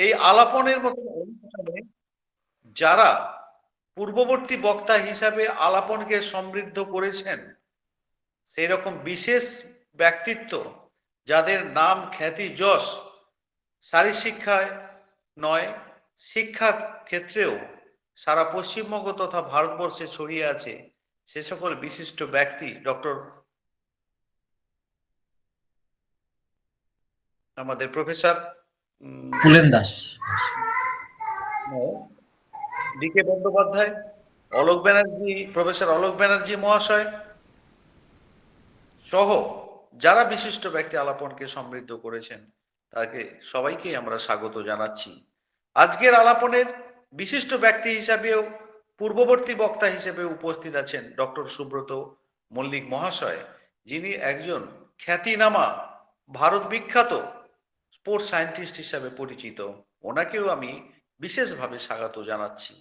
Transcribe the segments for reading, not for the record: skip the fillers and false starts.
এই আলাপনের মতো অনুষ্ঠানে যারা পূর্ববর্তী বক্তা হিসাবে আলাপনকে সমৃদ্ধ করেছেন, সেই রকম বিশেষ ব্যক্তিত্ব যাদের নাম খ্যাতি যশ শারীরশিক্ষায় নয়, শিক্ষার ক্ষেত্রেও সারা পশ্চিমবঙ্গ তথা ভারতবর্ষে ছড়িয়ে আছে, সে সকল বিশিষ্ট ব্যক্তি ডক্টর আমাদের professor Pulen Das, DK Bandyopadhyay, Alok Banerjee, professor Alok Banerjee মহাশয় সহ যারা বিশিষ্ট ব্যক্তি আলাপনকে সমৃদ্ধ করেছেন, তাকে সবাইকেই আমরা স্বাগত জানাচ্ছি। আজকের আলাপনের বিশিষ্ট ব্যক্তি হিসাবেও পূর্ববর্তী বক্তা হিসেবে উপস্থিত আছেন ডক্টর সুব্রত মল্লিক মহাশয়, যিনি একজন খ্যাতিনামা ভারত বিখ্যাত স্পোর্টস সায়েন্টিস্ট হিসাবে পরিচিত। ওনাকেও আমি বিশেষভাবে স্বাগত জানাচ্ছি।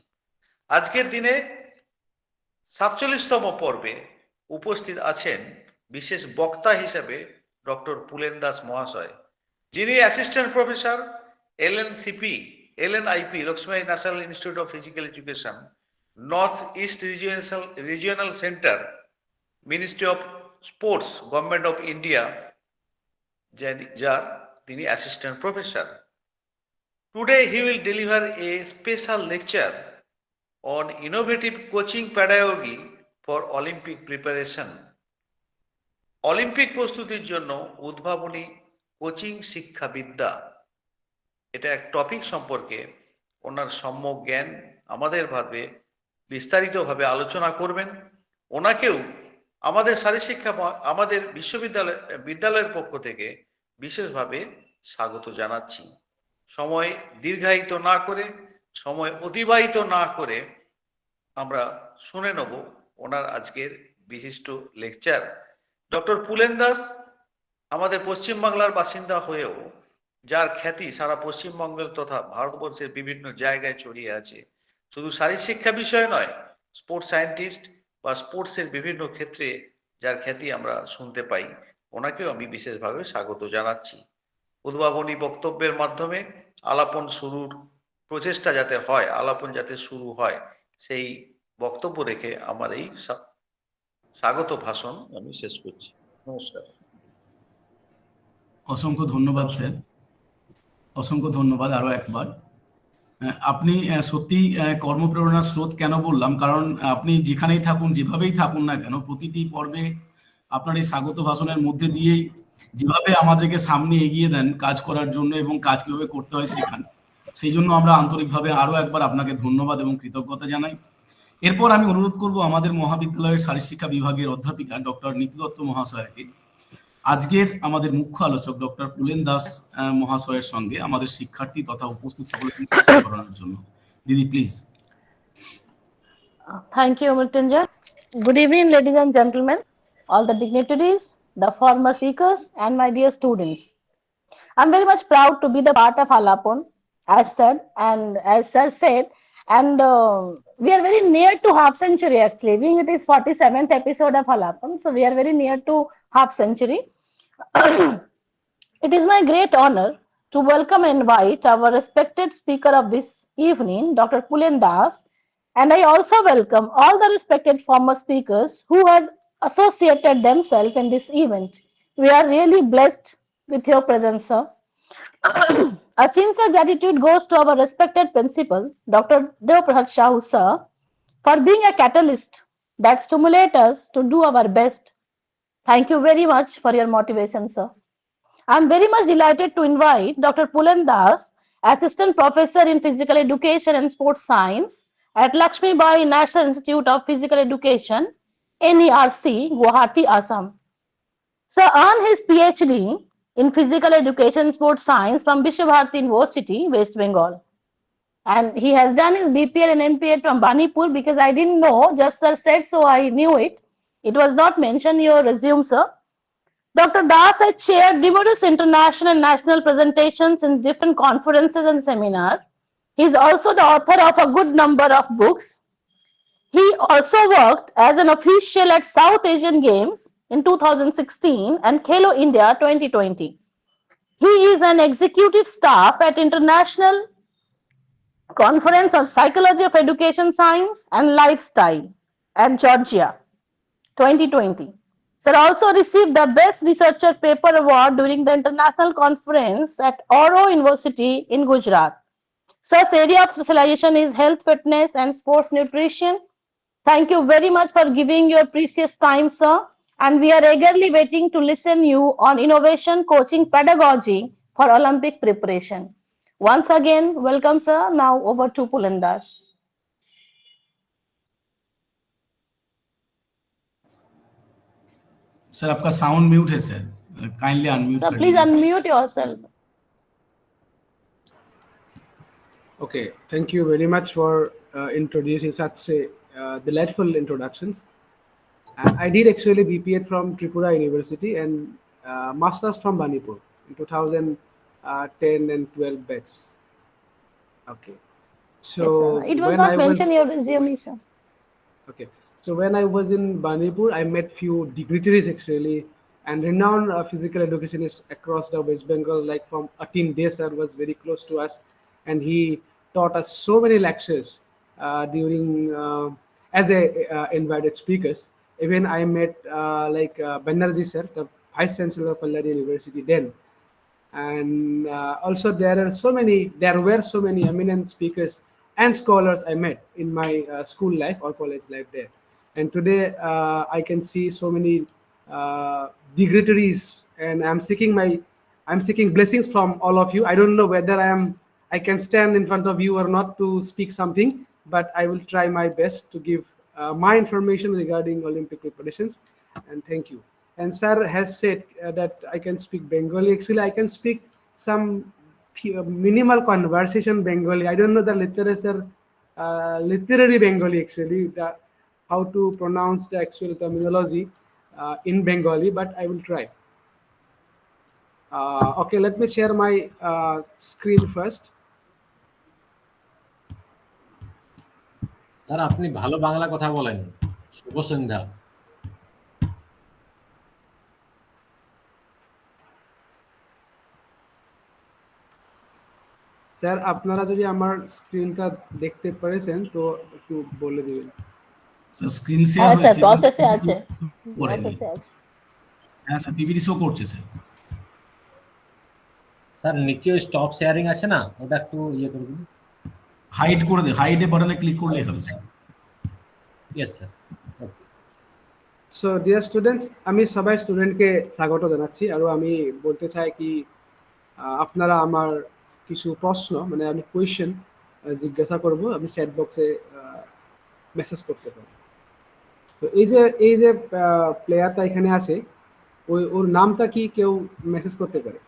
আজকের দিনে 47তম পর্বে উপস্থিত আছেন বিশেষ বক্তা হিসেবে ডক্টর পুলেন দাস মহাশয়, যিনি assistant professor LNIP Lakshmi national institute of physical education, north east regional centre, ministry of sports, government of India, যার তিনি assistant professor. Today he will deliver a special lecture on innovative coaching pedagogy for Olympic preparation. Olympic প্রস্তুতির জন্য উদ্ভাবনী coaching শিক্ষাবিদ্যা, এটা এক topic সম্পর্কে ওনার সম্যক জ্ঞান আমাদের ভাবে বিস্তারিতভাবে আলোচনা করবেন। ওনাকেও আমাদের শারীরশিক্ষা আমাদের বিদ্যালয়ের পক্ষ থেকে বিশেষভাবে স্বাগত জানাচ্ছি। সময় দীর্ঘায়িত না করে, সময় অতিবাহিত না করে আমরা শুনে নেব ওনার আজকের বিশিষ্ট লেকচার। ডক্টর পুলেন দাস আমাদের পশ্চিমবাংলার বাসিন্দা হয়েও যার খ্যাতি সারা পশ্চিমবঙ্গের তথা ভারতবর্ষের বিভিন্ন জায়গায় ছড়িয়ে আছে, শুধু শারীরশিক্ষা বিষয় নয়, স্পোর্টস সায়েন্টিস্ট বা স্পোর্টসের বিভিন্ন ক্ষেত্রে যার খ্যাতি আমরা শুনতে পাই, ওনাকেও আমি বিশেষভাবে স্বাগত জানাচ্ছি। উদ্ভাবনী বক্তব্যের মাধ্যমে আলাপন শুরুর প্রচেষ্টা যাতে হয়, আলাপন যাতে শুরু হয়, সেই বক্তব্য রেখে আমার এই স্বাগত ভাষণ আমি শেষ করছি। নমস্কার। অসংখ্য ধন্যবাদ স্যার, অসংখ্য ধন্যবাদ আরো একবার। আপনি সত্যি কর্মপ্রেরণার স্রোত কেন বললাম, কারণ আপনি যেখানেই থাকুন, যেভাবেই থাকুন না কেন, প্রতিটি পর্বে আপনার এই স্বাগত ভাষণের মধ্যে দিয়েই যেভাবে আমাদেরকে সামনে এগিয়ে দেন কাজ করার জন্য এবং কাজ কিভাবে করতে হয় শেখান, সেই জন্য আমরা আন্তরিকভাবে আরো একবার আপনাকে ধন্যবাদ এবং কৃতজ্ঞতা জানাই। এরপর আমি অনুরোধ করব আমাদের মহাবিদ্যালয়ের শারীরশিক্ষা বিভাগের অধ্যাপিকা ডক্টর নীতু দত্ত মহাশয়াকে আজকের আমাদের মুখ্য আলোচক ডক্টর পুলেন দাস মহাশয়ের সঙ্গে আমাদের শিক্ষার্থী তথা উপস্থিত সকলের সঙ্গে কথা বলার জন্য। দিদি please. Thank you, Mrityunjay. Good evening, ladies and gentlemen, all the dignitaries, the former speakers, and my dear students. I'm very much proud to be the part of Alapan, as said, and as sir said, and we are very near to half century actually. Being it is 47th episode of Alapan, so we are very near to half century. It is my great honor to welcome and invite our respected speaker of this evening, Dr. Pulen Das, and I also welcome all the respected former speakers who have associated themselves in this event. We are really blessed with your presence, sir. A sincere gratitude goes to our respected principal, Dr. Deoprasad Shahu, sir, for being a catalyst that stimulates us to do our best. Thank you very much for your motivation, sir. I'm very much delighted to invite Dr. Pulen Das, Assistant Professor in Physical Education and Sports Science at Lakshmi Bai National Institute of Physical Education, NERC, Guwahati, Assam. Sir earned his PhD in Physical Education and Sports Science from Vishwabharati University, West Bengal. And he has done his BPL and NPL from Banipur because I didn't know, just sir said so I knew it. It was not mentioned in your resume, sir. Dr. Das has chaired numerous international and national presentations in different conferences and seminars. He is also the author of a good number of books. He also worked as an official at South Asian Games in 2016 and Khelo India 2020. He is an executive staff at International Conference on Psychology of Education Science and Lifestyle at Georgia, 2020. Sir also received the Best Researcher Paper Award during the International Conference at Oro University in Gujarat. Sir's area of specialization is health, fitness, and sports nutrition. Thank you very much for giving your precious time, sir. And we are eagerly waiting to listen you on innovation, coaching, pedagogy for Olympic preparation. Once again, welcome, sir. Now over to Pulen Das. Sir आपका sound mute है sir, kindly unmute Sir, कर please लीजिए। unmute yourself. Okay, thank you very much for introducing such delightful introductions. I did actually BPEd from Tripura University and Masters from Manipur in 2010 and 12 batch. Okay, so Yes, sir. It was when not I mentioned in was your resume, sir. okay, so when I was in Manipur, I met few dignitaries actually and renowned physical educationists across the West Bengal. Like from Atin Day sir was very close to us, and he taught us so many lectures during as a invited speakers. Even I met Banerjee sir, the Vice Chancellor of Pallari University then, and also there were so many eminent speakers and scholars I met in my school life or college life there. And today I can see so many dignitaries, and I'm seeking blessings from all of you. I don't know whether I can stand in front of you or not to speak something, but I will try my best to give my information regarding Olympic preparations. And thank you. And sir has said that I can speak Bengali. Actually, I can speak some minimal conversation Bengali. I don't know the literature, literary Bengali actually, how to pronounce the actual terminology in Bengali, but I will try. Okay, let me share my screen first. Sir আপনি ভালো বাংলা কথা বলেন। শুভ সন্ধ্যা। Sir আপনারা যদি আমার স্ক্রিনটা দেখতে পেরেছেন তো একটু বলে দিবেন। স্যার স্ক্রিন শেয়ার হ্যাঁ স্যার হয়েছে, প্রসেসে আছে, করেনি। প্রসেসে আছে। হ্যাঁ স্যার পিপিটি শো করছে স্যার। স্যার নিচে ওই স্টপ শেয়ারিং আছে না, ওটা একটু ইয়ে করে দিন। হাইড করে দে, হাইডে বাটনে ক্লিক করলেই হবে sir. Yes sir. Okay. So dear students, আমি সবাই স্টুডেন্টকে স্বাগত জানাচ্ছি। আর আমি বলতে চাই কি আপনারা আমার কিছু প্রশ্ন মানে আমি কোয়েশ্চেন জিজ্ঞাসা করব, আমি চ্যাট বক্সে মেসেজ করতে পারি। তো এই যে প্লেয়ারটা এখানে আছে, ওর নামটা কি কেউ মেসেজ করতে পারে?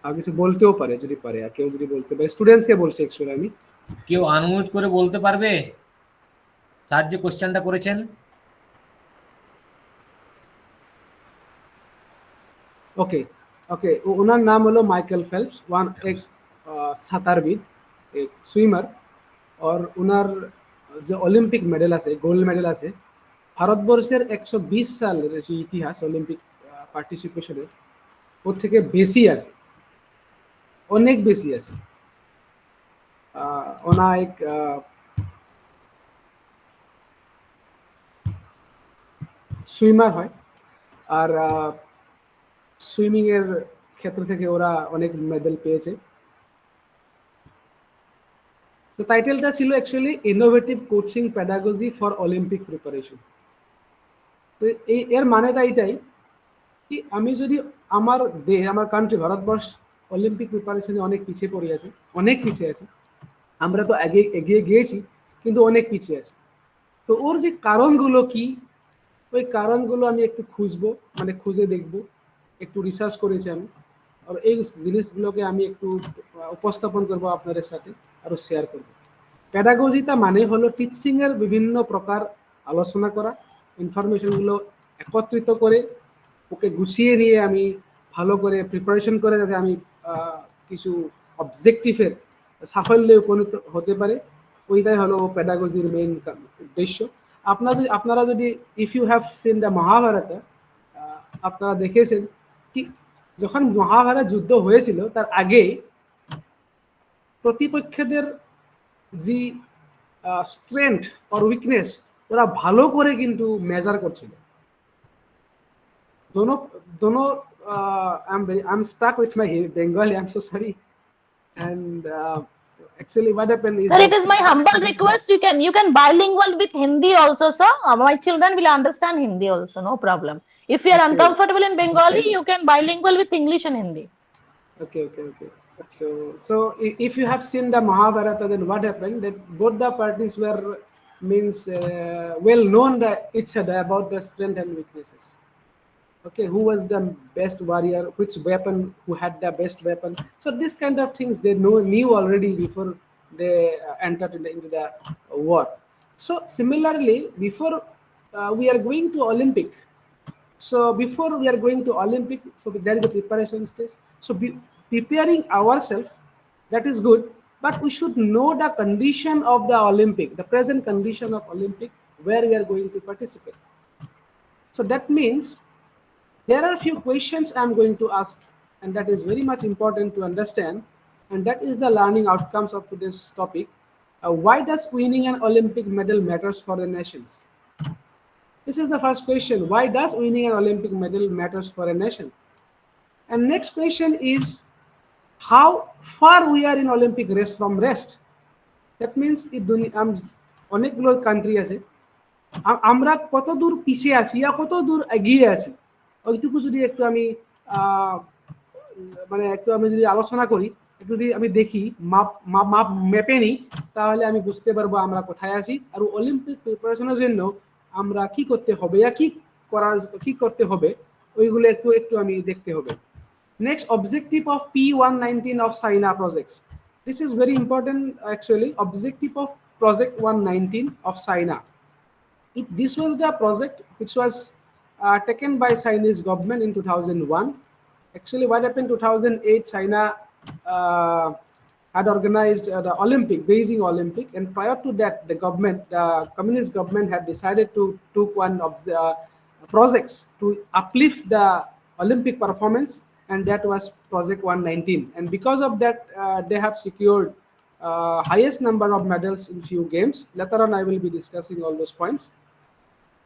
আর কিছু বলতেও পারে যদি পারে, আর কেউ যদি বলতে পারে। স্টুডেন্টসকে বলছি অ্যাকচুয়ালি আমি। কেউ আনমিউট করে বলতে পারবে স্যার যে কোশ্চেনটা করেছেন? ওকে ওকে, ওনার নাম হলো মাইকেল ফেল্পস, এক সাঁতারবিদ, এক সুইমার। और ওনার যে অলিম্পিক মেডেল আছে, গোল্ড মেডেল আছে, ভারতবর্ষের 120 সালের যে ইতিহাস অলিম্পিক পার্টিসিপেশনের, ওর থেকে বেশি আছে, অনেক বেশি আছে। ওনা এক সুইমার হয়, আর সুইমিং এর ক্ষেত্র থেকে ওরা অনেক মেডেল পেয়েছে। তো টাইটেলটা ছিল actually innovative coaching pedagogy for Olympic preparation. তো এর মানেটা এটাই কি, আমি যদি আমার আমার কান্ট্রি ভারতবর্ষ অলিম্পিক প্রিপারেশনে অনেক পিছিয়ে পড়ে আছে, অনেক পিছিয়ে আছে। আমরা তো এগিয়ে গিয়েছি কিন্তু অনেক পিছিয়ে আছে। তো ওর যে কারণগুলো কি, ওই কারণগুলো আমি একটু খুঁজে দেখবো, একটু রিসার্চ করেছি আমি। আর এই জিনিসগুলোকে আমি একটু উপস্থাপন করবো আপনাদের সাথে, আরো শেয়ার করবো। প্যাডাগজিটা মানে হলো টিচিং এর বিভিন্ন প্রকার আলোচনা করা, ইনফরমেশনগুলো একত্রিত করে ওকে গুছিয়ে নিয়ে আমি ভালো করে প্রিপারেশন করে যাতে আমি কিছু অবজেক্টিভের সাফল্যে উপনীত হতে পারে, ওইটাই হলো প্যাডাগজির মেইন উদ্দেশ্য। আপনারা যদি if you have seen the Mahabharat, আপনারা দেখেছেন কি যখন মহাভারত যুদ্ধ হয়েছিল তার আগে প্রতিপক্ষদের যে স্ট্রেংথ অর উইকনেস ওরা ভালো করে কিন্তু মেজার করছিল। दोनों दोनों I'm stuck with my Bengali. I'm so sorry. And actually, what happened is Sir, that it is my humble request. You can bilingual with Hindi also, sir. My children will understand Hindi also, no problem. If you are okay, uncomfortable in Bengali, you can bilingual with English and Hindi. okay. So if you have seen the Mahabharata, then what happened? That both the parties were means well known that each other about the strength and weaknesses. Okay, who was the best warrior, which weapon, who had the best weapon. So this kind of things they knew already before they entered into the war. So similarly, before we are going to Olympic, so before we are going to Olympic, so there is a preparation stage. So preparing ourselves, that is good, but we should know the condition of the Olympic, the present condition of Olympic, where we are going to participate. So that means there are a few questions I'm going to ask, and that is very much important to understand, and that is the learning outcomes of today's topic. Why does winning an Olympic medal matters for the nations? This is the first question. Why does winning an Olympic medal matters for a nation? And next question is how far we are in Olympic race from rest. That means অনেকগুলো country আছে, আমরা কত দূর পিছিয়ে আছি বা কত দূর এগিয়ে আছি, ওইটুকু যদি একটু আমি যদি আলোচনা করি, একটু যদি আমি দেখি মাপ মেপে নিই, তাহলে আমি বুঝতে পারবো আমরা কোথায় আছি আর অলিম্পিক প্রিপারেশনের জন্য আমরা কি করতে হবে বা কি করতে হবে, ওইগুলো একটু আমি দেখতে হবে। Next, objective of P119 of China projects. This is very important actually. Objective of project 119 of China. This was the project which was taken by Chinese government in 2001. Actually, what happened in 2008, China had organized the Olympic, Beijing Olympic, and prior to that, the communist government had decided to took one of the projects to uplift the Olympic performance, and that was Project 119. And because of that, they have secured highest number of medals in few games. Later on, I will be discussing all those points.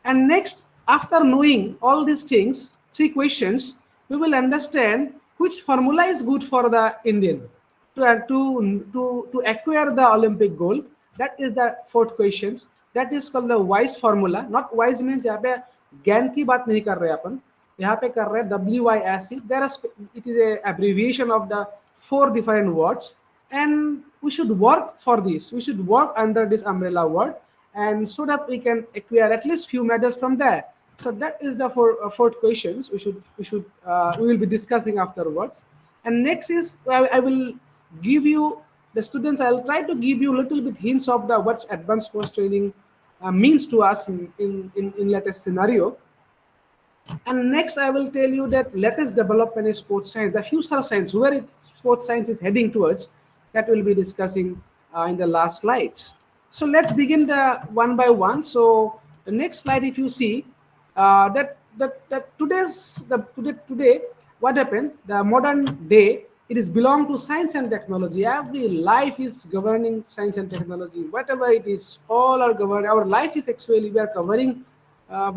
And next, after knowing all these things, 3 questions, we will understand which formula is good for the Indian to acquire the Olympic gold. That is the 4th questions. That is called the WISE formula. Not WISE means यहाँ पे ज्ञान की बात नहीं कर रहे अपन, यहाँ पे कर रहे WISE. It is a abbreviation of the 4 different words, and we should work for this. We should work under this umbrella word, and so that we can acquire at least few medals from there. So that is the 4th questions we will be discussing afterwards. And next is I will give you the students. I'll try to give you a little bit hints of the what's advanced sports training means to us in latest scenario. And next I will tell you that latest development in sports science, the future science, where sports science is heading towards, that we'll be discussing in the last slides. So let's begin the one by one. So the next slide, if you see that today what happened, the modern day, it is belong to science and technology. Every life is governing science and technology. Whatever it is, all are governed. Our life is actually, we are covering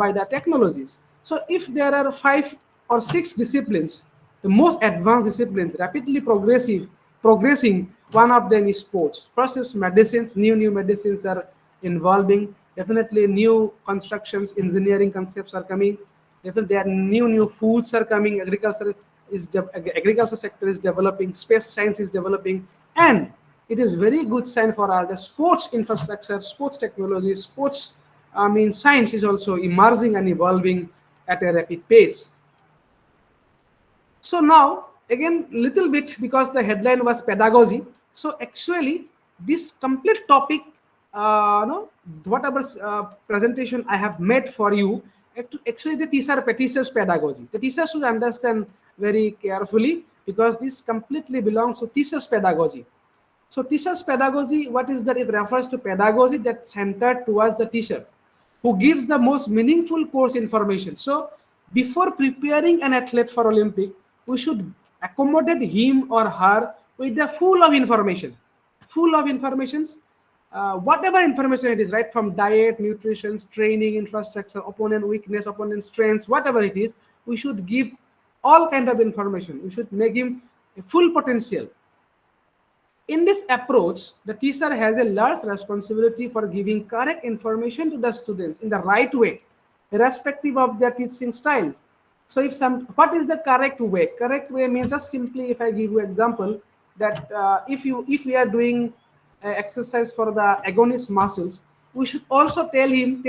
by the technologies. So if there are 5 or 6 disciplines, the most advanced disciplines, rapidly progressing, one of them is sports. First is medicines. New medicines are involving. Definitely new constructions, engineering concepts are coming. Definitely there are new foods are coming. Agriculture sector is developing. Space science is developing, and it is very good sign for our the sports infrastructure, sports technology, sports science is also emerging and evolving at a rapid pace. So now again little bit, because the headline was pedagogy, so actually this complete topic, whatever presentation I have made for you, actually the teachers pedagogy. The teachers should understand very carefully, because this completely belongs to teachers pedagogy. So teachers pedagogy, what is that? It refers to pedagogy that's centered towards the teacher, who gives the most meaningful course information. So before preparing an athlete for Olympic, we should accommodate him or her with the full of information, whatever information it is, right, from diet, nutrition, training, infrastructure, opponent weakness, opponent strengths, whatever it is, we should give all kind of information. We should make him a full potential. In this approach, the teacher has a large responsibility for giving correct information to the students in the right way, irrespective of their teaching style. So what is the correct way? Correct way means just simply, if I give you example, that if we are doing exercise for the agonist muscles, we should also tell them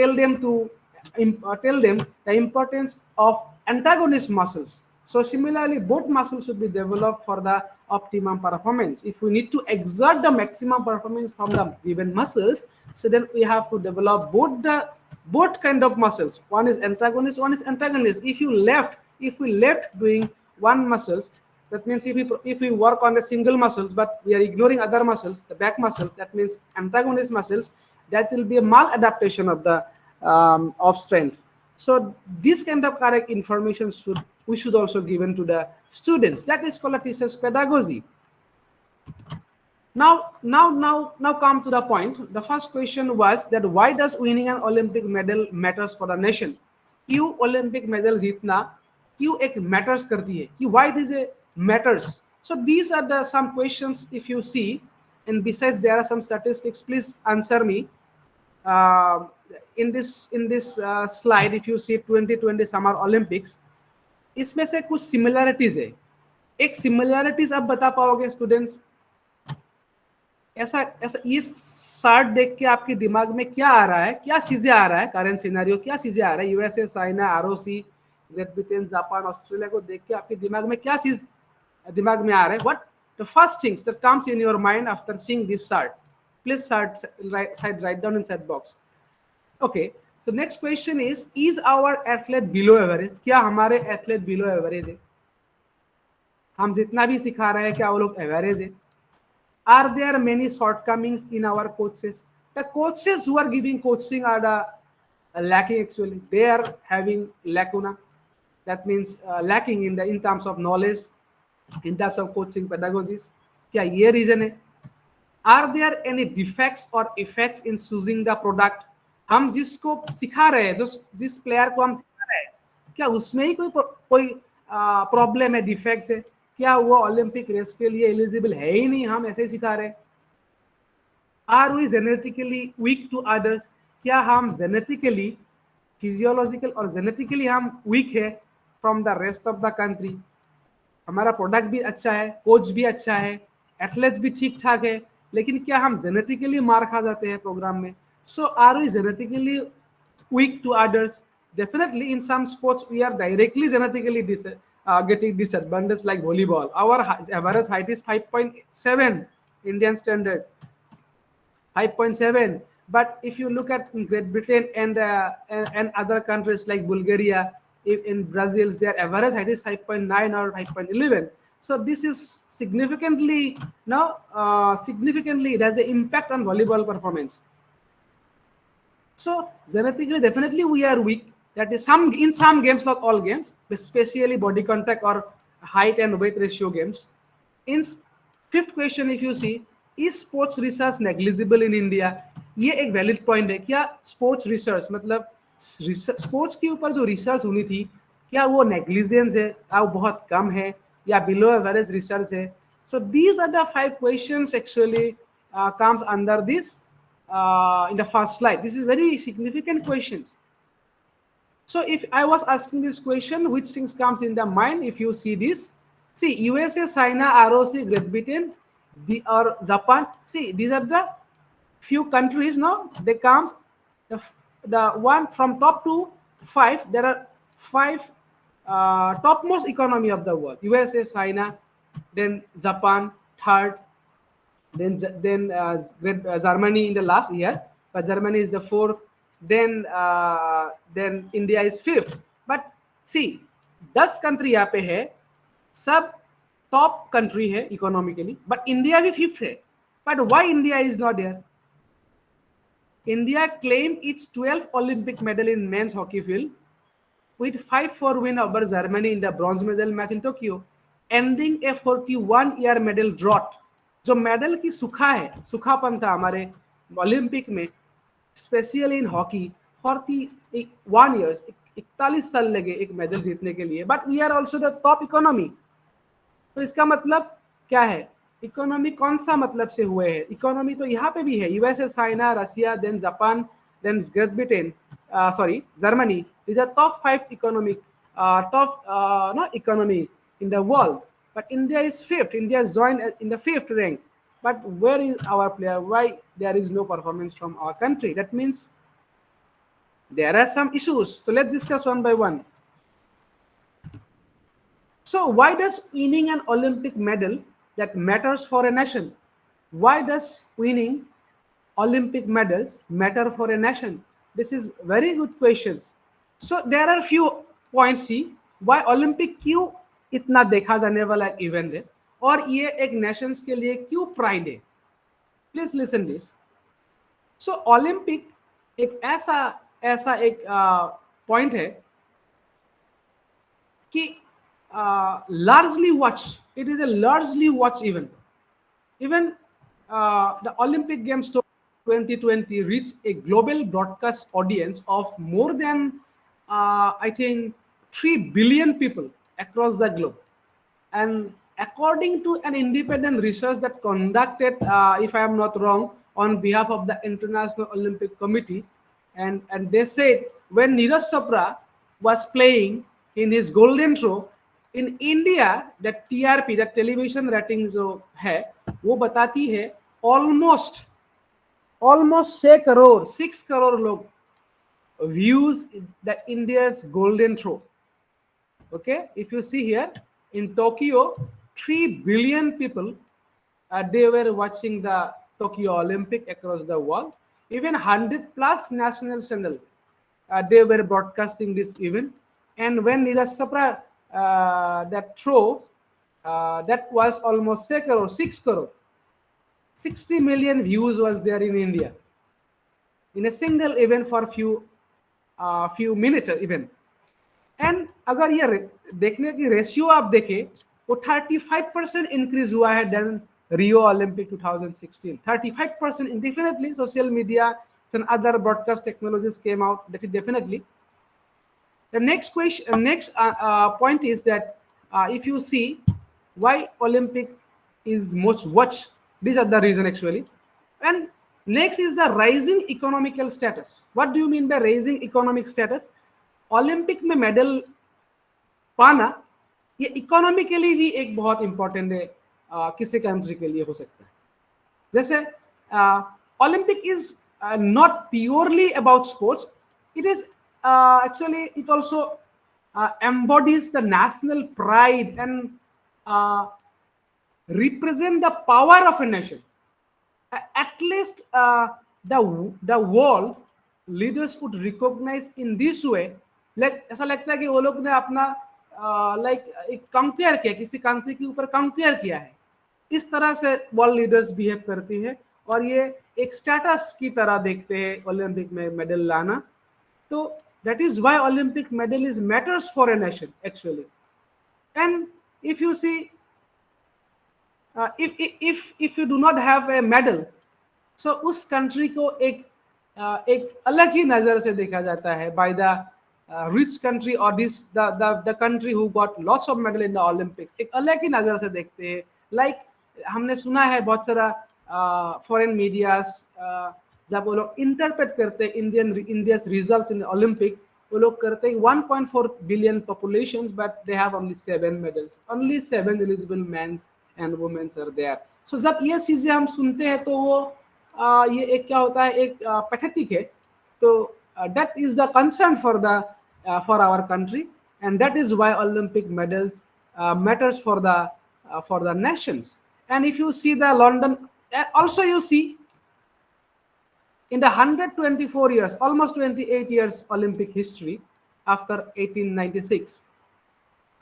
the importance of antagonist muscles. So similarly, both muscles should be developed for the optimum performance. If we need to exert the maximum performance from the given muscles, so then we have to develop both kind of muscles. One is antagonist, one is antagonist. If we left doing one muscles, that means if we work on the single muscles, but we are ignoring other muscles, the back muscle, that means antagonist muscles, that will be a maladaptation of the of strength. So this kind of correct information we should also given to the students. That is called a teacher's pedagogy. Now come to the point. The first question was that why does winning an Olympic medal matters for the nation? क्यों Olympic medal जीतना क्यों एक matters करती है? कि why this matters? So these are the some questions if you see, and besides there are some statistics. Please answer me. In this slide, if you see 2020 Summer Olympics, इसमें से कुछ similarities है. एक similarities आप बता पाओगे students? ऐसा ये चार्ट देख के आपके दिमाग में क्या आ रहा है, क्या चीजें आ रहा है, करंट सिनेरियो क्या चीजें आ रहा है? USA, China, ROC, great Britain, Japan, Australia को देख के आपके दिमाग में क्या चीज दिमाग में आ रहा है? What the first things that comes in your mind after seeing this chart? Please write down in chat box. Okay, so next question is our athlete below average? क्या हमारे एथलेट बिलो एवरेज है? हम जितना भी सिखा रहे हैं क्या वो लोग एवरेज है? Are there many shortcomings in our coaches? The coaches who are giving coaching are lacking actually. They are having lacuna. That means lacking in terms of knowledge, in terms of coaching pedagogies. क्या ये reason है? Are there any defects or effects in choosing the product? हम जिसको सिखा रहे हैं, जिस player को हम सिखा रहे हैं, क्या उसमें ही कोई प्रॉब्लम है, डिफेक्ट्स है? क्या वो ओलंपिक रेस के लिए एलिजिबल है ही नहीं, हम ऐसे ही सिखा रहे हैं? Are we genetically weak to others? क्या हम जेनेटिकली, फिजियोलॉजिकल और जेनेटिकली हम वीक है from the rest of the country? हमारा प्रोडक्ट भी अच्छा है, कोच भी अच्छा है, एथलेट्स भी ठीक ठाक है, लेकिन क्या हम जेनेटिकली मार खा जाते हैं प्रोग्राम में? So are we genetically weak to others? Definitely in some sports we are directly genetically getting disadvantaged, like volleyball. Our average height is 5.7 Indian standard, 5.7. But if you look at Great Britain and other countries like Bulgaria, in Brazil, their average height is 5.9 or 5.11. So this is significantly it has an impact on volleyball performance. So genetically, definitely we are weak. That is in some games, not all games, especially body contact or height and weight ratio games. In fifth question, if you see, is sports research negligible in India? ये एक valid point है. क्या sports research मतलब sports के ऊपर जो research होनी थी, क्या वो negligence है, या वो बहुत कम है, या below average research है? So these are the 5 questions actually comes under this. In the first slide, this is very significant questions. So if I was asking this question, which things comes in the mind? If you see this, see USA, China, ROC, Great Britain, or Japan. See, these are the few countries. Now they comes the one from top to 5. There are 5 topmost economy of the world: USA, China, then Japan, third. Then Germany in the last year, but Germany is the 4th. Then India is 5th. But see, 10 country यहाँ पे है, सब top country है economically, but India भी 5th है. But why India is not there? India claimed its 12th Olympic medal in men's hockey field with 5-4 win over Germany in the bronze medal match in Tokyo. Ending a 41-year medal drought. जो medal की सूखापन था हमारे Olympic में, specially in hockey, 41 years, 41 साल लगे एक medal जीतने के लिए, but we are also the top economy. तो इसका मतलब क्या है? इकोनॉमी कौन सा मतलब से हुए हैं? इकोनॉमी तो यहाँ पे भी है, USA, China, Russia, then Japan, then Great Britain, Germany. These are top 5 economic, economy in the world. But India is 5th. India is joined in the 5th rank. But where is our player? Why there is no performance from our country? That means there are some issues. So let's discuss one by one. So why does winning an Olympic medal that matters for a nation? Why does winning Olympic medals matter for a nation? This is very good questions. So there are few points see why Olympic क्यों इतना देखा जाने वाला event है और ये एक Nations के लिए क्यों प्राइड है। Please listen this. So Olympic एक ऐसा एक पॉइंट है कि largely watch. It is a largely watch event. Even the Olympic Games 2020 reached a global broadcast audience of more than I think 3 billion people across the globe. And according to an independent research that conducted, if I am not wrong, on behalf of the International Olympic Committee, and they said when Neeraj Chopra was playing in his golden throw in India, that TRP, that television rating जो है वो बताती है almost 6 crore लोग views the India's golden throw. Okay, if you see here in Tokyo, 3 billion people they were watching the Tokyo Olympic across the world. Even 100+ national channel they were broadcasting this event. And when Neeraj Chopra that throws, that was almost 6 crore. 60 million views was there in India in a single event for few minutes event. And अगर ये देखने की ratio आप देखें वो 35% increase हुआ है then Rio Olympic 2016. 35%. Definitely social media and other broadcast technologies came out. That is definitely. The next question, next point is that if you see why Olympic is much watched, these are the reason actually. And next is the rising economical status. What do you mean by rising economic status? Olympic में medal पाना ये economically भी एक बहुत important है किसी country के लिए हो सकता है। जैसे Olympic is not purely about sports, it is actually it also embodies the national pride and represent the power of a nation. At least the world leaders would recognize in this way. Like ऐसा लगता है कि वो लोग ने अपना एक compare किया, किसी कंट्री के ऊपर कंपेयर किया है। इस तरह से वर्ल्ड लीडर्स बिहेव करती है और ये एक स्टेटस की तरह देखते हैं ओलंपिक में मेडल लाना। तो that is why Olympic medal is matters for a nation actually. And if you see if you do not have a medal, so उस कंट्री को एक अलग ही नजर से देखा जाता है by the rich country or the country who got lots of medal in the Olympics. एक अलग ही नजर से देखते हैं। Like हमने सुना है बहुत सारा फॉरेन मीडियाज जब वो लोग इंटरप्रेट करते हैं इंडिया's रिजल्ट्स इन ओलंपिक, वो लोग करते हैं 1.4 billion populations but they have only 7 medals, only 7 eligible mens and womens are there. So जब ये चीजें हम सुनते हैं तो वो ये एक क्या होता है, एक पैथेटिक है। तो that is the concern for our country and that is why Olympic medals matters for the nations. And if you see the London, also you see in the 124 years, almost 28 years Olympic history after 1896,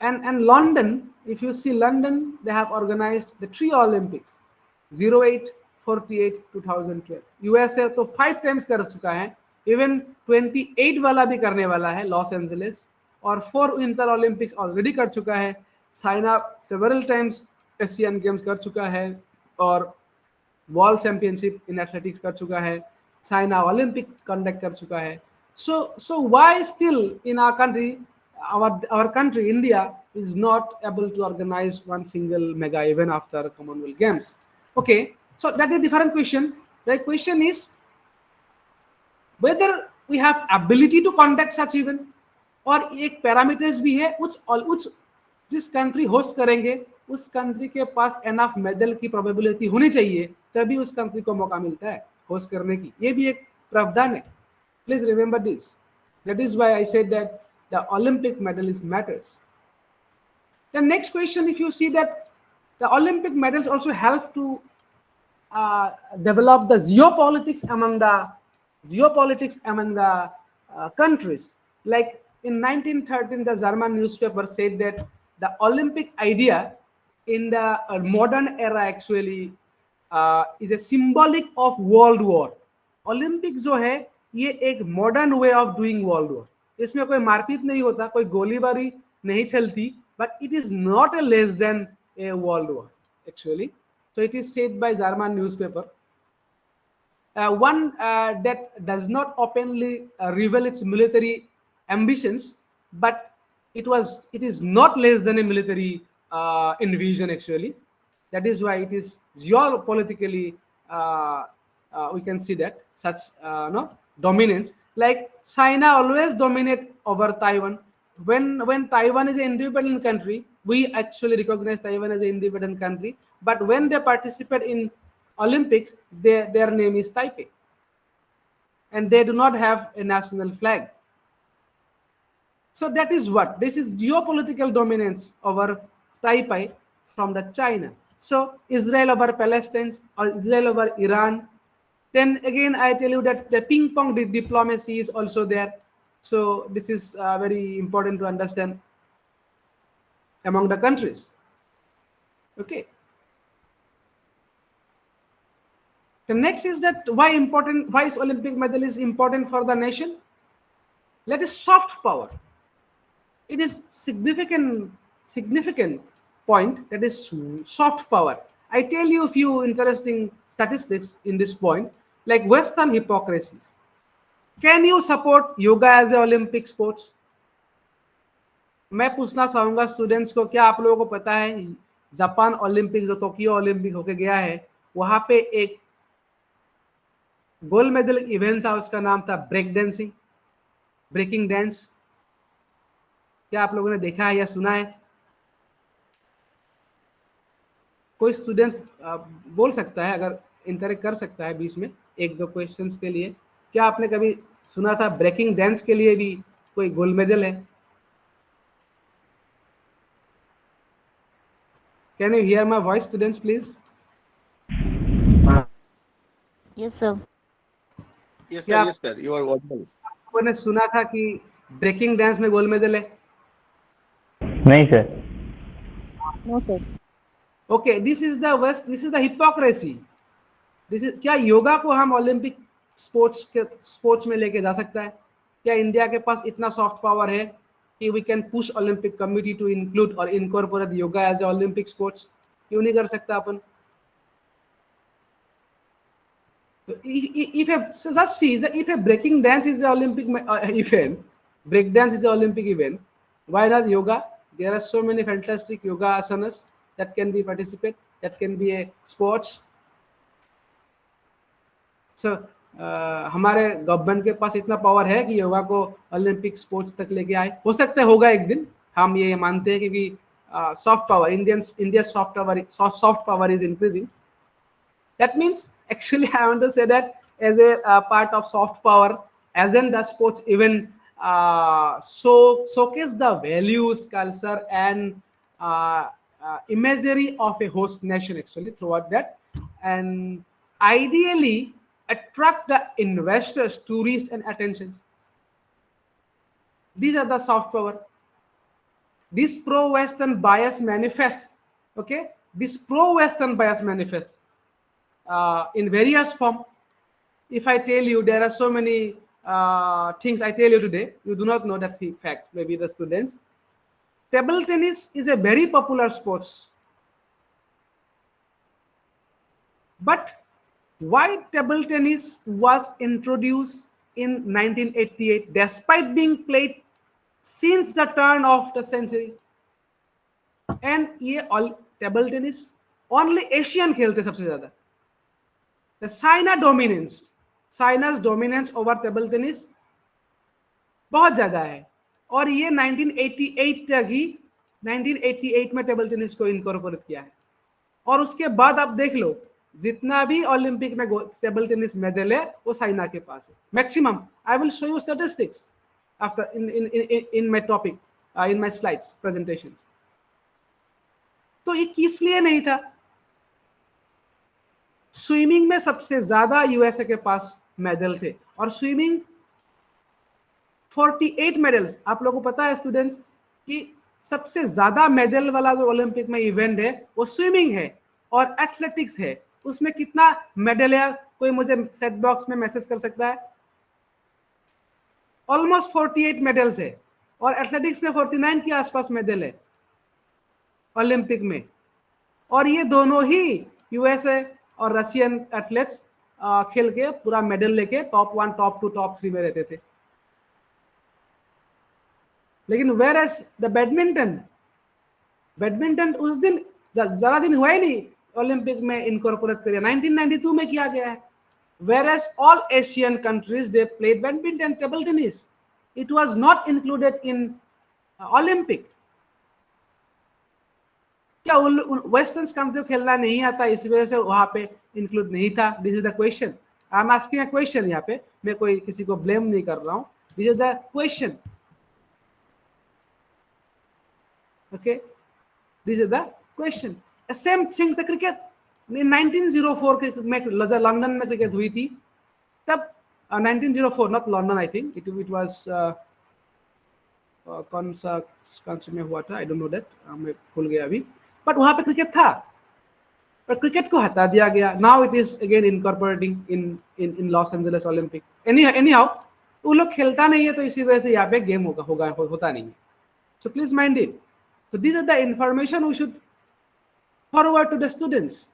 and London, if you see London, they have organized the 3 Olympics, 08, 48, 2012. USA तो 5 times कर चुका है, even 28 वाला भी करने वाला है Los Angeles, और 4 विंटर ओलंपिक्स ऑलरेडी कर चुका है। China several times Asian games कर चुका है और वर्ल्ड चैंपियनशिप इन एथलेटिक्स कर चुका है, चाइना ओलंपिक कंडक्ट कर चुका है. So why still in our country, our country India is not able to organize one single mega event after Commonwealth Games? Okay, so that is different question. The question is whether we have ability to conduct such event, और एक parameters भी है which जिस country host करेंगे उस country के पास enough medal की probability होनी चाहिए, तभी उस कंट्री को मौका मिलता है होस्ट करने की. ये भी एक प्रावधान है. Please remember this. That is why I said that the Olympic medalist matters. The next question, if you see that the Olympic medals also help to develop the geopolitics among the countries. Like in 1913, the German newspaper said that the Olympic idea in the modern era actually is a symbolic of world war. Olympic जो है ये एक modern way of doing world war. इसमें कोई मारपीट नहीं होता, कोई गोलीबारी नहीं चलती, but it is not a less than a world war actually. So it is said by German newspaper. One that does not openly reveal its military ambitions, but it is not less than a military invasion actually. That is why it is geopolitically we can see that such dominance. Like China always dominate over Taiwan. When Taiwan is an independent country, we actually recognize Taiwan as an independent country. But when they participate in Olympics, their name is Taipei, and they do not have a national flag. So that is what this is geopolitical dominance over Taipei from the China. So Israel over Palestine or Israel over Iran. Then again, I tell you that the ping pong diplomacy is also there. So this is very important to understand among the countries. Okay. The next is that why is Olympic medal is important for the nation? Let us soft power. It is significant point, that is soft power. I tell you a few interesting statistics in this point, like Western hypocrisies. Can you support yoga as an Olympic sports? मैं पूछना चाहूंगा students को, क्या आप लोगों को पता है जापान ओलंपिक जो टोक्यो ओलंपिक होके गया है, वहां पे एक गोल्ड मेडल इवेंट था, उसका नाम था ब्रेकिंग डांस. क्या आप लोगों ने देखा है या सुना है? कोई स्टूडेंट्स बोल सकता है, अगर इंटरेक्ट कर सकता है बीच में एक दो क्वेश्चंस के लिए. क्या आपने कभी सुना था ब्रेकिंग डांस के लिए भी कोई गोल्ड मेडल है? Can you hear my voice, students, please? Yes, sir. Yes, Yeah. sir. Yes, sir. You are audible. आपको ने सुना था कि ब्रेकिंग डांस में गोल्ड मेडल है? नहीं sir. No, sir. Okay, this is the hypocrisy. क्या योगा को हम ओलंपिक स्पोर्ट्स में लेके जा सकता है? क्या इंडिया के पास इतना सॉफ्ट पावर है कि we can push Olympic committee to include और incorporate yoga as a Olympic sports? क्यों नहीं कर सकता अपन? If a breaking dance is an Olympic event, break dance is an Olympic event, why not yoga? There are so many fantastic yoga asanas that can be participated, that can be a sports. So हमारे government के पास इतना power है कि योगा को Olympic sports तक लेके आए. हो सकता है होगा एक दिन, हम ये मानते हैं, क्योंकि soft power India soft power is increasing. That means actually I want to say that as a part of soft power, as in the sports even showcase the values, culture, and imagery of a host nation actually throughout that, and ideally attract the investors, tourists, and attention. These are the soft power. This pro-Western bias manifest. Okay, this pro-Western bias manifest in various form. If I tell you, there are so many things I tell you today, you do not know that fact, maybe the students. table tennis is a very popular sports. But why table tennis was introduced in 1988 despite being played since the turn of the century? And ये all table tennis only Asian खेलते सबसे ज़्यादा. The China's dominance over table tennis बहुत ज़्यादा है. और ये 1988 तक ही 1988 में टेबल टेनिस को इनकॉर्पोरेट किया है. और उसके बाद आप देख लो जितना भी ओलंपिक में टेबल टेनिस मेडल है वो चाइना के पास है maximum. I will show you statistics after in my topic in my slides presentations. तो ये किस लिए नहीं था? स्विमिंग में सबसे ज्यादा यूएसए के पास मेडल थे और स्विमिंग 48 मेडल्स. आप लोगों को पता है स्टूडेंट्स कि सबसे ज्यादा मेडल वाला जो ओलंपिक में इवेंट है वो स्विमिंग है और एथलेटिक्स है. उसमें कितना मेडल है कोई मुझे सेट बॉक्स में मैसेज कर सकता है? ऑलमोस्ट 48 मेडल्स है और एथलेटिक्स में 49 के आसपास मेडल है ओलंपिक में. और ये दोनों ही यूएसए और रशियन एथलेट्स खेल के पूरा मेडल लेके टॉप 1 टॉप 2 टॉप 3 में रहते थे. लेकिन वेयर एज द बैडमिंटन उस दिन ज्यादा दिन हुआ ही नहीं ओलंपिक में इनकॉर्पोरेट किया. 1992 में किया गया है. Whereas all Asian countries they played badminton table tennis. It was not included in Olympic. क्या वेस्टर्न कंट्री को खेलना नहीं आता इस वजह से वहां पे इंक्लूड नहीं था? This is the question. I am asking a question. यहाँ पे मैं कोई किसी को ब्लेम नहीं कर रहा हूं. This is the question. Okay, this is the question. Same thing the cricket. In 1904 में लंदन में क्रिकेट हुई थी. तब 1904 not London, I think it was कौन सा कंट्री में हुआ था? I don't know that. मैं भूल गया अभी. बट वहां पे क्रिकेट था पर क्रिकेट को हटा दिया गया. Now it is again incorporating in Los Angeles Olympic. Anyhow वो लोग खेलता नहीं है तो इसी वजह से यहाँ पे गेम होता नहीं है. So please mind it. So these are the information we should forward to the students.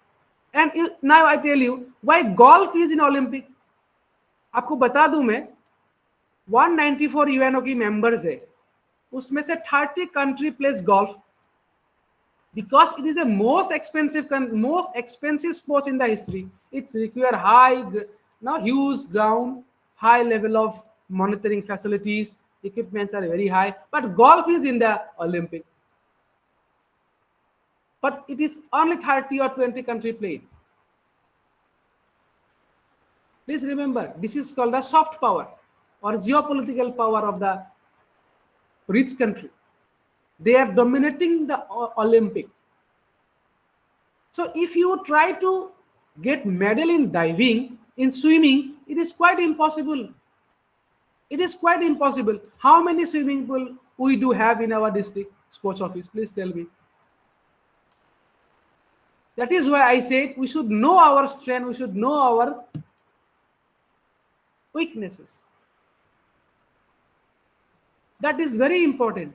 And now I tell you why golf is in Olympic. आपको बता दूं मैं 194 यूएनओ की मेंबर्स है. उसमें से 30 country place golf because it is a most expensive sport in the history. It requires huge ground, high level of monitoring facilities, equipments are very high. But golf is in the Olympic. But it is only 30 or 20 country played. Please remember, this is called the soft power or geopolitical power of the rich country. They are dominating the Olympic. So if you try to get medal in diving, in swimming, it is quite impossible. It is quite impossible. How many swimming pool we do have in our district sports office? Please tell me. That is why I said we should know our strength, we should know our weaknesses. That is very important.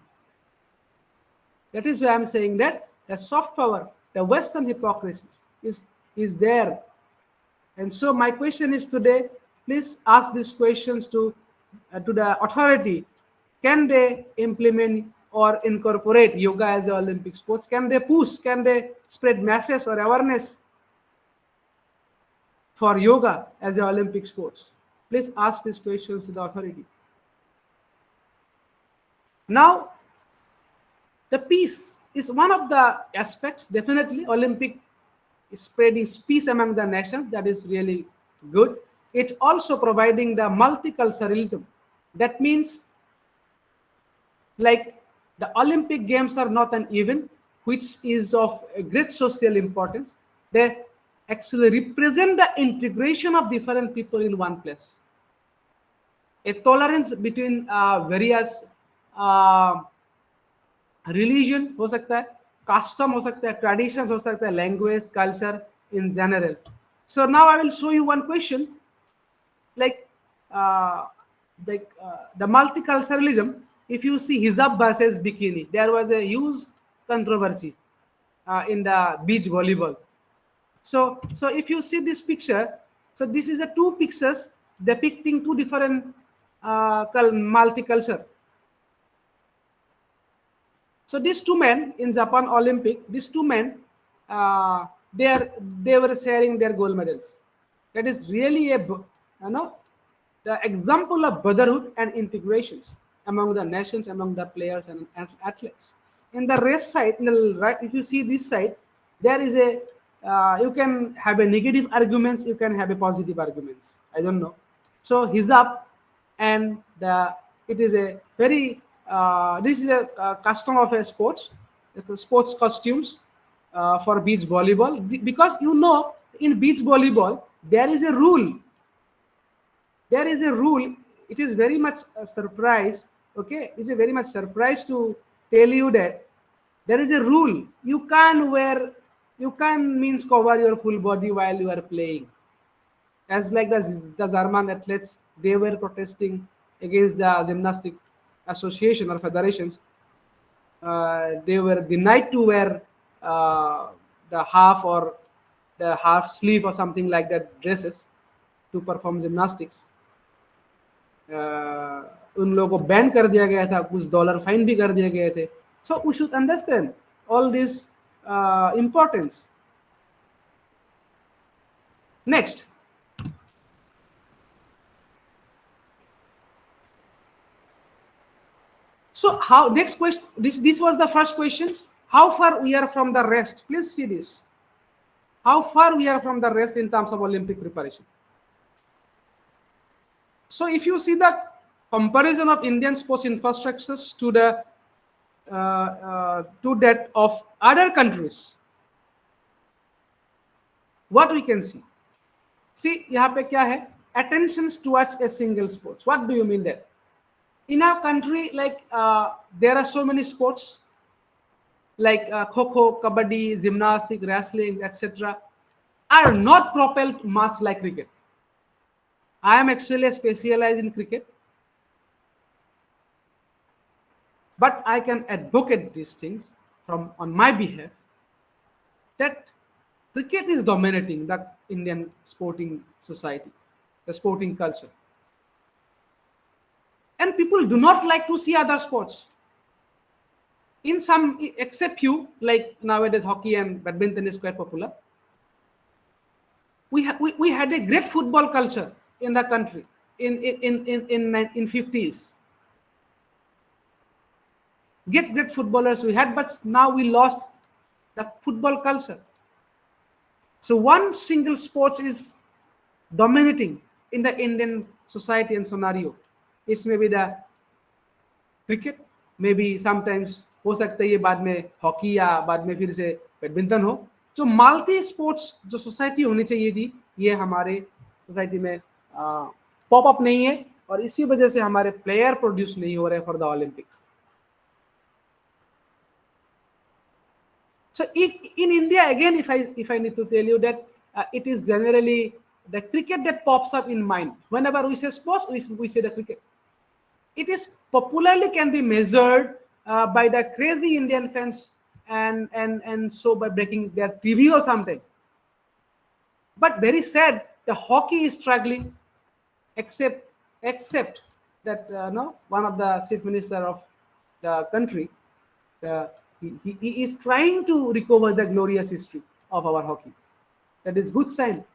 That is why I am saying that the soft power, the Western hypocrisy is there. And so my question is today, please ask these questions to the authority. Can they implement or incorporate yoga as an Olympic sports? Can they push? Can they spread masses or awareness for yoga as an Olympic sports? Please ask these questions to the authority. Now, the peace is one of the aspects. Definitely, Olympic is spreading peace among the nations. That is really good. It also providing the multiculturalism. That means, like, the Olympic Games are not an event which is of great social importance. They actually represent the integration of different people in one place. A tolerance between various religion हो सकता है, custom हो सकता है, traditions हो सकता है, language, culture in general. So now I will show you one question, like the multiculturalism. if you see hijab versus bikini, there was a huge controversy in the beach volleyball. So if you see this picture, so this is the two pictures depicting two different multicultural. So these two men in Japan Olympic, these two men, they were sharing their gold medals. That is really the example of brotherhood and integrations among the nations, among the players and athletes. In the race side, in the right, if you see this side, there is a you can have a negative arguments, you can have a positive arguments. I don't know. So hijab and it is a very this is a custom of a sports costumes for beach volleyball, because in beach volleyball there is a rule. It is very much a surprise. Okay, it's a very much surprise to tell you that there is a rule. You can't means cover your full body while you are playing. As like the German athletes, they were protesting against the gymnastic association or federations. They were denied to wear the half sleeve or something like that dresses to perform gymnastics. उन लोगों को ban कर दिया गया था, कुछ dollar fine भी कर दिए गए थे. So we should understand all this importance. Next. So how, next question, this was the first questions. How far we are from the rest? Please see this. How far we are from the rest in terms of Olympic preparation. So if you see the comparison of Indian sports infrastructures to that of other countries, what we can see? See, यहाँ पे क्या है? Attentions towards a single sports. What do you mean that? In our country, like there are so many sports like kho-kho, kabaddi, gymnastics, wrestling, etc. are not propelled much like cricket. I am actually specialized in cricket, but I can advocate these things on my behalf that cricket is dominating the Indian sporting society, the sporting culture. And people do not like to see other sports. In some, except few, like nowadays hockey and badminton is quite popular. We had a great football culture in the country in 50s. Great footballers we had, but now we lost the football culture. So one single sport is dominating in the Indian society and scenario. It's maybe the cricket, maybe sometimes हो सकता है ये बाद में hockey या बाद में फिर से बैडमिंटन हो. जो मल्टी स्पोर्ट्स जो सोसाइटी होनी चाहिए थी, ये हमारे सोसाइटी में पॉप अप नहीं है, और इसी वजह से हमारे प्लेयर प्रोड्यूस नहीं हो रहे for the Olympics. So if in India, again, if I need to tell you that it is generally the cricket that pops up in mind. Whenever we say sports, we say the cricket. It is popularly can be measured by the crazy Indian fans and so by breaking their TV or something. But very sad, the hockey is struggling, except that one of the chief minister of the country, he is trying to recover the glorious history of our hockey. That is good sign.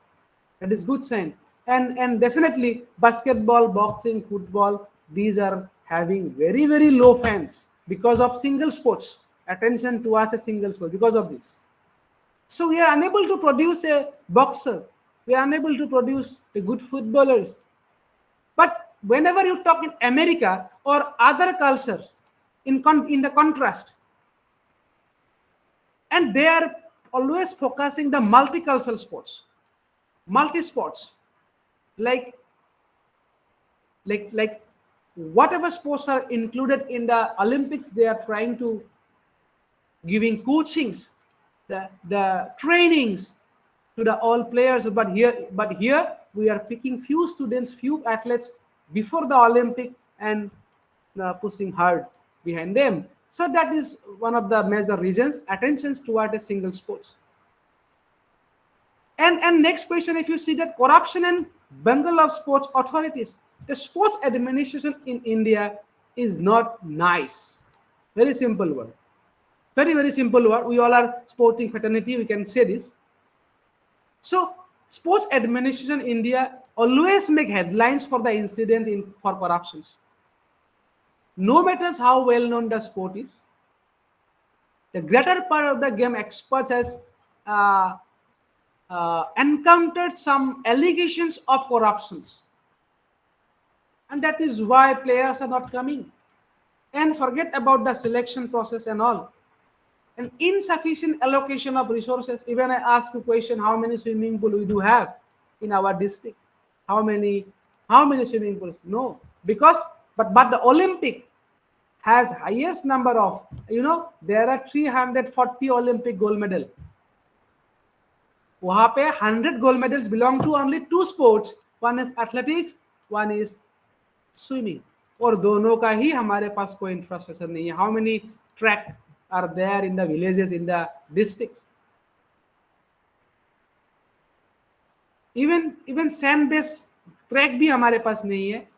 And definitely basketball, boxing, football, these are having very, very low fans because of single sports. Attention towards a single sport because of this. So we are unable to produce a boxer. We are unable to produce the good footballers. But whenever you talk in America or other cultures, in the contrast, and they are always focusing the multicultural sports, multi-sports, like whatever sports are included in the Olympics, they are trying to giving coachings, the trainings to the all players. But here we are picking few students, few athletes before the Olympic, and pushing hard behind them. So that is one of the major reasons attentions toward a single sports. And next question, if you see that corruption and bungle of sports authorities, the sports administration in India is not nice. Very simple word. Very simple word. We all are sporting fraternity, we can say this. So sports administration in India always make headlines for the incident for corruptions. No matters how well known the sport is, the greater part of the game experts has encountered some allegations of corruptions, and that is why players are not coming. And forget about the selection process and all. An insufficient allocation of resources. Even I ask a question, how many swimming pools we do have in our district? How many swimming pools? No, because but the Olympic has highest number of, there are 340 Olympic gold medal. वहां पे 100 gold medals belong to only 2 sports. One is athletics, one is swimming. और दोनों का ही हमारे पास कोई infrastructure नहीं है. How many track are there in the villages, in the districts? Even sand based track भी हमारे पास नहीं है,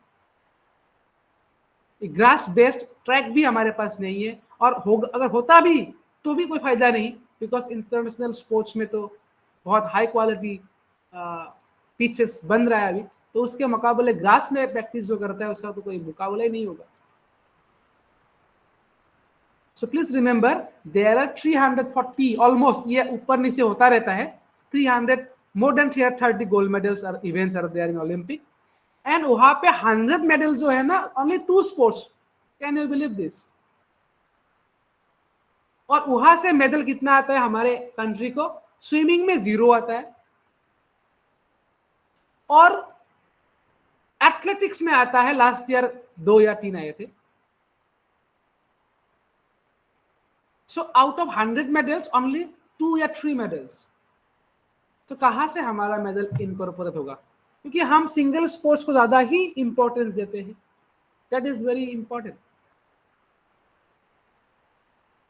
ग्रास बेस्ड ट्रैक भी हमारे पास नहीं है. और अगर होता भी तो भी कोई फायदा नहीं, बिकॉज इंटरनेशनल स्पोर्ट्स में तो बहुत हाई क्वालिटी पिचेस बन रहा है अभी, तो उसके मुकाबले ग्रास में प्रैक्टिस जो करता है उसका तो कोई मुकाबला ही नहीं होगा. So please remember there are 340 almost, ये ऊपर नीचे होता रहता है, 300 more than 330 gold medals or events are there in Olympic. And वहां पे 100 मेडल जो है ना, only 2 sports. Can you believe this? और वहां से मेडल कितना आता है हमारे कंट्री को? स्विमिंग में 0 आता है और एथलेटिक्स में आता है, लास्ट ईयर 2 या 3 आए थे. So out of 100 medals only 2 या 3 मेडल्स. तो कहां से हमारा मेडल इनकॉर्पोरेट होगा? क्योंकि हम सिंगल स्पोर्ट्स को ज्यादा ही इंपॉर्टेंस देते हैं. That is very important.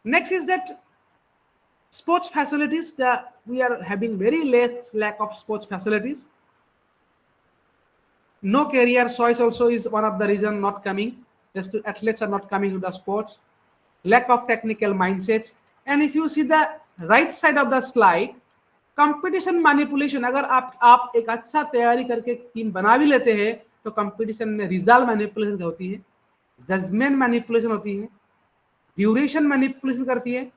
Next is that sports facilities, that we are having very less lack of sports facilities. No career choice also is one of the reason not coming. Just athletes are not coming to the sports. Lack of technical mindsets. And if you see the right side of the slide, competition manipulation. अगर आप एक अच्छा तैयारी करके team बना भी लेते हैं तो कंपटीशन में रिजल्ट मैनिपुलेशन होती है, जजमेंट मैनिपुलेशन होती है, ड्यूरेशन मैनिपुलेशन करती है,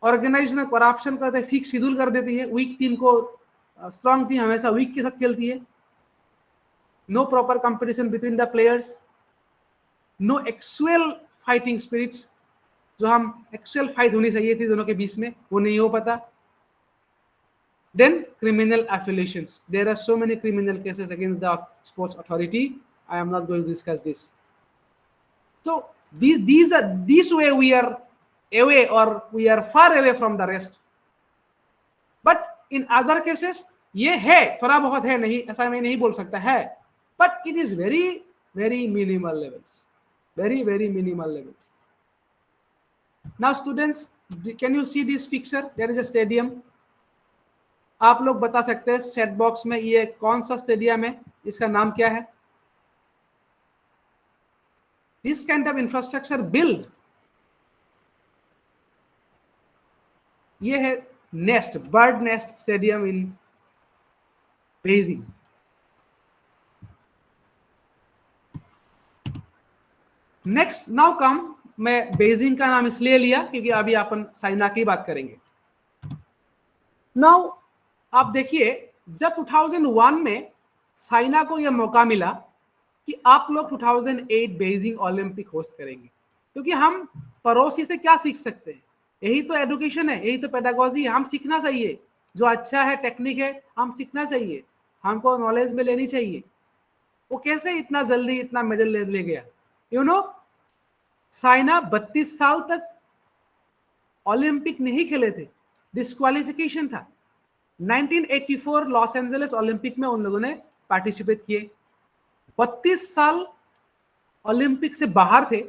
ऑर्गेनाइजेशन करप्शन करते हैं, फिक्स शेड्यूल कर देती है, वीक टीम को स्ट्रॉन्ग टीम हमेशा वीक के साथ खेलती है. No proper competition between the players, no actual fighting spirits. जो हम एक्चुअल फाइट होनी चाहिए थी दोनों के बीच में, वो नहीं हो पाता. Then criminal affiliations. There are so many criminal cases against the sports authority. I am not going to discuss this. So this way we are away, or we are far away from the rest. But in other cases ये है, थोड़ा बहुत है, नहीं ऐसा मैं नहीं बोल सकता है, but it is very minimal levels. Very minimal levels. Now students, can you see this picture? There is a stadium. आप लोग बता सकते हैं सेट बॉक्स में ये कौन सा स्टेडियम है, इसका नाम क्या है? This kind of infrastructure build, ये है नेस्ट, बर्ड नेस्ट स्टेडियम इन बेजिंग. नेक्स्ट नाउ कम, मैं बेजिंग का नाम इसलिए लिया क्योंकि अभी अपन साइना की बात करेंगे. नाउ आप देखिए, जब 2001 में साइना को यह मौका मिला कि आप लोग 2008 बेजिंग ओलंपिक होस्ट करेंगे, क्योंकि हम पड़ोसी से क्या सीख सकते हैं? यही तो एजुकेशन है, यही तो पेडागॉजी है. हम सीखना चाहिए, जो अच्छा है टेक्निक है हम सीखना चाहिए, हमको नॉलेज में लेनी चाहिए. वो कैसे इतना जल्दी इतना मेडल ले गया? साइना 32 साल तक ओलंपिक नहीं खेले थे, डिस्क्वालिफिकेशन था. 1984 लॉस एंजलिस ओलंपिक में उन लोगों ने पार्टिसिपेट किए. 32 साल ओलंपिक से बाहर थे,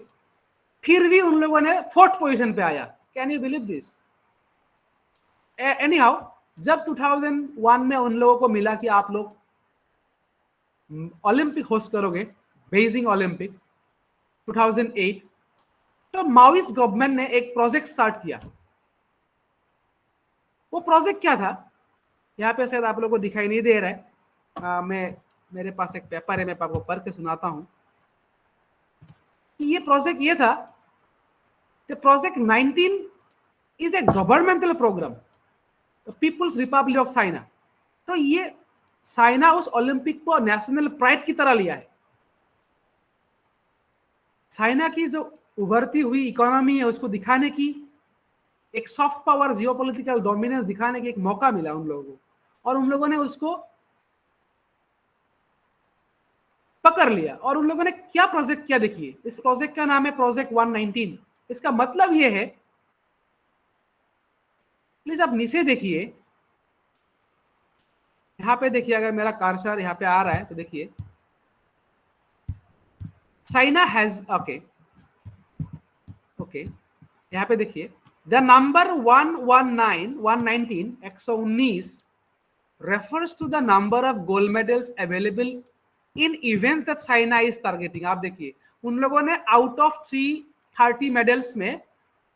फिर भी उन लोगों ने 4th पोजीशन पे आया। Can you believe this? Any how, जब 2001 में उन लोगों को मिला कि आप लोग ओलंपिक होस्ट करोगे, बेजिंग ओलंपिक 2008, तो माओइस्ट गवर्नमेंट ने एक प्रोजेक्ट स्टार्ट किया। वो प्रोजेक्ट क्या था? यहाँ पे शायद आप लोगों को दिखाई नहीं दे रहा है। मेरे पास एक पेपर है, मैं आपको पढ़ के सुनाता हूं कि ये प्रोजेक्ट ये था। Project 19 is a governmental program, people's republic of China. तो ये चाइना उस ओलंपिक को नेशनल प्राइड की तरह लिया है। चाइना की जो उभरती हुई इकोनॉमी है उसको दिखाने की, एक सॉफ्ट पावर जियोपॉलिटिकल डोमिनेंस दिखाने की एक मौका मिला उन लोगों को, और उन लोगों ने उसको पकड़ लिया। और उन लोगों ने क्या प्रोजेक्ट किया देखिए, इस प्रोजेक्ट का नाम है प्रोजेक्ट 119। इसका मतलब ये है, प्लीज आप नीचे देखिए, यहां पे देखिए, अगर मेरा कर्सर यहां पे आ रहा है तो देखिए, चाइना हैज ओके यहां पे देखिए, the number 119 119 refers to the number of gold medals available in events that China is targeting। आप देखिए, उन लोगों ने आउट ऑफ 330 मेडल्स में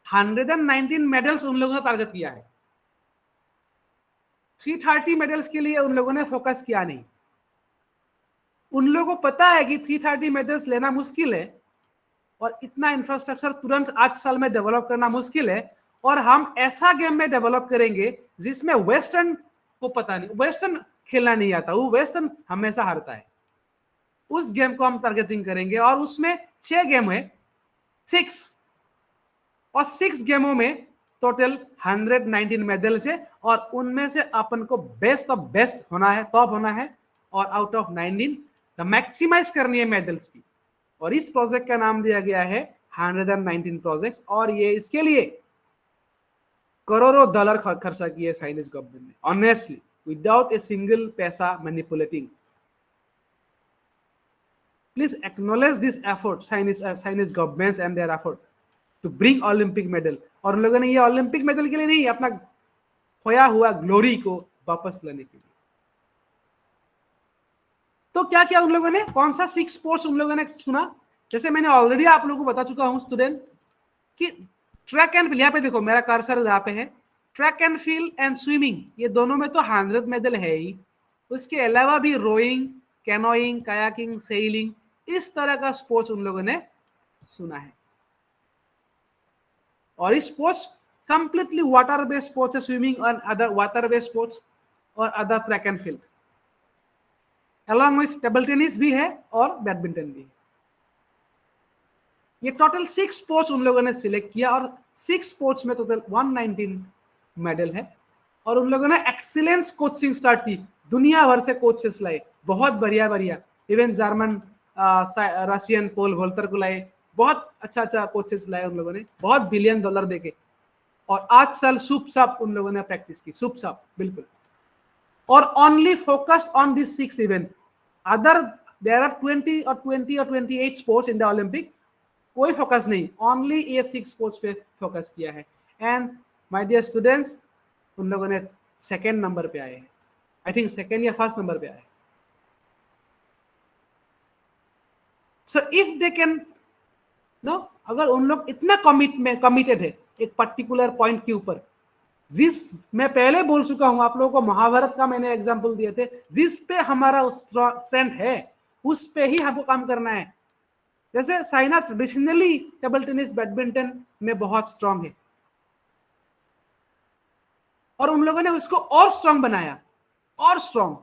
119 मेडल्स उन लोगों ने टारगेट किया है। 330 मेडल्स के लिए उन लोगों ने फोकस किया नहीं। उन लोगों को पता है कि 330 मेडल्स लेना मुश्किल है, और इतना इंफ्रास्ट्रक्चर तुरंत 8 साल में डेवलप करना मुश्किल है, और हम ऐसा गेम में डेवलप करेंगे जिसमें वेस्टर्न को पता नहीं, वेस्टर्न खेलना नहीं आता, वो वेस्टर्न हमेशा हारता है। उस गेम को हम टारगेटिंग करेंगे, और उसमें 6 गेम है, 6, और 6 गेमों में टोटल 119 मेडल्स है, और उनमें से अपन को बेस्ट ऑफ बेस्ट होना है, टॉप होना है, और आउट ऑफ 19 मैक्सिमाइज करनी है मेडल्स की। और इस प्रोजेक्ट का नाम दिया गया है 119 प्रोजेक्ट, और ये इसके लिए करोड़ों डॉलर खर्चा किए चाइनीज गवर्नमेंट ने, ऑनेस्टली, विदाउट ए सिंगल पैसा manipulating. Please acknowledge this effort, Chinese governments and their effort to bring Olympic medal. और उन लोगों ने ये ओलंपिक मेडल के लिए नहीं, अपना खोया हुआ ग्लोरी को वापस लाने के लिए। तो क्या क्या उन लोगों ने, कौन सा 6 स्पोर्ट्स उन लोगों ने चुना? जैसे मैंने ऑलरेडी आप लोगों को बता चुका हूं स्टूडेंट, कि ट्रैक एंड फील्ड, यहाँ पे देखो मेरा कर्सर यहाँ पे है, track and field and swimming, ये दोनों में तो 100 मेडल है ही। उसके अलावा भी रोइंग, कैनोइंग, कायाकिंग, सेलिंग, इस तरह का स्पोर्ट्स उन लोगों ने सुना है। और इस sports completely water based sports है, स्विमिंग और अदर वाटर बेस्ड स्पोर्ट्स और other track and field, along with table tennis भी है और बैडमिंटन भी है। ये टोटल 6 स्पोर्ट्स उन लोगों ने सिलेक्ट किया, और 6 स्पोर्ट्स में टोटल 119 मेडल है। और उन लोगों ने एक्सीलेंस कोचिंग स्टार्ट की, दुनिया भर से कोचेस लाए, बहुत बढ़िया बढ़िया, इवन जर्मन, रशियन, पोल वोल्टर को लाए, बहुत अच्छा कोचेस लाए उन लोगों ने, बहुत $1 बिलियन देके। और 8 साल सुप साप उन लोगों ने प्रैक्टिस की, सुप साप बिल्कुल। और only focused on this 6 event, other there are 20 और 28 स्पोर्ट्स इन द ओलंपिक, कोई फोकस नहीं, ओनली ये 6 स्पोर्ट्स पे फोकस किया है। एंड माय डियर स्टूडेंट्स, उन लोगों ने 2nd नंबर पे आए हैं, आई थिंक 2nd या 1st नंबर पे आए। So if they can no, अगर उन लोग इतना कमिटेड है एक पर्टिकुलर पॉइंट के ऊपर, जिस मैं पहले बोल चुका हूं आप लोगों को, महाभारत का मैंने एग्जांपल दिए थे, जिस पे हमारा स्ट्रेंथ है उस पे ही हमको काम करना है। जैसे China traditionally table tennis, badminton में बहुत स्ट्रांग है, और उन लोगों ने उसको और स्ट्रांग बनाया, और स्ट्रांग।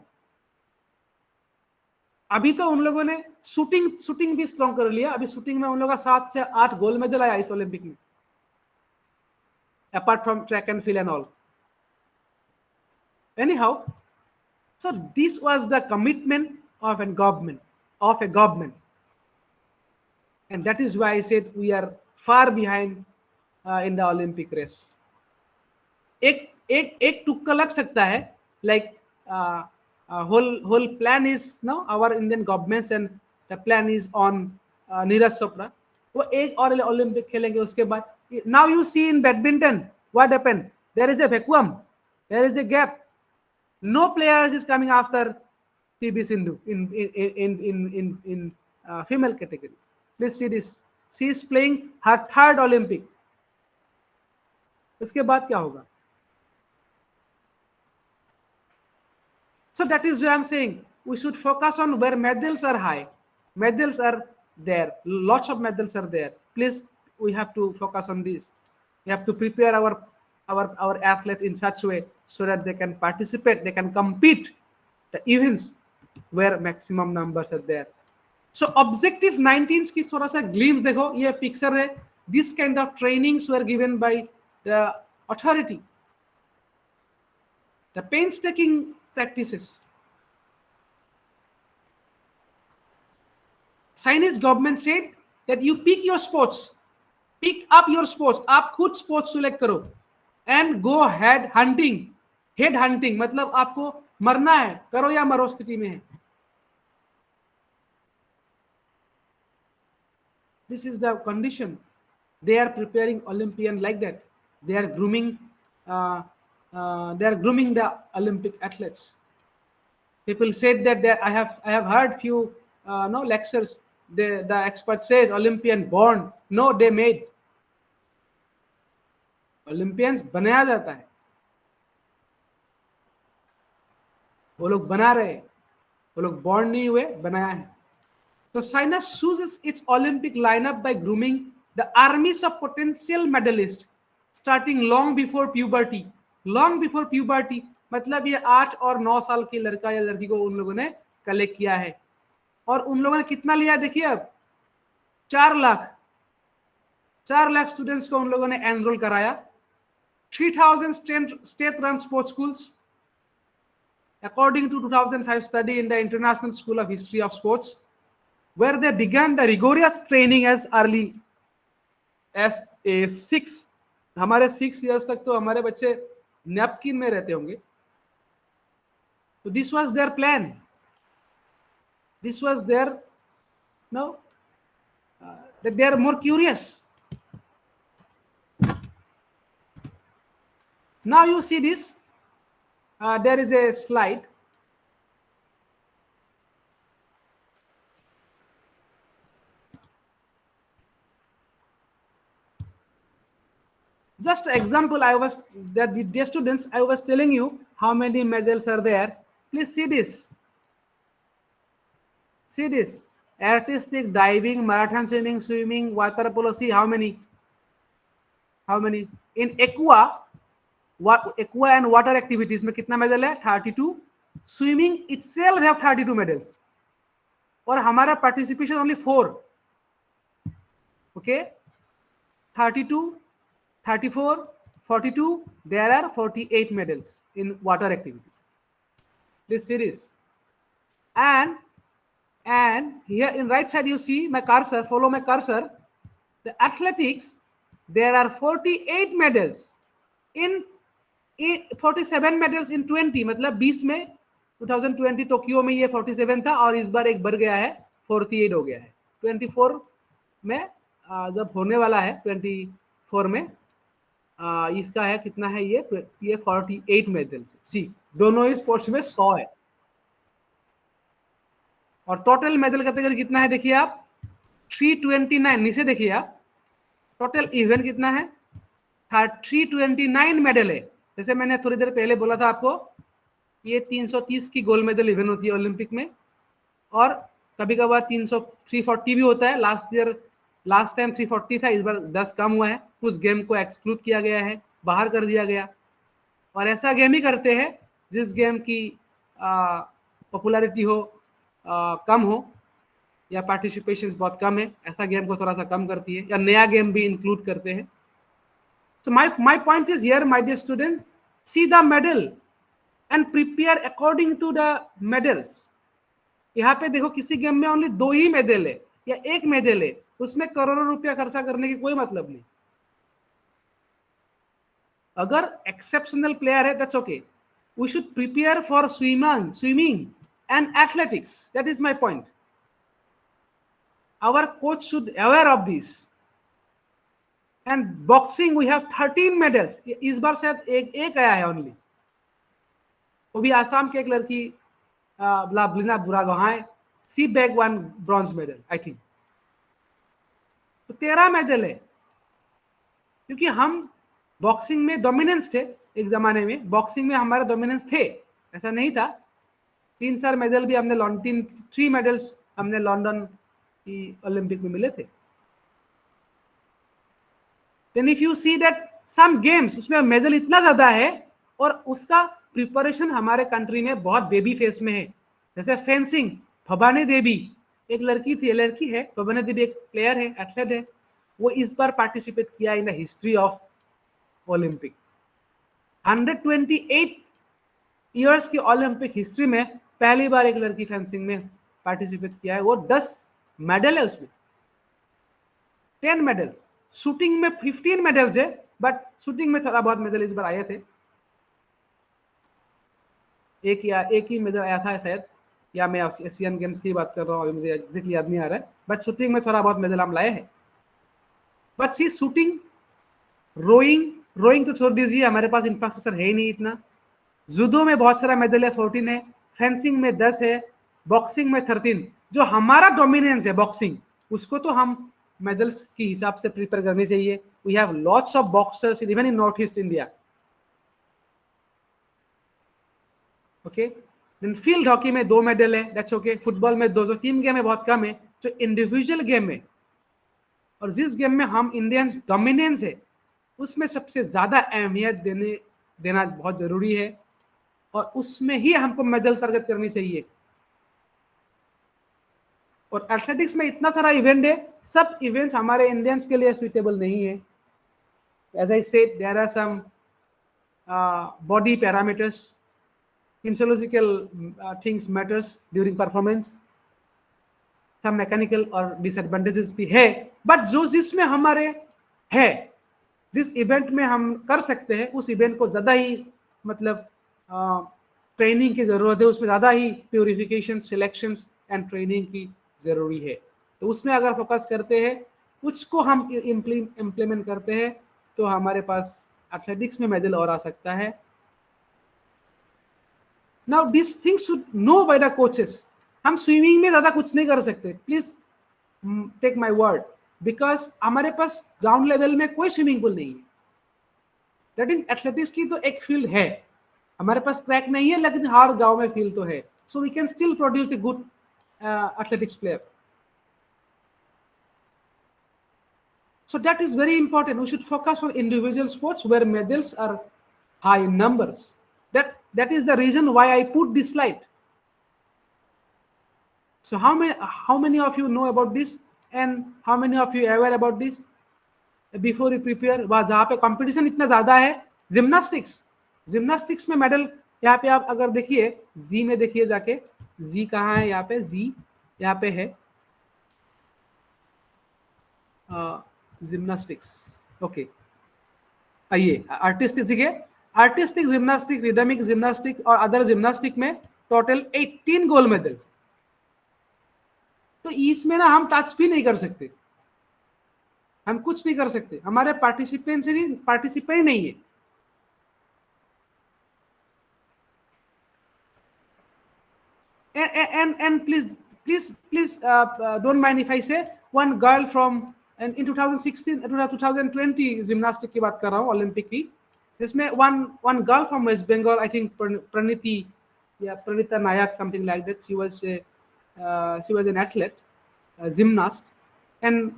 अभी तो उन लोगों ने शूटिंग भी स्ट्रांग कर लिया। अभी शूटिंग में उन लोगों का 7 से 8 गोल्ड मेडल आया इस ओलंपिक में, apart from track and field and all. Anyhow, so this was the commitment of a government, and that is why I said we are far behind in the Olympic race. एक तुक्का लग सकता है, like whole plan is now our Indian governments, and the plan is on Neeraj Chopra, वो एक और Olympic खेलेंगे उसके बाद. Now you see in badminton what happened, there is a vacuum, there is a gap, no players is coming after PB Sindhu in female categories. Please see this. She is playing her third Olympic. इसके बाद क्या होगा? So that is why I'm saying we should focus on where medals are high. Medals are there. Lots of medals are there. Please, we have to focus on this. We have to prepare our athletes in such a way so that they can participate, they can compete the events where maximum numbers are there. So objective 19 की थोड़ा सा glimpse देखो, ये picture है. This kind of trainings were given by the authority. The painstaking practices. Chinese government said that you pick your sports, pick up your sports. आप खुद sports select करो and go head hunting. Head hunting मतलब आपको मरना है, करो या मरो स्थिति में है. This is the condition. They are preparing Olympian like that. They are grooming. They are grooming the Olympic athletes. People said that I have heard few lectures. The expert says Olympian born. No, they made. Olympians बनाया जाता है. वो लोग बना रहे हैं. वो लोग born नहीं हुए, बनाया है. So China chooses its Olympic lineup by grooming the armies of potential medalists starting long before puberty. Long before puberty मतलब ये 8 और 9 साल की लड़का या लड़की को उन लोगों ने कलेक्ट किया है. और उन लोगों ने कितना लिया देखिए अब 4 लाख स्टूडेंट्स को उन लोगों ने एनरोल कराया. 3000 state run sports schools according to 2005 study in the International School of History of Sports, where they began the rigorous training as early as age 6. हमारे 6 years तक तो हमारे बच्चे नैपकिन में रहते होंगे. So this was their plan. This was their that they are more curious. Now you see this. There is a slide. Just example, the students, I was telling you how many medals are there. Please see this. See this. Artistic, diving, marathon swimming, water polo. See how many? How many? In aqua and water activities में कितना medal है? 32. Swimming itself have 32 medals. और हमारा participation only 4. Okay? 32, 34, 42. There are 48 medals in water activities. This series. And here in right side you see my cursor. Follow my cursor. The athletics, there are 48 medals in 47 medals in 20. मतलब 20 में 2020 Tokyo में ये 47 था और इस बार एक बढ़ गया है 48 हो गया है. 24 में जब होने वाला है 24 में इसका है कितना है ये 48 मेडल्स. सी दोनों ही स्पोर्ट्स में 100 है. और टोटल मेडल कैटेगरी कितना है देखिए आप 329. नीचे देखिए आप टोटल इवेंट कितना है 329 मेडल है. जैसे मैंने थोड़ी देर पहले बोला था आपको ये 330 की गोल्ड मेडल इवेंट होती है ओलंपिक में और कभी कभार 340 भी होता है. लास्ट टाइम 340 था, इस बार 10 कम हुआ है. कुछ गेम को एक्सक्लूड किया गया है, बाहर कर दिया गया. और ऐसा गेम ही करते हैं जिस गेम की पॉपुलैरिटी हो कम हो या पार्टिसिपेशन बहुत कम है, ऐसा गेम को थोड़ा सा कम करती है या नया गेम भी इंक्लूड करते हैं. So my point is here, my dear students, see the medal and prepare according to the medals. यहाँ पे देखो किसी गेम में ओनली 2 ही मेडल है या 1 मेडल है, उसमें करोड़ों रुपया खर्चा करने की कोई मतलब नहीं. अगर एक्सेप्शनल प्लेयर है that's okay. We should prepare for swimming and athletics. That is my point. our coach should aware of this. And boxing we have 13 medals. इस बार शायद एक आया है ओनली, वो भी आसाम की एक लड़की Lovlina Borgohain, she bag 1 bronze medal I think. तो 13 मेडल है, क्योंकि हम बॉक्सिंग में डोमिनेंस थे। एक जमाने में बॉक्सिंग में हमारे डोमिनेंस थे, ऐसा नहीं था। 3-4 मेडल भी हमने 3 मेडल्स हमने लंदन की ओलंपिक में मिले थे। Then if you see that some games उसमें मेडल इतना ज्यादा है और उसका प्रिपरेशन हमारे कंट्री में बहुत बेबी फेस में है। जैसे फेंसिंग, भवानी देवी एक लड़की थी, लड़की है, भवानी देवी एक प्लेयर है, एथलीट है, वो इस बार पार्टिसिपेट किया in the history of Olympic. 128 years की ओलंपिक हिस्ट्री में पहली बार एक लड़की फेंसिंग में पार्टिसिपेट किया है। वो 10 मेडल है, उसमें 10 मेडल्स। शूटिंग में 15 मेडल्स है, बट शूटिंग में थोड़ा बहुत मेडल इस बार आए थे। एक ही मेडल आया था शायद, या मैं एशियन गेम्स की बात कर रहा हूँ, मुझे एग्जैक्टली याद नहीं आ रहा है। बट शूटिंग में थोड़ा बहुत मेडल हम लाए हैं। बट सी शूटिंग, रोइंग तो छोड़ दीजिए, हमारे पास इंफ्रास्ट्रक्चर है ही नहीं इतना। जूडो में बहुत सारा मेडल है, 14 है, फेंसिंग में 10 है, बॉक्सिंग में 13। जो हमारा डोमिनेंस है बॉक्सिंग, उसको तो हम मेडल्स के हिसाब से प्रिपेयर करनी चाहिए। We have lots of boxers even in North East India. Okay, then field hockey में 2 मेडल है, दैट्स ओके। फुटबॉल में 2, जो टीम गेम में बहुत कम है, जो इंडिविजुअल गेम में, और जिस गेम में हम इंडियंस डोमिनेंस है, उसमें सबसे ज्यादा अहमियत देना बहुत जरूरी है, और उसमें ही हमको मेडल टारगेट करनी चाहिए। और एथलेटिक्स में इतना सारा इवेंट है, सब इवेंट्स हमारे इंडियंस के लिए सुइटेबल नहीं है। As I said, there are some body parameters, physiological things matters during performance, some mechanical और डिसएडवांटेजेस भी है। बट जो जिसमें हमारे है, जिस इवेंट में हम कर सकते हैं, उस इवेंट को ज्यादा ही मतलब ट्रेनिंग की जरूरत है, उसमें ज्यादा ही प्योरिफिकेशन, सिलेक्शंस एंड ट्रेनिंग की जरूरी है। तो उसमें अगर फोकस करते हैं, उसको हम इम्प्लीमेंट करते हैं, तो हमारे पास एथलेटिक्स में मेडल और आ सकता है। Now this things should know by the coaches. हम स्विमिंग में ज्यादा कुछ नहीं कर सकते, please take my word, because हमारे पास ग्राउंड लेवल में कोई स्विमिंग पूल नहीं है। लेकिन एथलेटिक्स की तो एक फील्ड है, हमारे पास ट्रैक नहीं है, लेकिन हर गांव में फील्ड तो है। So we can still produce a good athletics player. So that is very important. We should focus on individual sports where medals are high in numbers. That is the reason why I put this slide. So how many of you know about this, and how many of you aware about this? Before you prepare, जहाँ पे competition इतना ज्यादा है, gymnastics में medal, यहाँ पे आप अगर देखिए, जी में देखिए जाके, जी कहाँ है, यहाँ पे जी, यहाँ पे है जिम्नास्टिक्स। ओके, आइए आर्टिस्टिक देखिए, आर्टिस्टिक जिम्नास्टिक, रिदमिक जिम्नास्टिक और अदर जिम्नास्टिक में टोटल 18 गोल्ड मेडल्स। तो इसमें ना हम टच भी नहीं कर सकते, हम कुछ नहीं कर सकते, हमारे पार्टिसिपेंट नहीं है। And please don't mind if I say one girl from in 2016 2020 gymnastic की बात कर रहा हूँ, ओलंपिक की, जिसमें one girl from West Bengal, I think Praniti या प्रणीता नायक, something like that, she was an athlete, gymnast, and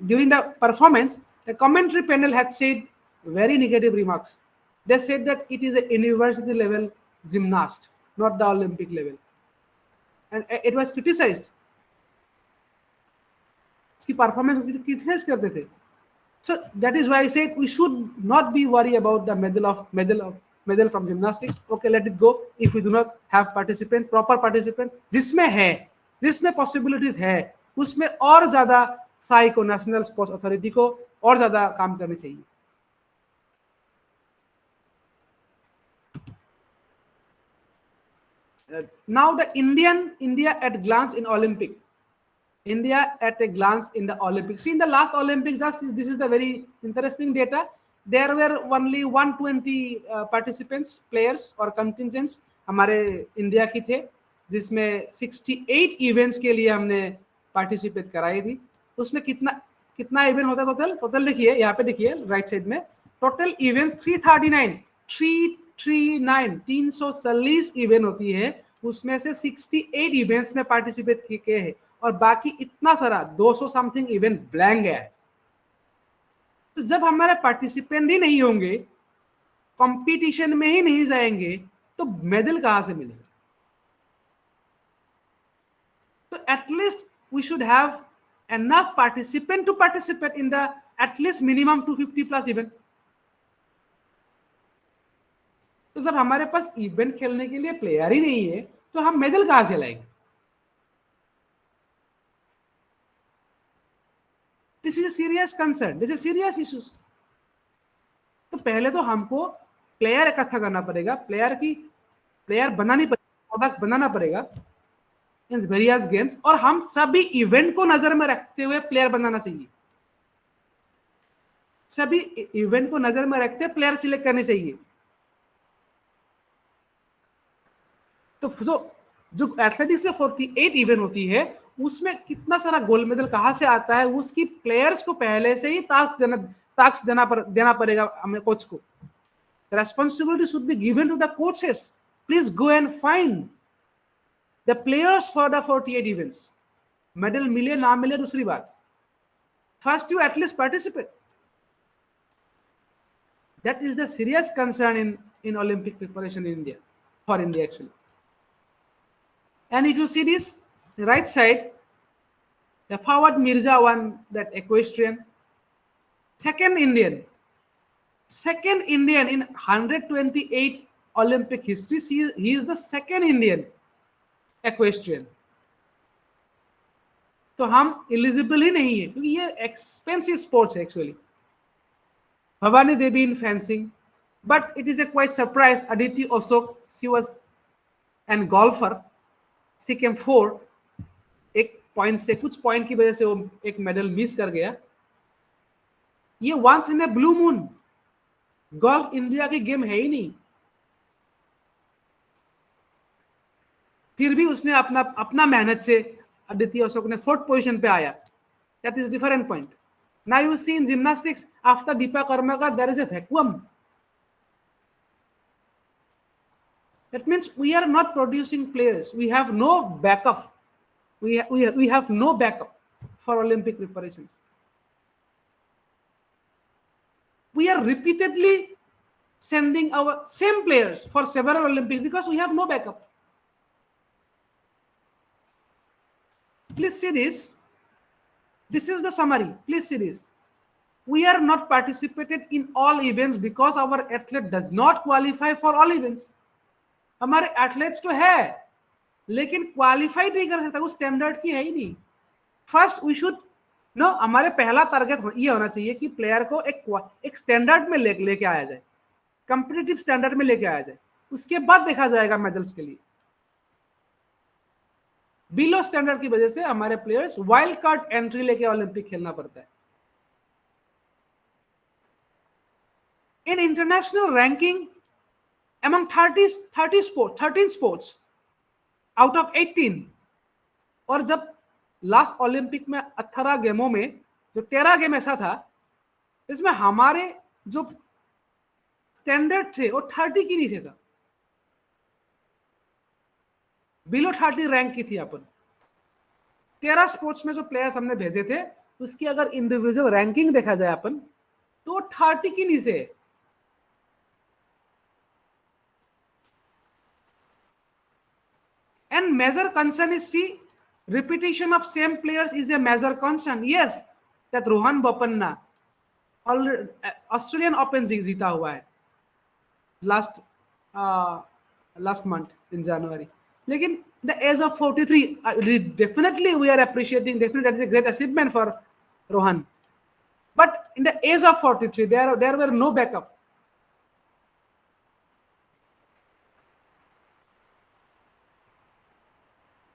during the performance, the commentary panel had said very negative remarks. They said that it is a university level gymnast, not the Olympic level, and it was criticized. इसकी performance criticise करते थे। So that is why I said we should not be worried about the medal from gymnastics. Okay, let it go. If we do not have participants, proper participants, जिसमें possibilities है, उसमें और ज्यादा साई को, national sports authority को और ज्यादा काम करनी चाहिए। Now the India at glance in Olympic. India at a glance in the Olympics. See, in the last Olympics, this is the very interesting data. There were only 120 participants, players or contingents हमारे India की थे, जिसमें 68 events के लिए हमने participate कराई थी. उसमें कितना इवेंट होता है टोटल देखिए यहाँ पे, देखिए राइट साइड में टोटल इवेंट्स 339 इवेंट होती है, उसमें से 68 इवेंट्स में पार्टिसिपेट किए हैं और बाकी इतना सारा 200 समथिंग इवेंट ब्लैंक है. तो जब हमारे पार्टिसिपेंट ही नहीं होंगे, कंपटीशन में ही नहीं जाएंगे, तो मेडल कहां से मिलेगा? तो at least we should have enough participant to participate in the at least minimum 250 plus event. तो जब हमारे पास इवेंट खेलने के लिए प्लेयर ही नहीं है, तो हम मेडल कहां से लाएंगे? This is a serious concern, this is serious issues. तो पहले तो हमको प्लेयर इकट्ठा करना पड़ेगा, प्लेयर बनानी पड़ेगी, प्रोडक्ट बनाना पड़ेगा इन वेरियस गेम्स, और हम सभी इवेंट को नजर में रखते हुए प्लेयर बनाना चाहिए. सभी इवेंट को नजर में रखते प्लेयर सिलेक्ट करने चाहिए. तो जो एथलेटिक्स में 48 इवेंट होती है, उसमें कितना सारा गोल्ड मेडल कहां से आता है, उसकी प्लेयर्स को पहले से ही टास्क देना पड़ेगा हमें, कोच को. Responsibility should be given to the coaches. Please go and find the players for the 48 events. Medal मिले ना मिले दूसरी बात, first you at least participate. That is the serious concern in Olympic preparation in India, for India actually. And if you see this right side, the Fawad Mirza won that equestrian, second Indian in 128 Olympic history. He is the second Indian एक्वेस्ट्रियन. तो हम eligible ही नहीं है, क्योंकि ये expensive sports है actually. Bhavani Devi in fencing, but it is a quite surprise. Aditi Ashok, she was an golfer, she came 4. एक point से, कुछ पॉइंट की वजह से वो एक मेडल मिस कर गया. ये once in a blue moon. Golf India की गेम है ही नहीं, फिर भी उसने अपना मेहनत से अदिति अशोक ने 4th पोजीशन पे आया. That is different point. Now you see in gymnastics, after Dipa Karmakar there is a vacuum. That means we are not producing players. We have no backup. we have no backup for Olympic preparations. We are repeatedly sending our same players for several Olympics because we have no backup. Please see this. This is the summary. Please see this. We are not participated in all events because our athlete does not qualify for all events. हमारे athletes तो है लेकिन qualify नहीं कर सकता, उस standard की है ही नहीं. फर्स्ट वी शुड नो, हमारे पहला टारगेट ये होना चाहिए कि प्लेयर को एक स्टैंडर्ड में लेके आया जाए, कंपिटिटिव स्टैंडर्ड में लेके आया जाए. उसके बाद देखा जाएगा मेडल्स के लिए. बिलो स्टैंडर्ड की वजह से हमारे प्लेयर्स वाइल्ड कार्ड एंट्री लेके ओलंपिक खेलना पड़ता है. In international ranking among 13 sports out of 18, और जब लास्ट ओलंपिक में 18 गेमों में जो 13 गेम ऐसा था इसमें हमारे जो स्टैंडर्ड थे वो 30 की नीचे था, बिलो 30 रैंक की थी. अपन 13 स्पोर्ट्स में जो प्लेयर्स हमने भेजे थे उसकी अगर इंडिविजुअल रैंकिंग देखा जाए अपन तो 30 की नीचे है. And major concern is, see, repetition of same players is a major concern. Yes, that Rohan Bopanna Australian Open जीता हुआ है last month in January. लेकिन the age of 43, definitely we are appreciating. Definitely that is a great achievement for Rohan. But in the age of 43, there were no backup.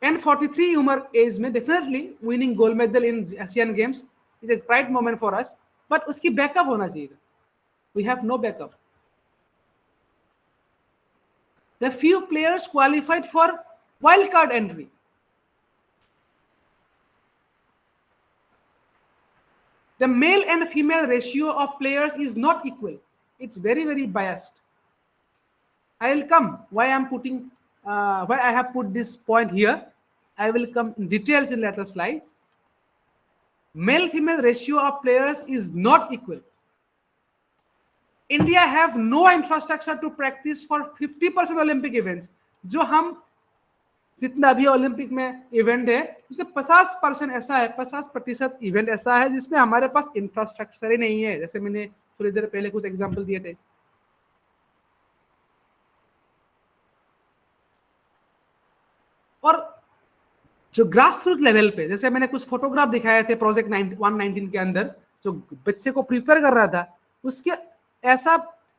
And 43 उम्र age में definitely winning gold medal in Asian Games is a pride moment for us, but उसकी backup होना चाहिए. We have no backup. The few players qualified for wild card entry. The male and female ratio of players is not equal. It's very, very biased. I will come why I'm putting why I have put this point here. I will come in details in later slides. Male female ratio of players is not equal. India have no infrastructure to practice for 50% Olympic events. जो हम जितना भी Olympic में event है उससे 50% ऐसा है, 50% event ऐसा है जिसमें हमारे पास इंफ्रास्ट्रक्चर ही नहीं है. जैसे मैंने थोड़ी देर पहले कुछ एग्जांपल दिए थे. और जो ग्रास रूट लेवल पे, जैसे मैंने कुछ फोटोग्राफ दिखाए थे प्रोजेक्ट 119 के अंदर, जो बच्चे को प्रिपेयर कर रहा था, उसके ऐसा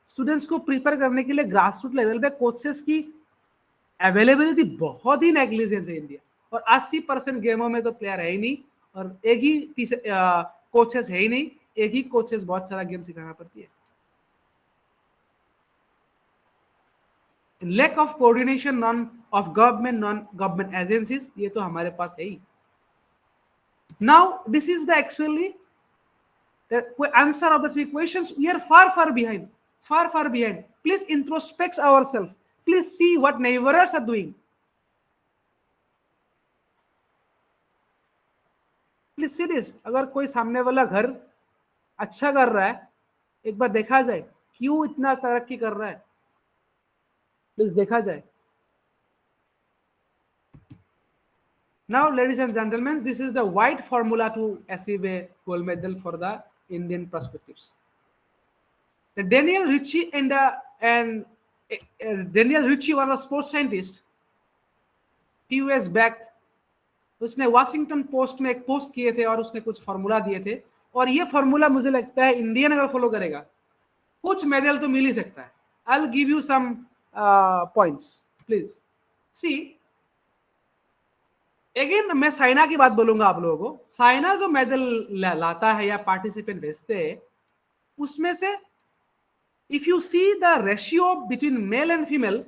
स्टूडेंट्स को प्रिपेयर करने के लिए ग्रास रूट लेवल पे कोचेस की अवेलेबिलिटी बहुत ही नेग्लिजेंस है इंडिया. और 80% गेमों में तो प्लेयर है ही नहीं, और एक ही कोचेस है ही नहीं, एक ही कोचेस बहुत सारा गेम सिखाना पड़ती है. Lack of coordination none of government non government agencies, ये तो हमारे पास है ही. Now this is the actually the answer of the three questions. We are far behind, far behind. Please introspect ourselves. Please see what neighbors are doing. Please see this. अगर कोई सामने वाला घर अच्छा कर रहा है, एक बार देखा जाए क्यों इतना तरक्की कर रहा है, प्लीज देखा जाए. Now, ladies and gentlemen, this is the wide formula to achieve a gold medal for the Indian perspectives. The Daniel Ritchie Daniel Ritchie was a sports scientist. Few years back, उसने Washington post में एक post किए थे और उसने कुछ formula दिए थे, और ये फॉर्मूला मुझे लगता है इंडियन अगर फॉलो करेगा कुछ मेडल तो मिल ही सकता है. I will give you some points, please see. Again मैं साइना की बात बोलूंगा आप लोगों को. साइना जो मेडल लाता है या पार्टिसिपेंट भेजते हैं, उसमें से if you see the ratio between male and female,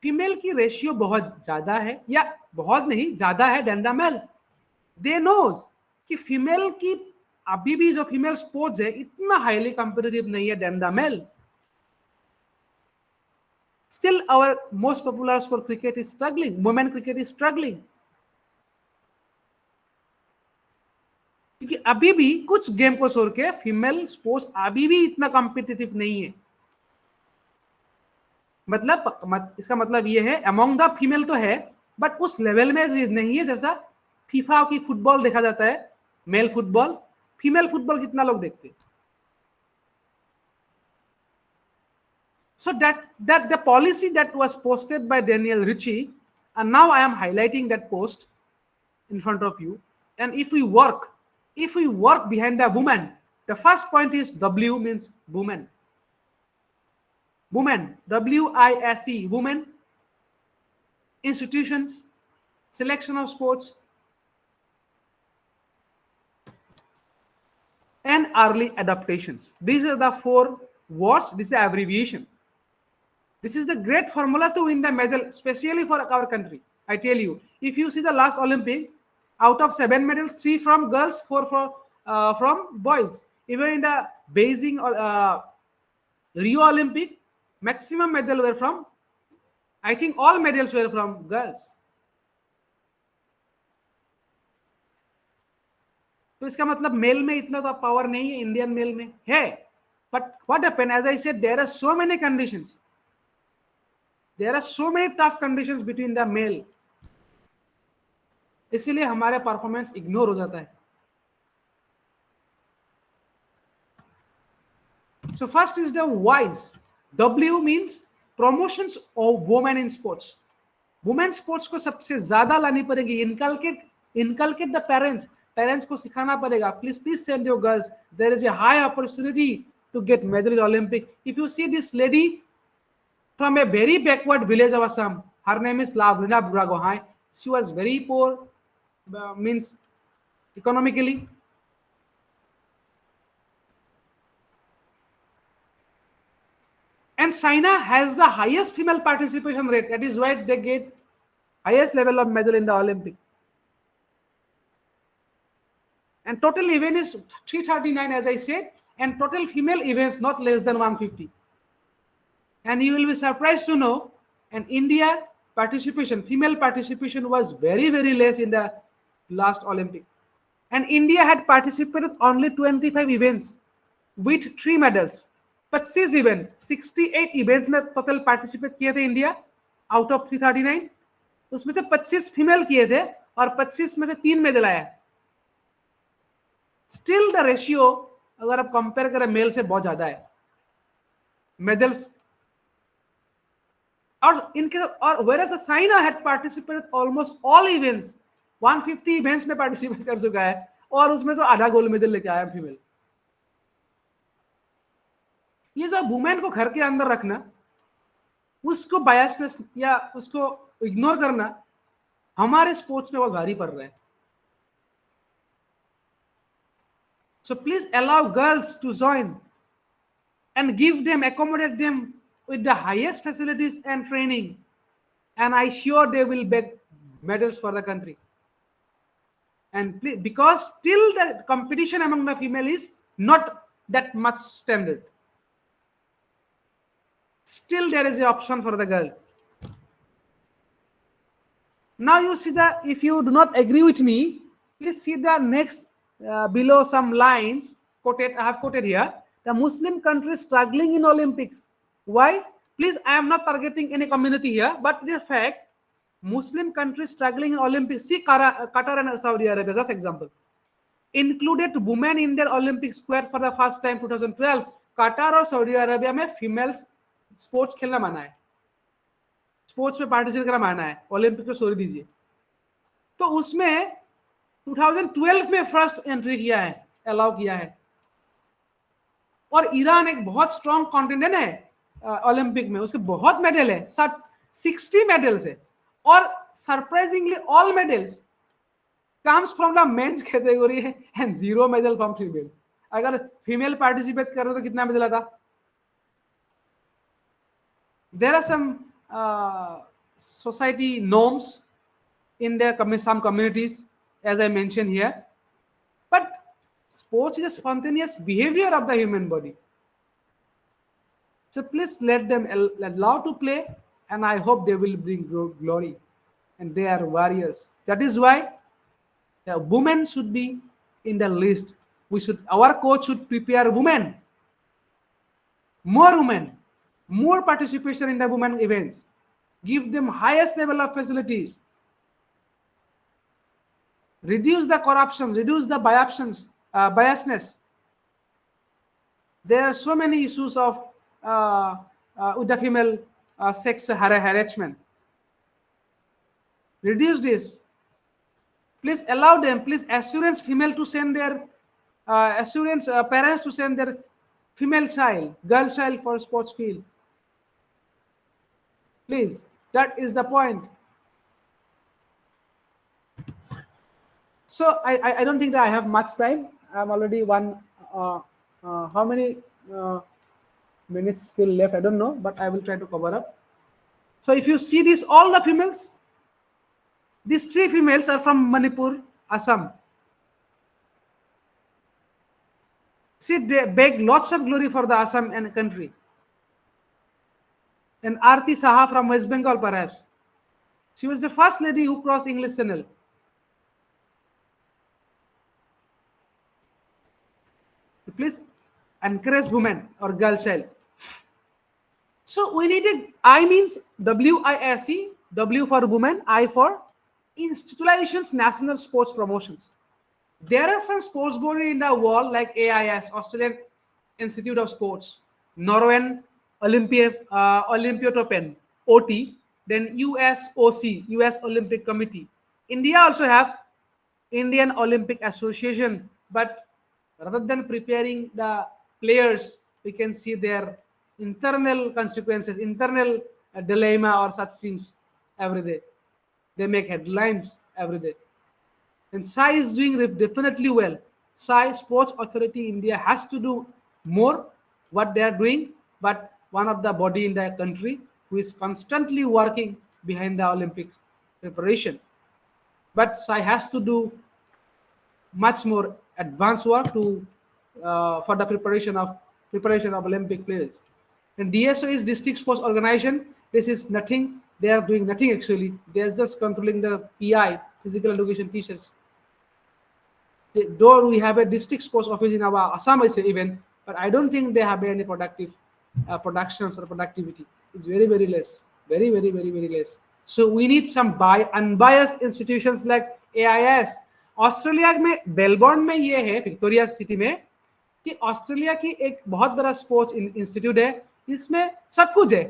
female की रेशियो बहुत ज्यादा है, या बहुत नहीं ज्यादा है then the male. They knows कि फीमेल की अभी भी जो फीमेल स्पोर्ट्स है इतना हाईली कॉम्पिटिटिव नहीं है then the male. Still our most popular sport cricket is struggling. Women cricket is struggling. क्योंकि अभी भी कुछ गेम को छोड़ के फीमेल स्पोर्ट्स अभी भी इतना कॉम्पिटिटिव नहीं है. मतलब इसका मतलब ये है अमंग द फीमेल तो है, बट उस लेवल में नहीं है जैसा फीफा की फुटबॉल देखा जाता है, मेल फुटबॉल. फीमेल फुटबॉल कितना लोग देखते हैं. So that the policy that was posted by Daniel Ritchie, and now I am highlighting that post in front of you. And if we work behind the woman, the first point is W means woman. Women, WISE, women, institutions, selection of sports, and early adaptations. These are the 4 words. This is the abbreviation. This is the great formula to win the medal, especially for our country. I tell you, if you see the last Olympic, out of 7 medals, 3 from girls, 4 from boys. Even in the Beijing Rio Olympic, maximum medal were from, I think all medals were from girls. तो इसका मतलब mail में इतना तो power नहीं है, Indian mail में है. But what happened, as I said, there are so many conditions. There are so many tough conditions between the male. इसलिए हमारे परफॉर्मेंस इग्नोर हो जाता है. So first is the WISE. W means promotions of women in sports. Women sports को सबसे ज्यादा लानी पड़ेगी. Inculcate the parents. Parents को सिखाना पड़ेगा. Please send your girls. There is a high opportunity to get medal in Olympic. If you see this lady from a very backward village of Assam, her name is Lavrina Buragohai. She was very poor, means economically. And China has the highest female participation rate. That is why they get highest level of medal in the Olympic. And total event is 339, as I said, and total female events not less than 150. And you will be surprised to know, and India participation, female participation was very, very less in the last Olympic. And India had participated only 25 events with 3 medals. 25 event 68 events में total participate किए थे India out of 339, उसमें से 25 female किए थे और 25 में से 3 मेडल आया. स्टिल द रेशियो अगर आप कंपेयर करें मेल से बहुत ज्यादा है मेडल्स. और इनके और whereas China had participated almost all events, 150 events में पार्टिसिपेट कर चुका है और उसमें से आधा गोल्ड मेडल लेके आया फीमेल. ये जो वुमेन को घर के अंदर रखना, उसको बायसनेस या उसको इग्नोर करना हमारे स्पोर्ट्स में बहुत भारी पड़ रहा है. So please allow girls to join and give them, accommodate them with the highest facilities and training, and I sure they will beg medals for the country. And please, because still the competition among the female is not that much standard. Still there is an option for the girl. Now you see that if you do not agree with me, please see the next below some lines quoted. I have quoted here. The Muslim countries struggling in Olympics. Why? Please, I am not targeting any community here, but the fact Muslim countries struggling in Olympics. See Qatar and Saudi Arabia, just example. Included women in their Olympic squad for the first time 2012. Qatar और Saudi Arabia में females sports खेलना माना है, sports में participate करना माना है, Olympic में छोड़ दीजिए. तो उसमें 2012 में फर्स्ट एंट्री किया है, अलाउ किया है. और ईरान एक बहुत स्ट्रॉन्ग कॉन्टिनेंट है ओलंपिक में, उसके बहुत मेडल है, 60 मेडल्स है. और surprisingly all medals comes from the men's category and 0 medal from female. अगर फीमेल पार्टिसिपेट कर रहे तो कितना मेडल आता? There are some society norms in their some communities, as I mentioned here. But sports is a spontaneous behavior of the human body. So please let them allow to play, and I hope they will bring glory. And they are warriors. That is why the women should be in the list. Our coach should prepare women, more women, more participation in the women events, give them highest level of facilities, reduce the corruption, reduce the biasness. There are so many issues of with the female sex harassment. Reduce this. Please allow them. Please assurance female to send their parents to send their female child, girl child for sports field. Please, that is the point. So I don't think that I have much time. I'm already how many minutes still left? I don't know, but I will try to cover up. So if you see this, all the females, these 3 females are from Manipur, Assam. See, they beg lots of glory for the Assam and country. And Aarti Saha from West Bengal, perhaps. She was the first lady who crossed English Channel. Please encourage women or girl child. So we need I means WISE, W for women, I for institutions, national sports promotions. There are some sports bodies in the world like AIS, Australian Institute of Sports, Norwegian Olympiatopen, OT, then USOC, US Olympic Committee. India also have Indian Olympic Association, but rather than preparing the players, we can see their internal consequences, internal dilemma or such things every day. they make headlines every day. And Sai is doing definitely well. Sai Sports Authority India has to do more what they are doing, but one of the body in the country who is constantly working behind the Olympics preparation. But Sai has to do much more advanced work to for the preparation of Olympic players. And DSO is district sports organization. This is nothing. They are doing nothing actually. They are just controlling the PI, physical education teachers. Though we have a district sports office in our Assam even, but I don't think they have any productive productions or productivity. It's very less, very less. So we need some unbiased institutions like AIS. Australia में Melbourne में ये है, Victoria city में, कि Australia की एक बहुत बड़ा स्पोर्ट्स इंस्टीट्यूट है, इसमें सब कुछ है,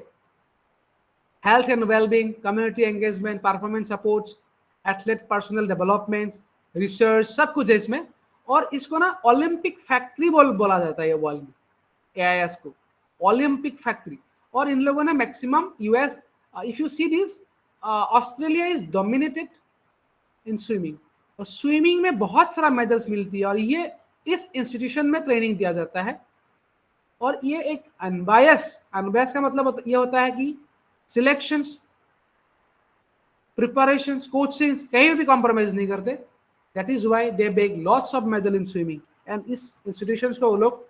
health and wellbeing, community engagement, performance supports, athlete personal development, research, सब कुछ है इसमें. और इसको ना ओलंपिक फैक्ट्री बोला जाता है ये वर्ल्ड में, एआईएस को ओलंपिक फैक्ट्री. और इन लोगों ने maximum US, if you see this, Australia is dominated in swimming, और स्विमिंग में बहुत सारा मेडल्स मिलती है, और ये इस इंस्टीट्यूशन में ट्रेनिंग दिया जाता है. और ये एक अनबायस का मतलब ये होता है कि सिलेक्शंस, प्रिपरेशंस, कोचिंग कहीं भी कॉम्प्रोमाइज नहीं करते. That is why they bag lots of medal in swimming. And इस इंस्टीट्यूशंस को वो लोग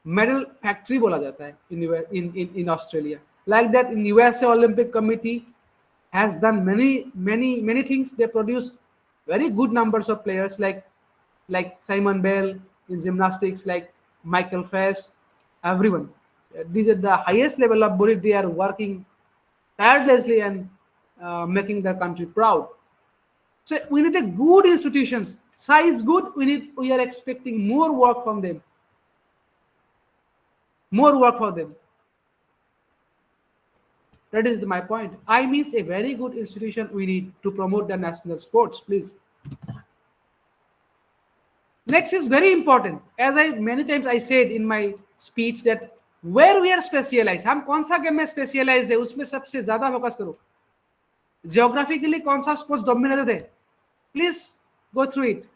मेडल फैक्ट्री बोला जाता है in Australia. Like that, in USA Olympic Committee has done many things. They produce very good numbers of players like Simon Bell in gymnastics, like Michael Phelps, everyone. These are the highest level of body. They are working tirelessly and making their country proud. So we need a good institutions. Size good. We are expecting more work from them. More work for them. That is my point. I means a very good institution we need to promote the national sports, please. Next is very important. As many times I said in my speech that where we are specialized, हम कौन सा game में specialized है, उसमें सबसे ज्यादा focus करो. Geographically कौन सा sports dominated है, please go through it.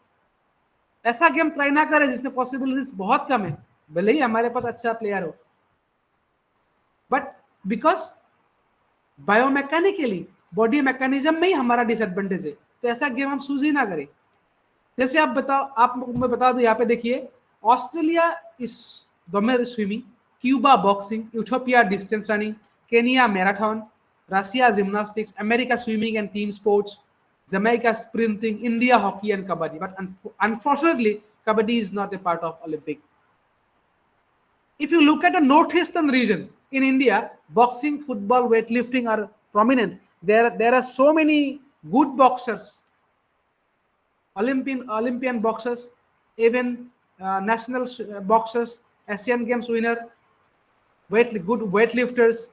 ऐसा गेम ट्राई ना करें जिसमें पॉसिबिलिटीज बहुत कम है, भले ही हमारे पास अच्छा प्लेयर हो. बट बिकॉज बायोमैकेनिकली बॉडी मैकेनिज्म में ही हमारा डिसएडवांटेज है, तो ऐसा गेम हम चूज ही ना करें. जैसे आप मैं बता दूं, यहाँ पे देखिए, Australia is dominated swimming, Cuba boxing, Ethiopia distance running, Kenya marathon, Russia gymnastics, America swimming and team sports, Jamaica sprinting, India hockey and kabaddi. But unfortunately, kabaddi is not a part of Olympic. If you look at the northeastern region in India, boxing, football, weightlifting are prominent. There are so many good boxers, Olympian boxers, even national boxers, Asian Games winner, good weightlifters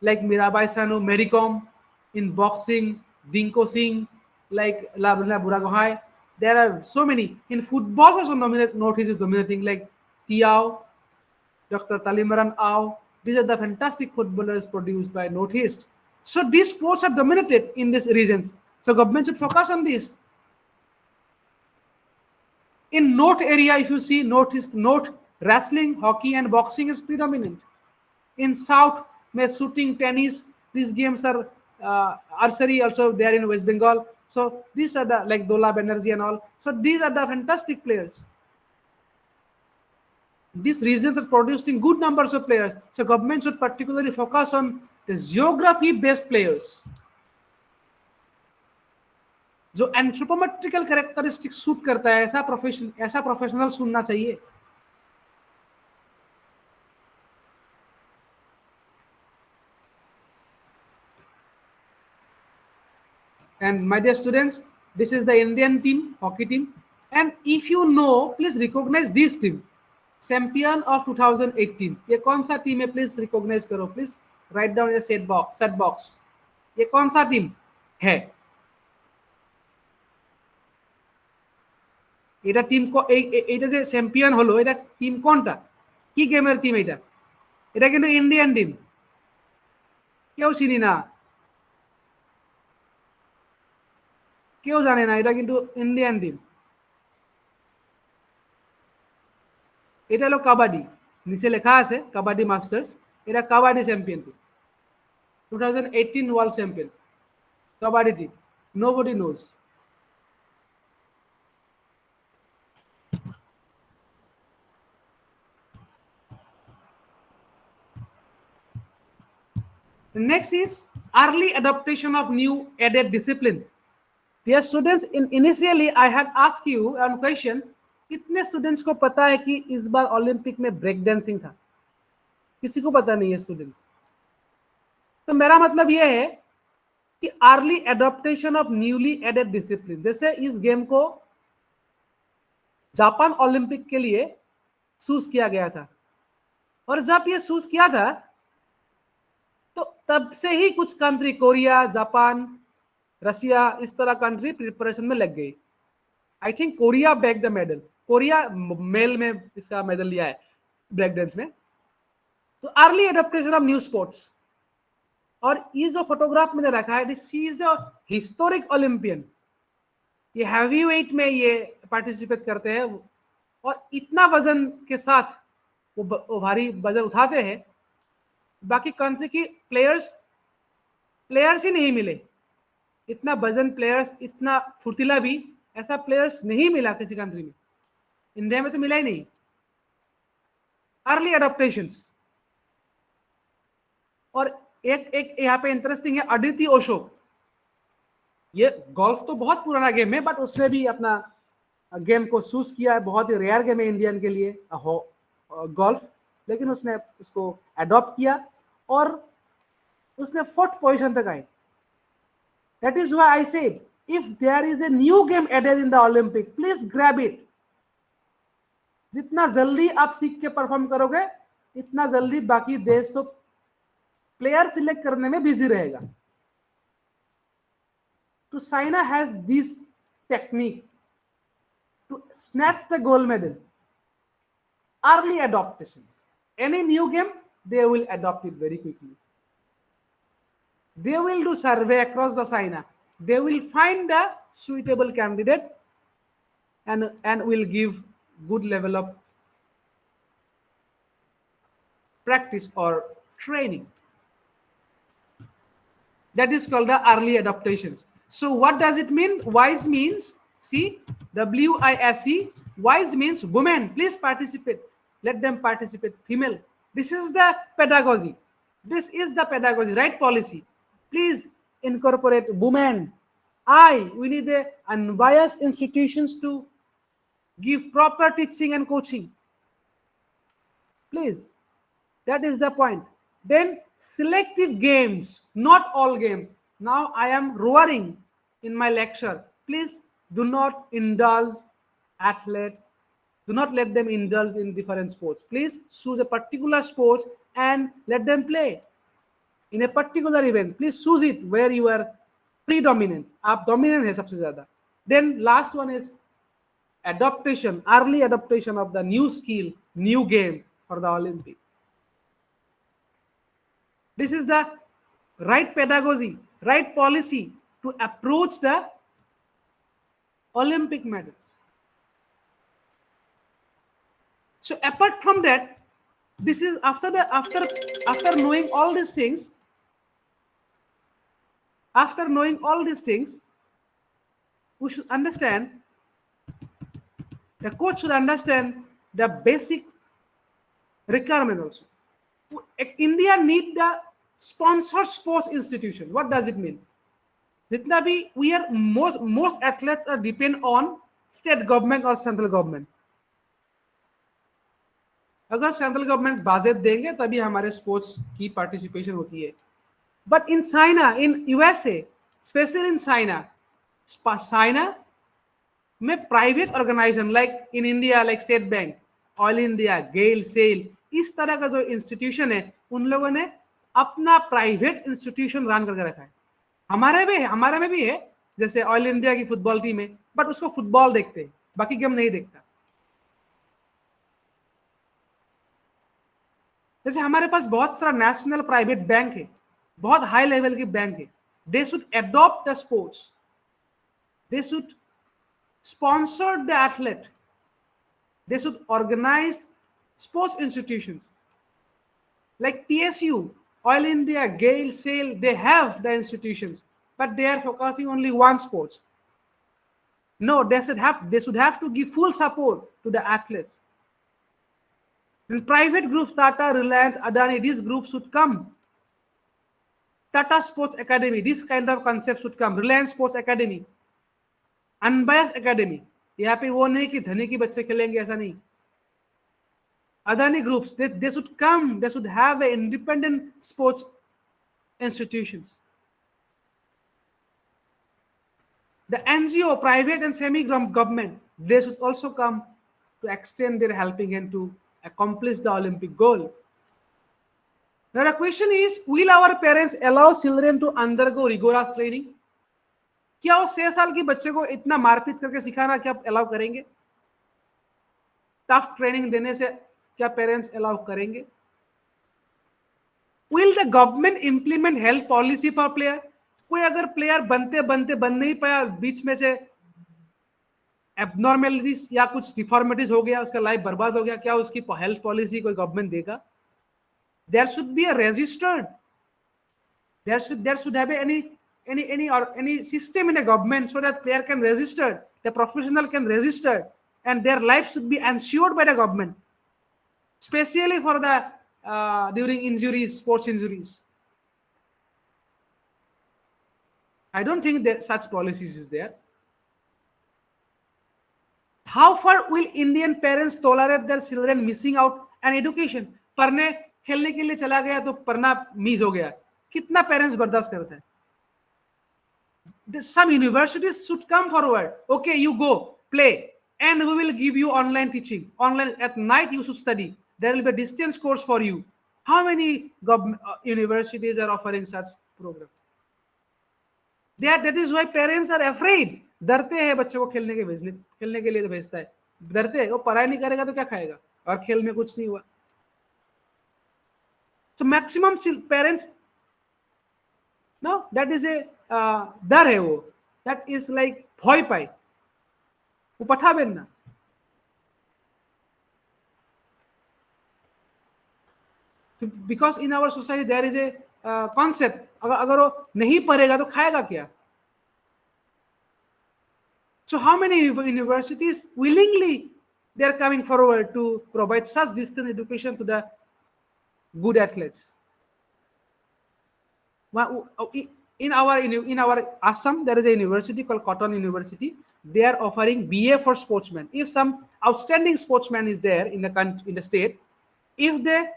like Mirabai Sanu, Mary Kom in boxing, Dinko Singh, like Labna Buragohai. There are so many. In football also Northeast is dominating, like Tiao, Dr. Talimaran Ao. These are the fantastic footballers produced by Northeast. So these sports are dominated in these regions. So government should focus on this. In North area, if you see Northeast, North, wrestling, hockey and boxing is predominant. In South, shooting, tennis, these games are archery also there in West Bengal. So these are the like Dola Banerjee and all. So these are the fantastic players. These regions are producing good numbers of players. So government should particularly focus on the geography-based players. जो anthropometrical characteristic suit करता है, ऐसा professional सुनना चाहिए. And my dear students, this is the Indian team, hockey team. And if you know, please recognize this team. Champion of 2018. ये कौन सा team है? Please recognize करो. Please write down your set box. ये कौन सा टीम है? এটা টিম এইটা যে চ্যাম্পিয়ন হলো, এটা টিম কোনটা, কি গেমের টিম? এটা কিন্তু ইন্ডিয়ান টিম, কেউ চিনি না. কেউ জানে না, এটা কিন্তু ইন্ডিয়ান টিম। এটা হলো কাবাডি, নিচে লেখা আছে কাবাডি মাস্টার্স, এটা kabaddi champion team, 2018 world champion kabaddi team, nobody nose. Next is early adaptation of new added discipline. Dear students, initially I had asked you one question, कितने स्टूडेंट्स को पता है कि इस बार ओलंपिक में ब्रेक डांसिंग था? किसी को पता नहीं है स्टूडेंट्स। तो मेरा मतलब यह है कि early adaptation of newly added discipline, जैसे इस गेम को जापान ओलंपिक के लिए चूज किया गया था, और जब ये चूज किया था तो तब से ही कुछ कंट्री, कोरिया, जापान, रशिया, इस तरह कंट्री प्रिपरेशन में लग गई। I think Korea back the medal, Korea male में इसका मेडल लिया है ब्रेक डांस में। तो early adaptation of new sports. और ये जो फोटोग्राफ मैंने रखा है, she is the historic Olympian, ये हैवी वेट में ये पार्टिसिपेट करते हैं, और इतना वजन के साथ वो भारी वजन उठाते हैं, बाकी कंट्री की प्लेयर्स ही नहीं मिले। इतना वजन प्लेयर्स, इतना फुर्तीला भी ऐसा प्लेयर्स नहीं मिला किसी कंट्री में, इंडिया में तो मिला ही नहीं। Early adaptations. और एक यहाँ पे इंटरेस्टिंग है, अदिति ओशो, ये गोल्फ तो बहुत पुराना गेम है, बट उसने भी अपना गेम को चूज किया है, बहुत ही रेयर गेम है इंडियन के लिए गोल्फ, लेकिन उसने उसको अडॉप्ट किया और उसने 4th पोजीशन तक आई। That is why I said if there is a new game added in the Olympic, please grab it. जितना जल्दी आप सीख के परफॉर्म करोगे, इतना जल्दी बाकी देश तो प्लेयर सिलेक्ट करने में बिजी रहेगा। तो China has this technique to snatch the gold medal. Early adaptations. Any new game, they will adopt it very quickly. They will do survey across the China. They will find a suitable candidate and will give good level of practice or training. That is called the early adaptations. So what does it mean? WISE means, see, WISE, WISE means women, please participate. Let them participate, female. This is the pedagogy. This is the pedagogy, right policy. Please incorporate women. We need the unbiased institutions to give proper teaching and coaching. Please, that is the point. Then selective games, not all games. Now I am roaring in my lecture. Please do not indulge athlete. Do not let them indulge in different sports. Please choose a particular sport and let them play. In a particular event, please choose it where you are predominant. आप dominant है सबसे ज़्यादा. Then last one is adaptation, early adaptation of the new skill, new game for the Olympic. This is the right pedagogy, right policy to approach the Olympic medals. So apart from that, this is after knowing all these things. After knowing all these things, we should understand. The coach should understand the basic requirement also. India need the sponsored sports institution. What does it mean? जितना भी we are most athletes are depend on state government or central government. अगर central government budget देंगे तभी हमारे sports की participation होती है. But in China, in USA, specially in China में private organisation like in India, like State Bank, Oil India, GAIL, SAIL, इस तरह का जो इंस्टीट्यूशन है, उन लोगों ने अपना प्राइवेट इंस्टीट्यूशन रन करके रखा है. हमारे में भी है, जैसे ऑयल इंडिया की फुटबॉल टीम है, बट उसको फुटबॉल देखते हैं, बाकी गेम नहीं देखता. जैसे हमारे पास बहुत सारा नेशनल प्राइवेट बैंक है, बहुत हाई लेवल की बैंक है. They should adopt the sports. they should sponsor the athlete. They should organize sports institutions like PSU, Oil India, Gale, SAIL. They have the institutions, but they are focusing only one sports. No, they should have to give full support to the athletes. And private groups, Tata, Reliance, Adani, these groups should come. Tata Sports Academy, this kind of concept should come. Reliance Sports Academy, Unbiased Academy. यहाँ पे वो नहीं कि धनी के बच्चे खेलेंगे, ऐसा नहीं. Adani groups, they should come. They should have an independent sports institutions. The NGO, private and semi-government, they should also come to extend their helping hand to accomplish the Olympic goal. Now the question is, will our parents allow children to undergo rigorous training? क्या वो 6 साल के बच्चे को इतना मारपीट करके सिखाना क्या अलाउ करेंगे? टफ ट्रेनिंग देने से क्या पेरेंट्स अलाउ करेंगे? Will the government implement health policy for player? कोई अगर प्लेयर बनते बनते बन नहीं पाया, बीच में से एबनॉर्मेलिटीज या कुछ डिफॉर्मिटीज हो गया, उसका लाइफ बर्बाद हो गया, क्या उसकी हेल्थ पॉलिसी कोई गवर्नमेंट देगा? There should be a registered. There should have any system in a government so that player can register, the professional can register, and their life should be ensured by the government, especially for the during injuries, sports injuries. I don't think that such policies is there. How far will Indian parents tolerate their children missing out an education? पढ़ने खेलने के लिए चला गया तो पढ़ना miss हो गया, कितना पेरेंट्स बर्दाश्त करते हैं? Some universities should come forward. Okay, you go play, and we will give you online teaching. Online at night you should study. There will be a distance course for you. How many universities are offering such program? That is why parents are afraid. डरते हैं बच्चों को खेलने के लिए भेजता है, डरते हैं वो पढ़ाई नहीं करेगा तो क्या खाएगा, और खेल में कुछ नहीं हुआ. So maximum parents, no, that is a डर है वो, that is like भय पाए वो पठाबेन ना. Because in our society there is a concept, अगर वो नहीं पढ़ेगा तो खाएगा क्या? So how many universities willingly they are coming forward to provide such distance education to the good athletes? In our Assam, there is a university called Cotton University. They are offering BA for sportsmen. If some outstanding sportsman is there in the state, if they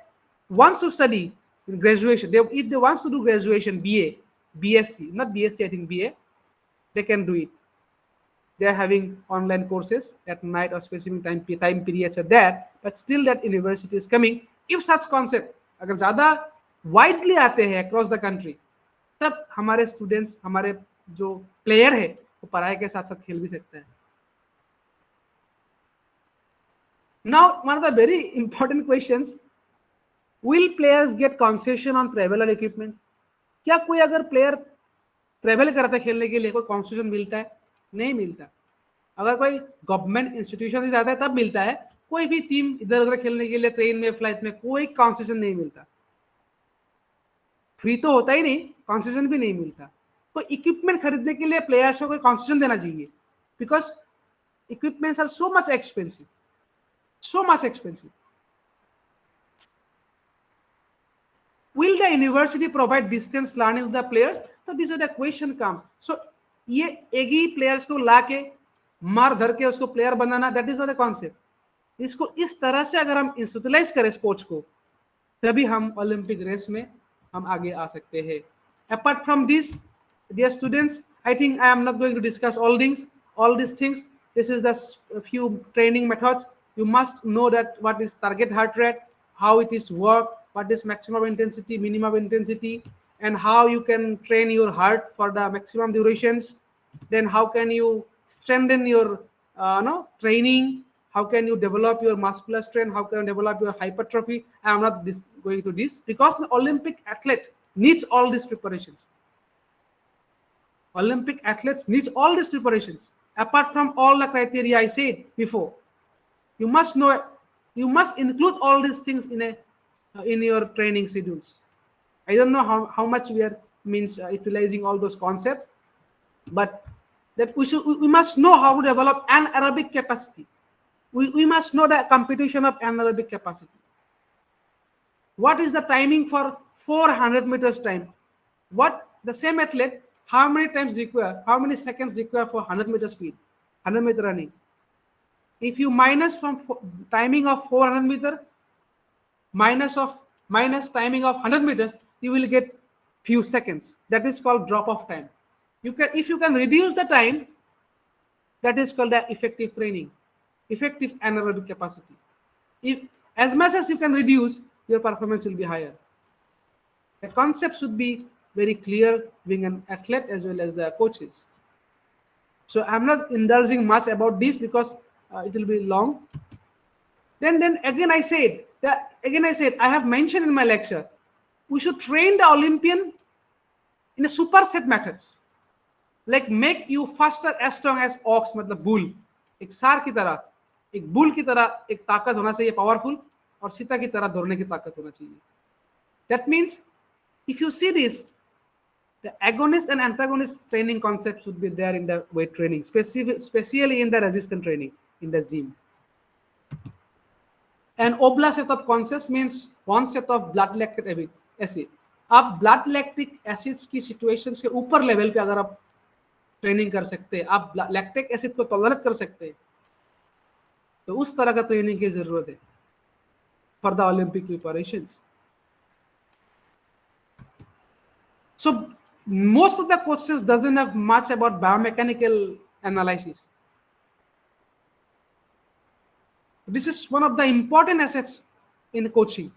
want to study in graduation, if they want to do graduation, BA, BSc, not BSc, I think BA, they can do it. They are having online courses at night or specific time periods are there, but still that university is coming. If such concept अगर ज़्यादा widely आते हैं across the country, तब हमारे students, हमारे जो player है, वो पढ़ाई के साथ साथ खेल भी सकते हैं. Now, one of the very important questions: will players get concession on travel and equipments? क्या कोई अगर player travel करता है खेलने के लिए कोई concession मिलता है? नहीं मिलता. अगर कोई गवर्नमेंट इंस्टीट्यूशन से जाता है तब मिलता है. कोई भी टीम इधर उधर खेलने के लिए ट्रेन में, फ्लाइट में कोई कंसेशन नहीं मिलता. फ्री तो होता ही नहीं, कंसेशन भी नहीं मिलता. तो इक्विपमेंट खरीदने के लिए प्लेयर्स को कोई कंसेशन देना चाहिए, because equipments are so much expensive, so much expensive. Will the university provide distance learning to the players? So this is the question comes. So ये एक ही प्लेयर्स को लाके मार धर के उसको player banana, that is not the concept. इसको इस तरह से अगर हम इंस्टीट्यूलाइज करें स्पोर्ट्स को, तभी हम ओलंपिक रेस में हम आगे आ सकते हैं. Apart from this, dear students, I think I am not going to discuss all these things. This is the few training methods. You must know that what is target heart rate, how it is work, what is maximum intensity, minimum intensity, and how you can train your heart for the maximum durations. Then how can you strengthen your training? How can you develop your muscular strength? How can you develop your hypertrophy? I am not going to this, because an Olympic athlete needs all these preparations. Olympic athletes need all these preparations. Apart from all the criteria I said before, you must know, you must include all these things in your training schedules. I don't know how much we are utilizing all those concepts, but that we must know how to develop anaerobic capacity. We must know the competition of anaerobic capacity. What is the timing for 400 meters time? What the same athlete, how many times require, how many seconds require for 100 meter speed, 100 meter running? If you minus from timing of 400 meter, minus timing of 100 meters, you will get few seconds. That is called drop off time. If you can reduce the time, that is called the effective training, effective anaerobic capacity. If as much as you can reduce, your performance will be higher. The concept should be very clear being an athlete as well as the coaches. So I'm not indulging much about this because it will be long. Then again I said I have mentioned in my lecture, we should train the Olympian in a superset methods, like make you faster as strong as ox, मतलब bull, एक सार की तरह, एक bull की तरह एक ताकत होना चाहिए पावरफुल, और सीता की तरह दौड़ने की ताकत होना चाहिए. That means if you see this, the agonist and antagonist training concept should be there in the weight training, especially in the resistance training in the gym. And obla set of concepts means one set of blood lactic acid. आप blood lactic acids की situations के ऊपर level पे अगर आप training कर सकते हैं, आप लैक्टिक एसिड को टॉलरेट कर सकते हैं, तो उस तरह का ट्रेनिंग की जरूरत है for the Olympic preparations. So most of the courses doesn't have much about biomechanical analysis. This is one of the important assets in coaching.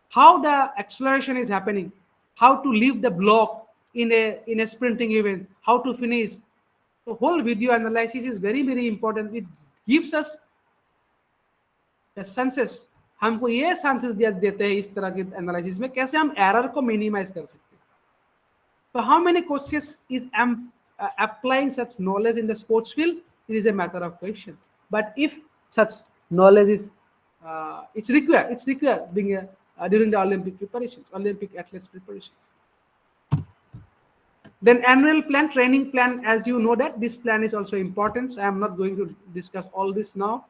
How the acceleration is happening, how to leave the block in a sprinting event, how to finish. The whole video analysis is very, very important. It gives us the senses. हमको ये senses देते हैं इस तरह के analysis में कैसे हम error को minimize कर सकते हैं. So how many coaches is applying such knowledge in the sports field? It is a matter of question. But if such knowledge is it's required being during the Olympic preparations, Olympic athletes preparations. Then annual plan, training plan, as you know that this plan is also important. I am not going to discuss all this now.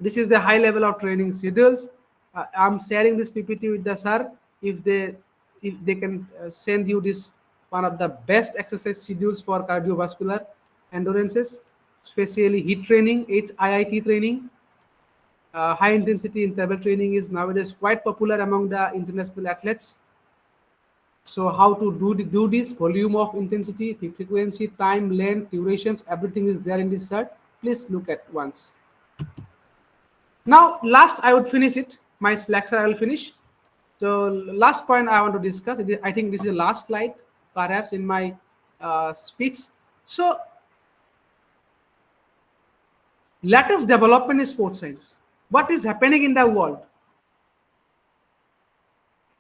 This is the high level of training schedules. I'm sharing this PPT with the sir. If they can send you this one of the best exercise schedules for cardiovascular endurances, especially heat training, HIIT training. High intensity interval training is nowadays quite popular among the international athletes. So how to do this, volume of intensity, frequency, time, length, durations, everything is there in this chart. Please look at once. Now last I would finish it, my lecture I will finish. So last point I want to discuss, I think this is the last slide perhaps in my speech. So latest development in sports science. What is happening in the world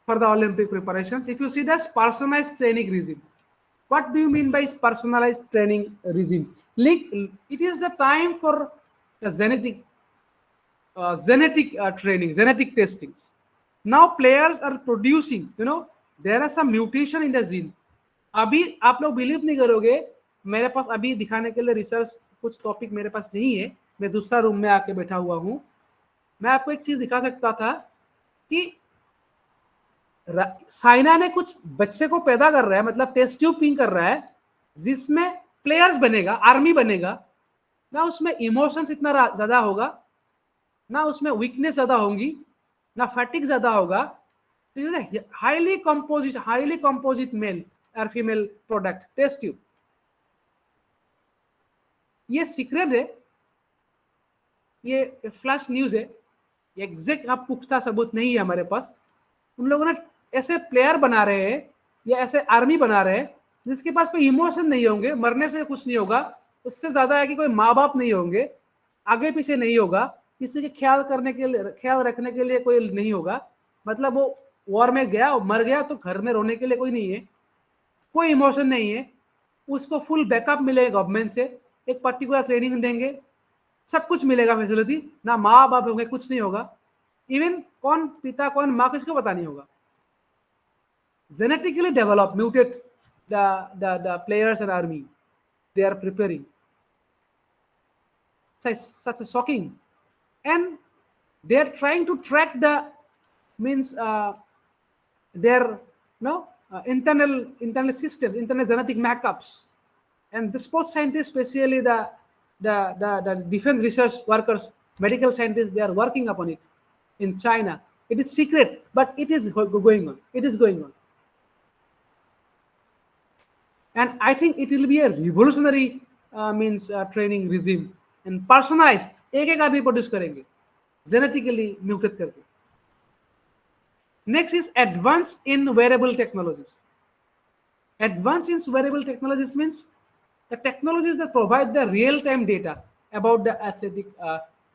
for the Olympic preparations? If you see this personalized training regime, what do you mean by personalized training regime? It is the time for the genetic training, genetic testings. Now players are producing, there are some mutation in the gene. अभी आप लोग believe नहीं करोगे, मेरे पास अभी दिखाने के लिए रिसर्च कुछ टॉपिक मेरे पास नहीं है, मैं दूसरा रूम में आके बैठा हुआ हूँ. मैं आपको एक चीज दिखा सकता था कि साइना ने कुछ बच्चे को पैदा कर रहा है, मतलब टेस्ट ट्यूबिंग कर रहा है, जिसमें प्लेयर्स बनेगा, आर्मी बनेगा ना. उसमें इमोशंस इतना ज्यादा होगा ना, उसमें वीकनेस ज्यादा होंगी ना, फैटिक ज्यादा होगा. This is a highly composite male और फीमेल प्रोडक्ट टेस्ट ट्यूब. ये सीक्रेट है, ये फ्लैश न्यूज है, एग्जैक्ट आप पुख्ता सबूत नहीं है हमारे पास. उन लोगों ने ऐसे प्लेयर बना रहे हैं या ऐसे आर्मी बना रहे हैं जिसके पास कोई इमोशन नहीं होंगे, मरने से कुछ नहीं होगा. उससे ज्यादा है कि कोई माँ बाप नहीं होंगे, आगे पीछे नहीं होगा, किसी के ख्याल रखने के लिए कोई नहीं होगा. मतलब वो वॉर में गया और मर गया तो घर में रोने के लिए कोई नहीं है. कोई इमोशन नहीं है, उसको फुल बैकअप मिलेगा गवर्नमेंट से, एक पर्टिकुलर ट्रेनिंग देंगे, सब कुछ मिलेगा फैसिलिटी, ना माँ बाप होंगे, कुछ नहीं होगा, इवन कौन पिता कौन माँ किसको पता नहीं होगा. Genetically developed, mutate the players and army they are preparing. Such a shocking, and they are trying to track the means their internal systems, internal genetic backups, and the sports scientists, especially the defense research workers, medical scientists, they are working upon it in China. It is secret, but it is going on. It is going on. And I think it will be a revolutionary training regime and personalized. एक आदमी produce करेंगे genetically mutate करके. Next is advance in wearable technologies. Advance in wearable technologies means the technologies that provide the real-time data about the athletic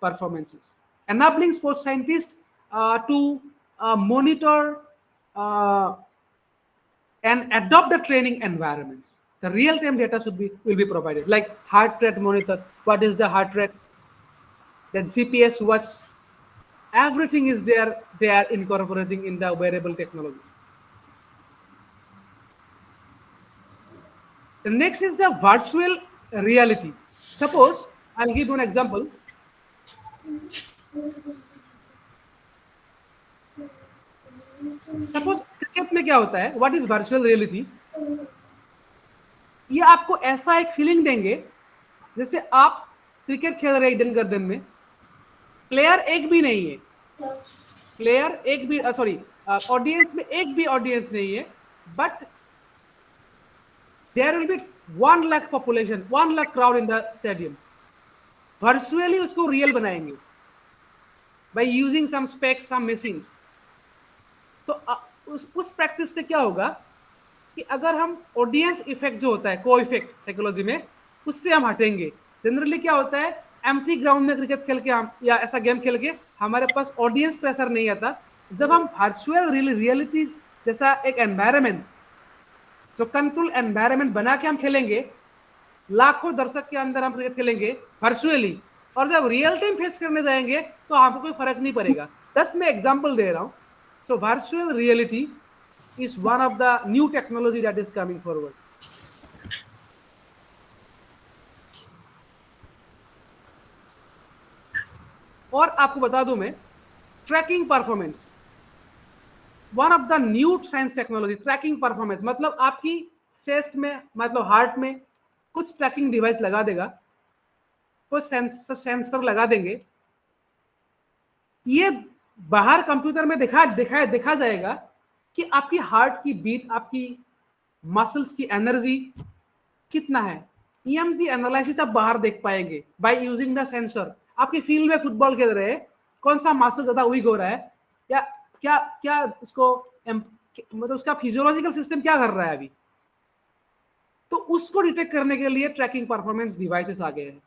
performances, enabling sports scientists to monitor and adopt the training environments. The real-time data will be provided, like heart rate monitor. What is the heart rate? Then GPS watch. Everything is there. They are incorporating in the wearable technologies. The next is the virtual reality. Suppose I'll give you an example. Suppose cricket में क्या होता है, what is virtual reality? ये आपको ऐसा एक feeling देंगे जैसे आप क्रिकेट खेल रहे ईडन गार्डन में, प्लेयर एक भी नहीं है, प्लेयर एक भी सॉरी ऑडियंस में एक भी ऑडियंस नहीं है, but there will be 1 lakh population, 1 lakh crowd in the stadium. Virtually उसको रियल बनाएंगे by using some specs, some machines. तो उस प्रैक्टिस से क्या होगा कि अगर हम ऑडियंस इफेक्ट जो होता है, को इफेक्ट साइकोलॉजी में, उससे हम हटेंगे. जनरली क्या होता है, एम्प्टी ग्राउंड में क्रिकेट खेल के हम या ऐसा गेम खेल के हमारे पास ऑडियंस प्रेशर नहीं आता. जब हम वर्चुअल रियलिटी जैसा एक एनवायरनमेंट, जो कंट्रोल एनवायरनमेंट बना के हम खेलेंगे, लाखों दर्शक के अंदर हम क्रिकेट खेलेंगे वर्चुअली, और जब रियल टाइम फेस करने जाएंगे तो आपको कोई फर्क नहीं पड़ेगा. जस्ट मैं एग्जाम्पल दे रहा हूँ. So virtual reality is one of the new technology that is coming forward. और आपको बता दूं मैं, tracking performance, one of the new science technology. Tracking performance मतलब आपकी चेस्ट में, मतलब हार्ट में कुछ ट्रैकिंग डिवाइस लगा देगा, कुछ सेंसर लगा देंगे. ये बाहर कंप्यूटर में देखा जाएगा कि आपकी हार्ट की बीट, आपकी मसल्स की एनर्जी कितना है. ईएमजी एनालिसिस आप बाहर देख पाएंगे बाय यूजिंग द सेंसर. आपकी फील्ड में फुटबॉल खेल रहे हैं, कौन सा मसल ज्यादा वीक हो रहा है, या क्या उसको मतलब उसका फिजियोलॉजिकल सिस्टम क्या कर रहा है अभी, तो उसको डिटेक्ट करने के लिए ट्रैकिंग परफॉर्मेंस डिवाइसेस आ गए हैं.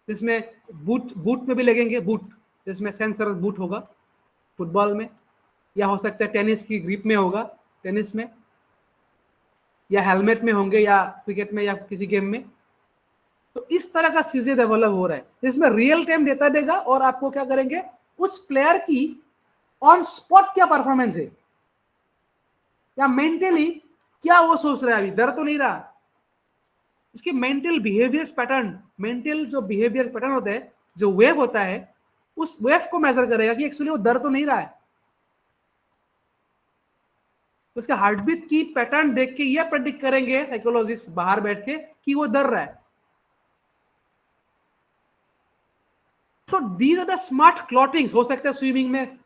जिसमें बूट में भी लगेंगे, बूट जिसमें सेंसर बूट होगा फुटबॉल में, या हो सकता है टेनिस की ग्रिप में होगा, टेनिस में, या हेलमेट में होंगे, या क्रिकेट में, या किसी गेम में. तो इस तरह का चीजें डेवलप हो रहा है जिसमें रियल टाइम डेटा देगा, और आपको क्या करेंगे, उस प्लेयर की ऑन स्पॉट क्या परफॉर्मेंस है, या मेंटली क्या वो सोच रहा है, अभी डर तो नहीं रहा, उसके मेंटल बिहेवियर पैटर्न, मेंटल जो बिहेवियर पैटर्न होता है, जो वेव होता है, उस वेव को मेजर करेगा कि एक्चुअली वो डर तो नहीं रहा है. उसका हार्टबीट की पैटर्न देख के ये प्रेडिक्ट करेंगे साइकोलॉजिस्ट बाहर बैठ के कि वो डर रहा है. तो these are the smart clothing. हो सकता है स्विमिंग में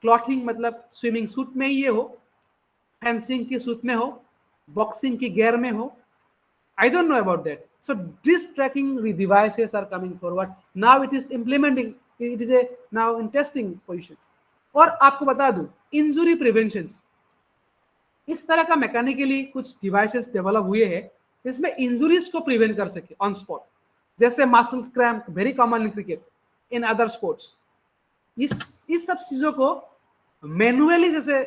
क्लॉथिंग मतलब स्विमिंग सूट में ये हो, फेंसिंग की सूट में हो, बॉक्सिंग की गियर में हो. I don't know about that. So these tracking devices are coming forward. Now it is implementing. It is now in testing positions. और आपको बता दूं, इंजुरी प्रिवेंशन, इस तरह का मैकेनिकली कुछ डिवाइसेस डेवलप हुए हैं जिसमें इंजुरीज को प्रिवेंट कर सके ऑन स्पॉट. जैसे muscle cramp, very common in cricket, in other sports. इस सब चीजों को मैनुअली जैसे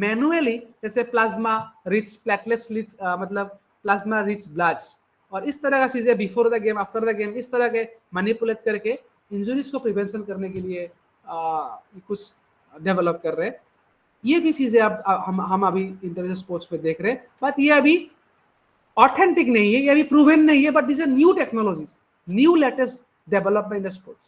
मैनुअली जैसे प्लाज्मा रिच प्लेटलेट्स रिच मतलब प्लाज्मा रिच ब्लड और इस तरह का चीजें before the game after the game इस तरह के मैनिपुलेट करके इंजरीज को प्रिवेंशन करने के लिए कुछ डेवलप कर रहे हैं। ये भी चीजें अब हम अभी इंटरनेशनल स्पोर्ट्स पे देख रहे हैं, बट ये अभी ऑथेंटिक नहीं है, ये अभी प्रूवन नहीं है, but this are new technologies, new latest development in sports.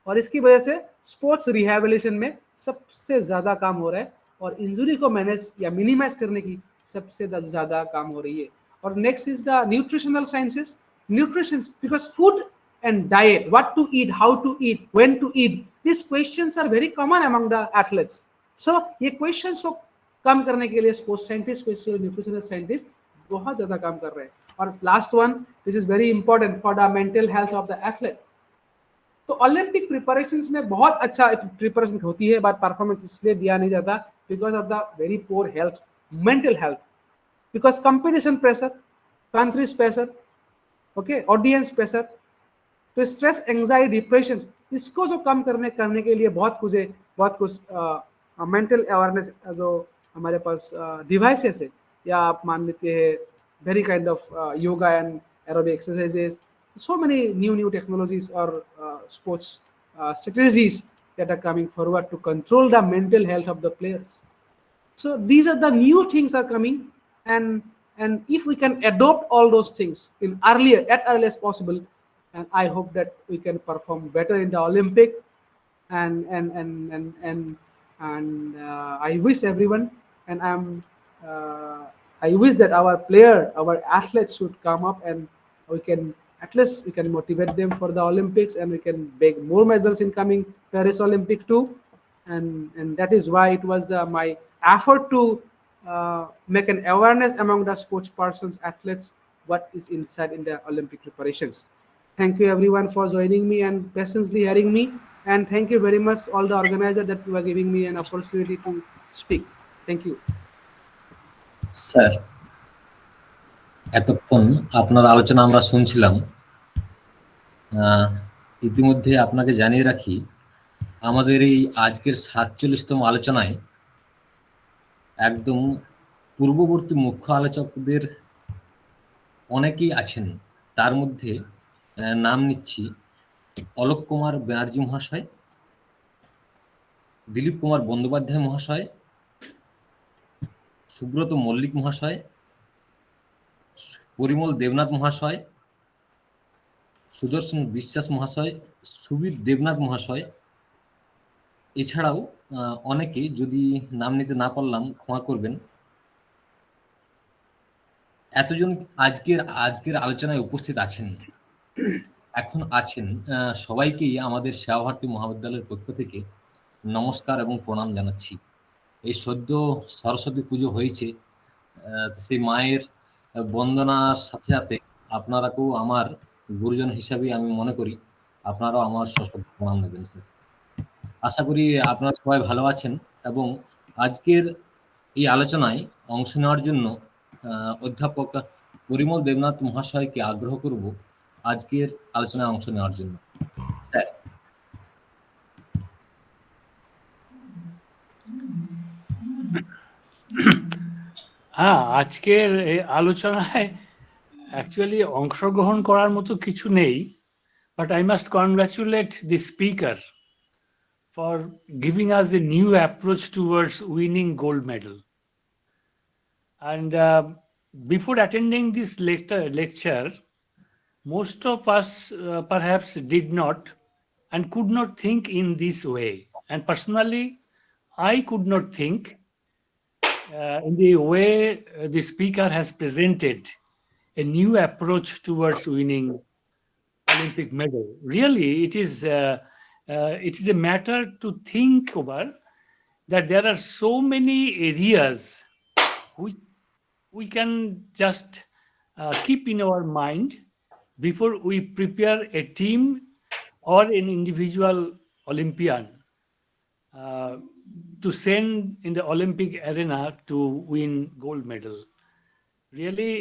और इसकी वजह से स्पोर्ट्स रिहेबिलिटेशन में सबसे ज्यादा काम हो रहा है और इंजुरी को मैनेज या मिनिमाइज करने की सबसे ज्यादा काम हो रही है। और next is the nutritional sciences, nutrition, because food and diet, what to eat, how to eat, when to eat, these questions are very common among the athletes. So ये questions को कम करने के लिए sports scientist, specially nutritional scientist बहुत ज्यादा काम कर रहे हैं। और last one, this is very important for the mental health of the athlete. तो ओलंपिक प्रिपरेशंस में बहुत अच्छा प्रिपरेशन होती है, बट परफॉर्मेंस इसलिए दिया नहीं जाता because of the very poor health, mental health, because competition pressure, countries pressure, okay, audience pressure, तो स्ट्रेस, एंजाइटी, डिप्रेशन, इसको जो कम करने के लिए बहुत कुछ मेंटल अवेयरनेस जो हमारे पास डिवाइसेस है, या आप मान लेते हैं very kind of yoga and aerobic exercises, so many new technologies or sports strategies that are coming forward to control the mental health of the players. So these are the new things are coming, and if we can adopt all those things at earliest possible, and I hope that we can perform better in the Olympic. And I wish everyone, and I wish that our athletes should come up, and we can at least we can motivate them for the Olympics, and we can beg more medals in coming Paris Olympics too. And that is why it was my effort to make an awareness among the sports persons, athletes, what is inside in the Olympic preparations. Thank you everyone for joining me and patiently hearing me, and thank you very much all the organizers that were giving me an opportunity to speak. Thank you. Sir, এতক্ষণ আপনার আলোচনা আমরা শুনছিলাম। ইতিমধ্যে আপনাকে জানিয়ে রাখি, আমাদের এই আজকের 47তম আলোচনায় একদম পূর্ববর্তী মুখ্য আলোচকদের অনেকেই আছেন। তার মধ্যে নাম নিচ্ছি অলোক কুমার ব্যানার্জি মহাশয়, দিলীপ কুমার বন্দ্যোপাধ্যায় মহাশয়, সুব্রত মল্লিক মহাশয়, পরিমল দেবনাথ মহাশয়, সুদর্শন বিশ্বাস মহাশয়, সুবীর দেবনাথ মহাশয়, এছাড়াও অনেকে, যদি নাম নিতে না পারলাম ক্ষমা করবেন। এতজন আজকের আলোচনায় উপস্থিত আছেন, এখন আছেন। সবাইকেই আমাদের সেবা ভারতী মহাবিদ্যালয়ের পক্ষ থেকে নমস্কার এবং প্রণাম জানাচ্ছি। এই সদ্য সরস্বতী পুজো হয়েছে, সেই মায়ের বন্দনার সাথে সাথে আপনারাকেও আমার গুরুজন হিসাবে আমি মনে করি, আপনারাও আমার সশ্রদ্ধ প্রণাম দেবেন স্যার। আশা করি আপনারা সবাই ভালো আছেন, এবং আজকের এই আলোচনায় অংশ নেওয়ার জন্য অধ্যাপক পরিমল দেবনাথ মহাশয়কে আগ্রহ করব আজকের আলোচনায় অংশ নেওয়ার জন্য। স্যার, হ্যাঁ, আজকের এই আলোচনায় অ্যাকচুয়ালি অংশগ্রহণ করার মতো কিছু নেই, but I must congratulate the speaker for giving us a new approach towards winning gold medal. And before attending this lecture, most of us perhaps did not and could not think in this way. And personally, I could not think in the way the speaker has presented a new approach towards winning Olympic medal. Really, it is a matter to think over, that there are so many areas which we can just keep in our mind before we prepare a team or an individual Olympian to send in the Olympic arena to win gold medal. Really,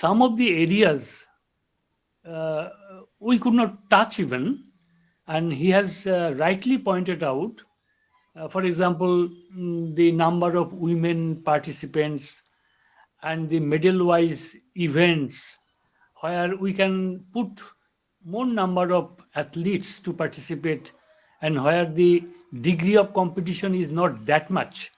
some of the areas we could not touch even, and he has rightly pointed out For example, the number of women participants and the medal-wise events where we can put more number of athletes to participate and where the degree of competition is not that much.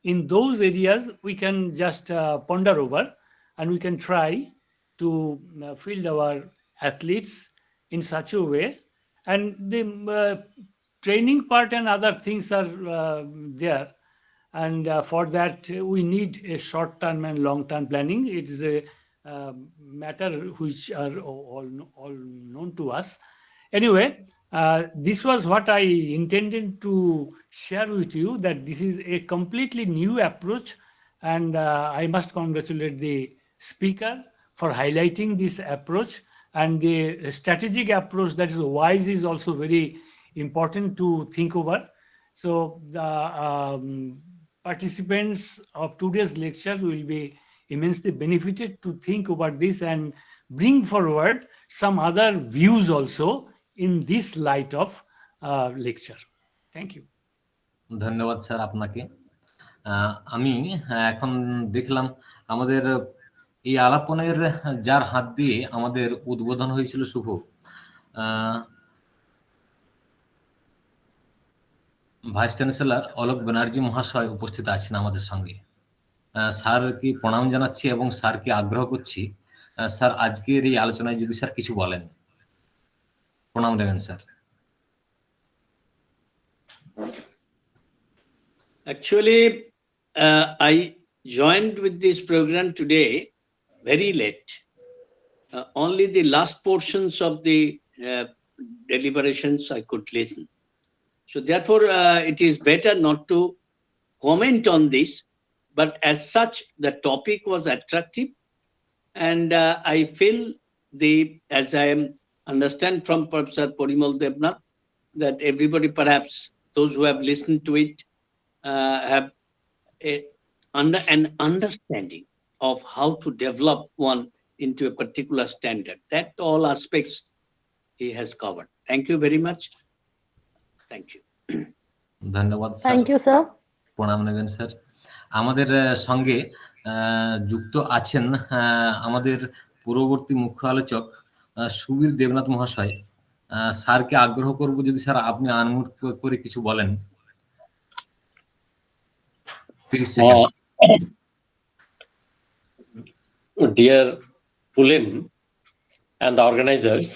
In those areas, we can just ponder over and we can try to field our athletes in such a way. And the training part and other things are there. And for that, we need a short-term and long-term planning. It is a matter which are all known to us. Anyway, this was what I intended to share with you, that this is a completely new approach, and I must congratulate the speaker for highlighting this approach, and the strategic approach that is wise is also very important to think over. So the participants of today's lecture will be immensely benefited to think about this and bring forward some other views also in this light of lecture. Thank you. ধন্যবাদ sir আপনাকে। আমি এখন দেখলাম আমাদের এই আলাপনের যার হাত দিয়ে আমাদের উদ্বোধন হয়েছিল শুভ, ভাইস চ্যান্সেলর অলোক ব্যানার্জি মহাশয় উপস্থিত আছেন আমাদের সঙ্গে। স্যারকে প্রণাম জানাচ্ছি এবং স্যারকে আগ্রহ করছি, স্যার আজকের এই আলোচনায় যদি স্যার কিছু বলেন, প্রণাম দেবেন sir. Actually, I joined with this program today very late. Only the last portions of the deliberations I could listen. So therefore, it is better not to comment on this, but as such, the topic was attractive. And I feel as I understand from Professor Porimal Devnath, that everybody, perhaps those who have listened to it, have an understanding of how to develop one into a particular standard. That all aspects he has covered. Thank you very much. Thank you. ধন্যবাদ sir. Thank you, sir. প্রণাম নেবেন sir. আমাদের সঙ্গে যুক্ত আছেন আমাদের পূর্ববর্তী মুখ্য আলোচক সুবীর দেবনাথ মহাশয়। স্যারকে আগ্রহ করব যদি স্যার আপনি আনমিউট করে কিছু বলেন। 30 second. Dear Pulen and the organizers,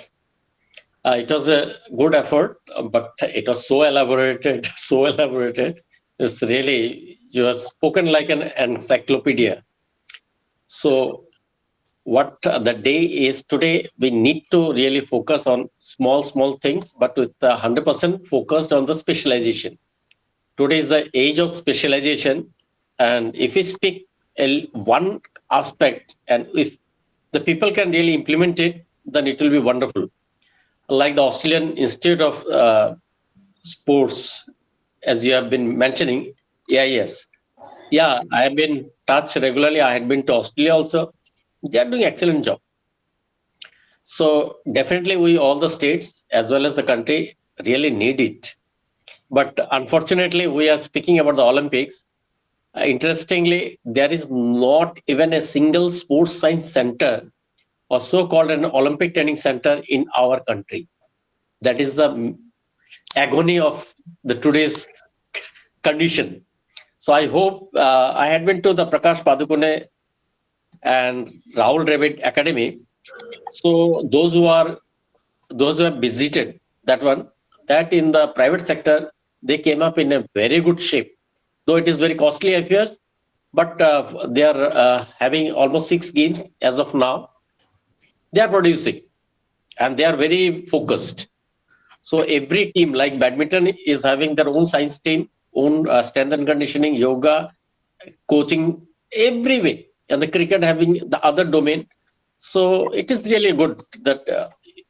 it was a good effort, but it was so elaborated, so elaborated. It's really, you have spoken like an encyclopedia. So what the day is today, we need to really focus on small things, but with 100% focused on the specialization. Today is the age of specialization, and if we speak one aspect, and if the people can really implement it, then it will be wonderful. Like the Australian Institute of Sports, as you have been mentioning, AIS. Yeah, I have been touched regularly. I had been to Australia also. They are doing excellent job. So definitely we, all the states as well as the country, really need it. But unfortunately, we are speaking about the Olympics. Interestingly, there is not even a single sports science center or so-called an Olympic training center in our country. That is the agony of the today's condition. So I hope, I had been to the Prakash Padukone and Rahul Dravid Academy. So those who have visited that one, that in the private sector, they came up in a very good shape. Though it is very costly affairs, but they are having almost 6 games as of now. They are producing and they are very focused. So every team, like badminton, is having their own science team, own strength and conditioning, yoga, coaching, every way, and the cricket having the other domain. So it is really good that,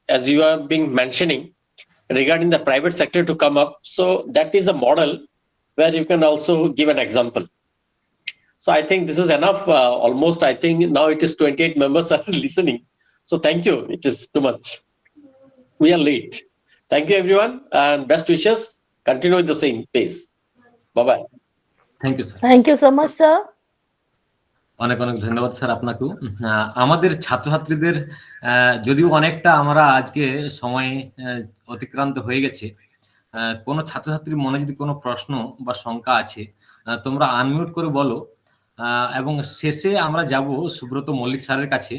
as you have been mentioning, regarding the private sector to come up. So that is a model where you can also give an example. So I think this is enough. Almost, I think now it is 28 members are listening. So thank you. It is too much. We are late. Thank you, everyone, and best wishes. Continue with the same pace. Bye-bye. Thank you sir. Thank you so much, sir. অনেক অনেক ধন্যবাদ sir আপনাকেও। আমাদের ছাত্রছাত্রীদের যদিও অনেকটা আমরা আজকে সময় অতিক্রান্ত হয়ে গেছে, কোনো ছাত্রছাত্রীর মনে যদি কোনো প্রশ্ন বা শঙ্কা আছে তোমরা আনমিউট করে বলো, এবং শেষে আমরা যাব সুব্রত মল্লিক স্যারের কাছে।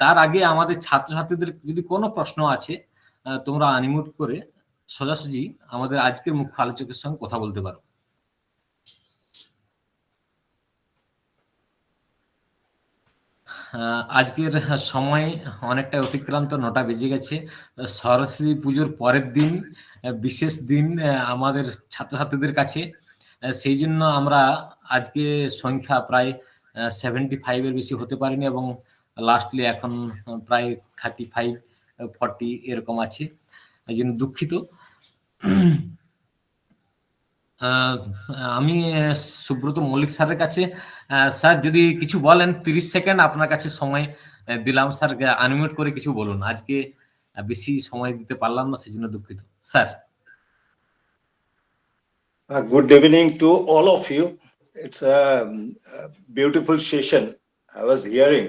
তার আগে আমাদের ছাত্রছাত্রীদের যদি কোনো প্রশ্ন আছে তোমরা আনমিউট করে সোজাসুজি আমাদের আজকের মুখ্য আলোচকের সঙ্গে কথা বলতে পারো। আজকের সময় অনেকটা অতিক্রান্ত, 9টা বেজে গেছে। সরস্বতী পুজোর পরের দিন, বিশেষ দিন আমাদের ছাত্রছাত্রীদের কাছে। সেই জন্য আমরা আজকে সংখ্যা প্রায় 75-এর বেশি হতে পারেনি, এবং লাস্টলি এখন প্রায় 35-40 এরকম আছে। এই জন্য দুঃখিত। আমি সুব্রত মল্লিক স্যারের কাছে, স্যার যদি কিছু বলেন, 30 সেকেন্ড আপনার কাছে সময় দিলাম। স্যার আনমিউট করে কিছু বলুন। আজকে বেশি সময় দিতে পারলাম না, সেজন্য দুঃখিত sir. Good evening to all of you. It's a beautiful session I was hearing,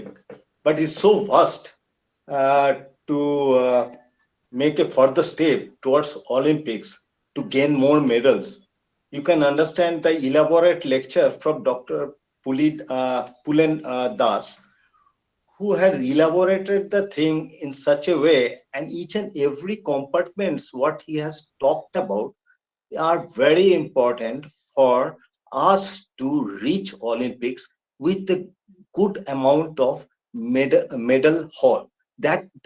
but it's so vast to make a further step towards Olympics to gain more medals. You can understand the elaborate lecture from Dr. Pulen Das, who has elaborated the thing in such a way, and each and every compartments what he has talked about are very important for us to reach Olympics with a good amount of medal haul.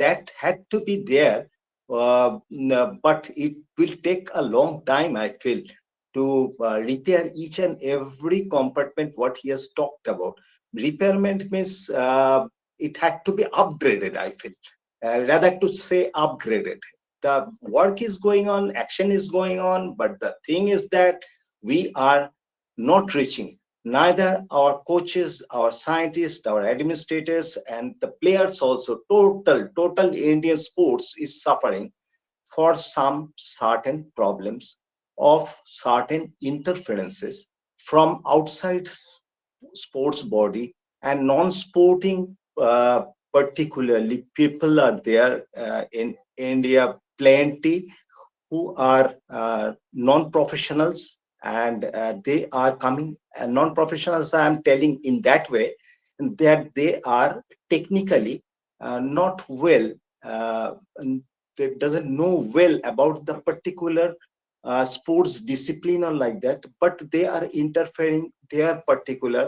That had to be there, but it will take a long time, I feel, to repair each and every compartment what he has talked about. Repairment means it had to be upgraded, I feel, rather to say upgraded. The work is going on, action is going on, but the thing is that we are not reaching. Neither our coaches, our scientists, our administrators, and the players also, total Indian sports is suffering for some certain problems of certain interferences from outside sports body and non-sporting, particularly people are there in India plenty who are non-professionals, and they are coming. Non-professionals, I am telling in that way, that they are technically not well, they doesn't know well about the particular sports discipline or like that, but they are interfering their particular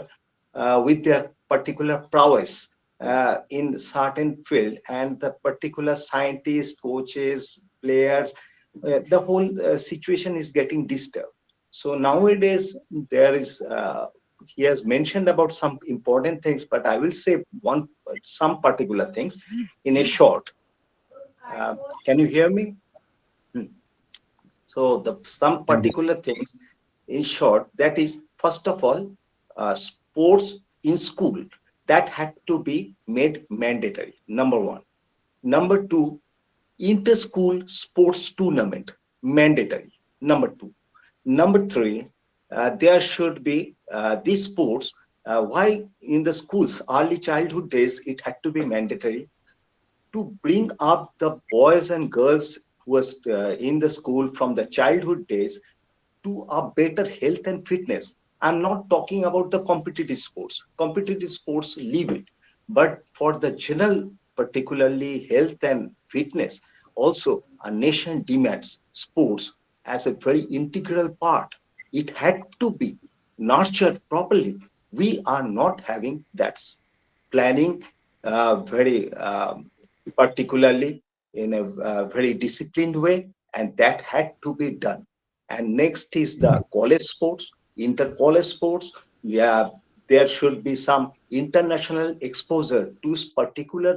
with their particular prowess in certain field, and the particular scientists, coaches, players, the whole situation is getting disturbed. So nowadays there is he has mentioned about some important things, but I will say some particular things in a short. Can you hear me? So some particular things in short, that is, first of all, sports in school, that had to be made mandatory, number one. Number two, inter-school sports tournament, mandatory, number two. Number three, there should be these sports, why in the schools, early childhood days, it had to be mandatory to bring up the boys and girls who was in the school from the childhood days to a better health and fitness. I'm not talking about the competitive sports. Competitive sports, leave it. But for the general, particularly health and fitness, also a nation demands sports as a very integral part. It had to be nurtured properly. We are not having that planning very particularly in a very disciplined way, and that had to be done. And next is the college sports, inter-college sports. Yeah, there should be some international exposure to particular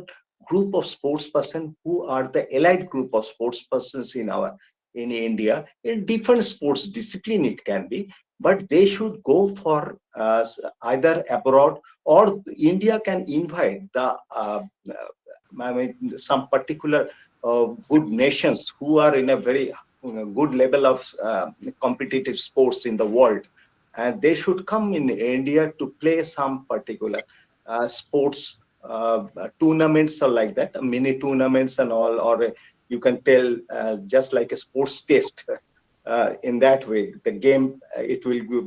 group of sports person who are the elite group of sports persons in India, in different sports discipline it can be, but they should go for either abroad, or India can invite the some particular good nations who are in a very good level of competitive sports in the world, and they should come in India to play some particular sports tournaments or like that, mini tournaments and all, or you can tell just like a sports test. In that way, the game it will be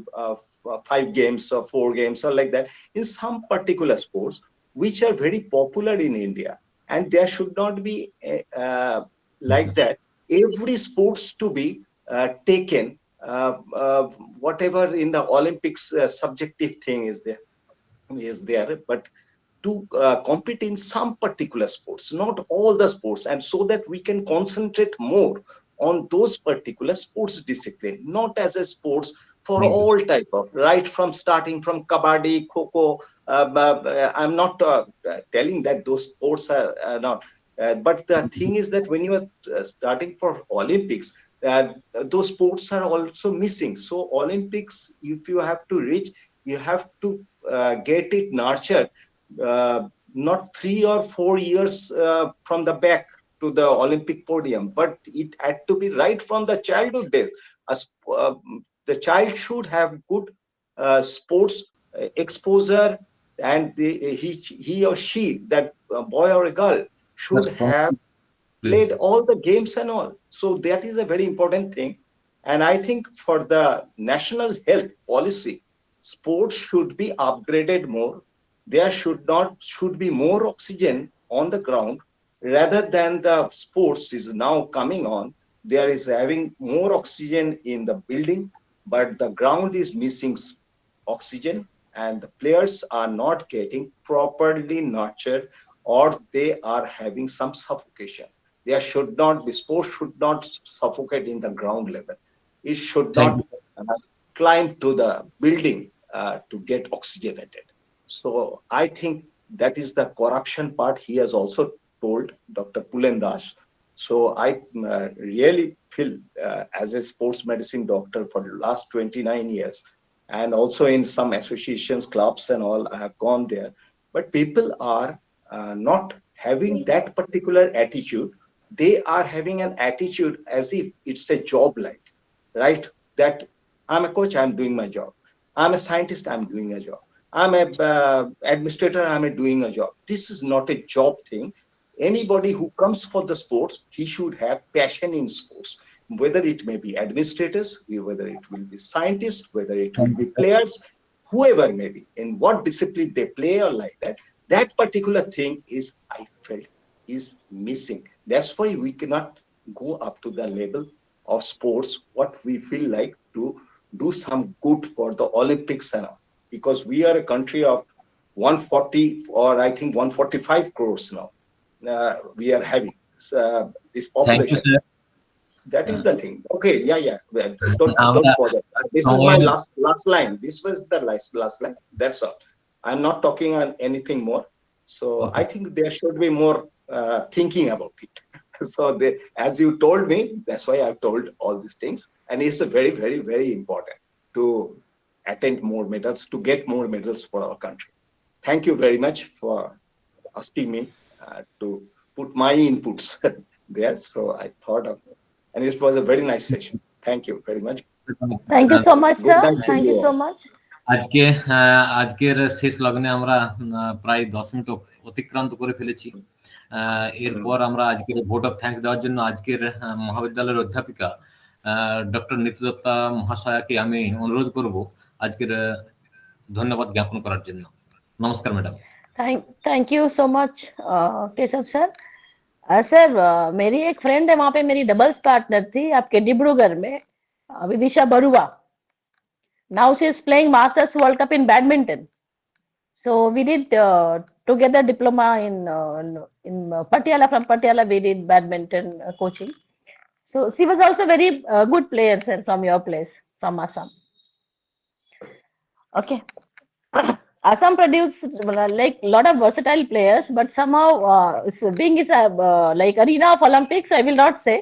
5 games or 4 games or like that in some particular sports which are very popular in India, and there should not be like that every sports to be taken whatever in the Olympics subjective thing is there, but to compete in some particular sports, not all the sports, and so that we can concentrate more on those particular sports discipline, not as a sports for Thank you. all type of, right from starting from kabaddi, kho. I'm not telling that those sports are not, but the thing is that when you are starting for Olympics, those sports are also missing. So Olympics, if you have to reach, you have to get it nurtured, not 3 or 4 years from the back to the Olympic podium, but it had to be right from the childhood days. The child should have good sports exposure, and he or she, that boy or a girl, should Sir, from- have please. played all the games and all. So that is a very important thing. And I think for the national health policy, sports should be upgraded more. There should be more oxygen on the ground rather than the sports is now coming on. There is having more oxygen in the building, but the ground is missing oxygen, and the players are not getting properly nurtured, or they are having some suffocation. There should not be, sports should not suffocate in the ground level. It should Thank not climb to the building to get oxygenated. So I think that is the corruption part he has also told, Dr. Pulen Das. So I really feel as a sports medicine doctor for the last 29 years, and also in some associations, clubs and all, I have gone there. But people are not having that particular attitude. They are having an attitude as if it's a job like, right? That I'm a coach, I'm doing my job. I'm a scientist, I'm doing a job. I'm a administrator, I'm doing a job. This is not a job thing. Anybody who comes for the sports, he should have passion in sports, whether it may be administrators, whether it will be scientists, whether it will be players, whoever may be, in what discipline they play or like that. That particular thing is, I felt, is missing. That's why we cannot go up to the level of sports, what we feel like to do some good for the Olympics and all. Because we are a country of 140 or I think 145 crores now. We are having this Thank you, population. sir. That is the thing. Okay, yeah. Well, don't আমরা- bother. This is my last line. This was the last line. That's all. I'm not talking on anything more. So Okay, I sir. think there should be more thinking about it. So as you told me, that's why I've told all these things. And it's a very, very, very important to attend more medals, to get more medals for our country. Thank you very much for asking me to put my inputs there. So I thought of, and it was a very nice session. Thank you very much. Thank you so much, Good sir. night to Thank you you so all. much. আজকের শেষ লগ্নে আমরা প্রায় 10 minute অতিক্রান্ত করে ফেলেছি। এরপর আমরা আজকের ভোট অফ থ্যাঙ্কস দেওয়ার জন্য আজকের মহাবিদ্যালয়ের অধ্যাপিকা ডক্টর নিতু দত্তা মহাশয়াকে আমি অনুরোধ করব আজকের ধন্যবাদ জ্ঞাপন করার জন্য। নমস্কার madam. Thank you so much Keshav sir. Sir मेरी एक फ्रेंड है, वहां पे मेरी डबल्स पार्टनर थी आपके डिब्रूगढ़ में, Vidisha Barua. Now she is playing masters world cup in badminton. So we did together diploma in Patiala. From Patiala we did badminton coaching. So she was also very good player, sir, from your place, from Assam. Okay. Assam produced like lot of versatile players, but somehow being is like arena of Olympics, I will not say.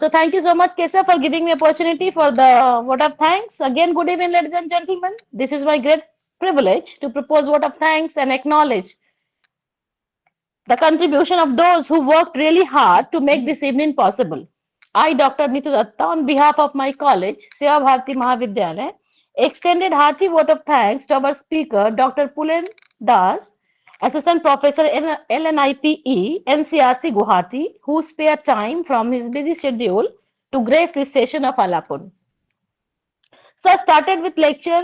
So thank you so much, Keshav, for giving me opportunity for the vote of thanks. Again, good evening, ladies and gentlemen. This is my great privilege to propose vote of thanks and acknowledge the contribution of those who worked really hard to make this evening possible. I, Dr. Nitu Datta, on behalf of my college, Seva Bharati Mahavidyalaya, extended hearty vote of thanks to our speaker, Dr. Pulen Das, Assistant Professor in LNIPE, NCRC Guwahati, who spared time from his busy schedule to grace this session of Alapan. So I started with lecture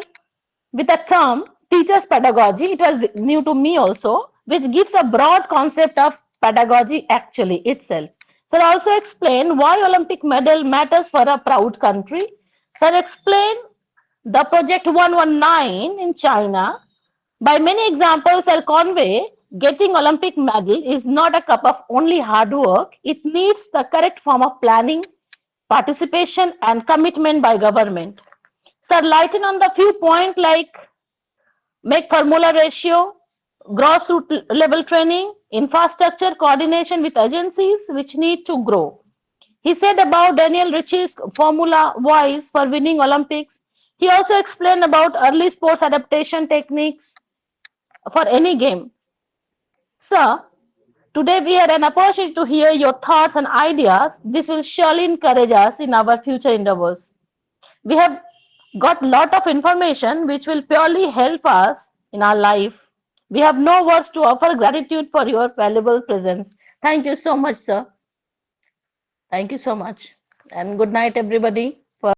with a term, teacher's pedagogy. It was new to me also, which gives a broad concept of pedagogy actually itself. Sir also explain why Olympic medal matters for a proud country. Sir explain the project 119 in China. By many examples, Sir convey getting Olympic medal is not a cup of only hard work. It needs the correct form of planning, participation, and commitment by government. Sir lighten on the few points like make formula ratio, grassroots level training, infrastructure coordination with agencies which need to grow. He said about Daniel Ritchie's formula wise for winning Olympics. He also explained about early sports adaptation techniques for any game. Sir, today we had an opportunity to hear your thoughts and ideas. This will surely encourage us in our future endeavors. We have got lot of information which will purely help us in our life. We have no words to offer gratitude for your valuable presence. Thank you so much, sir. Thank you so much. And good night, everybody.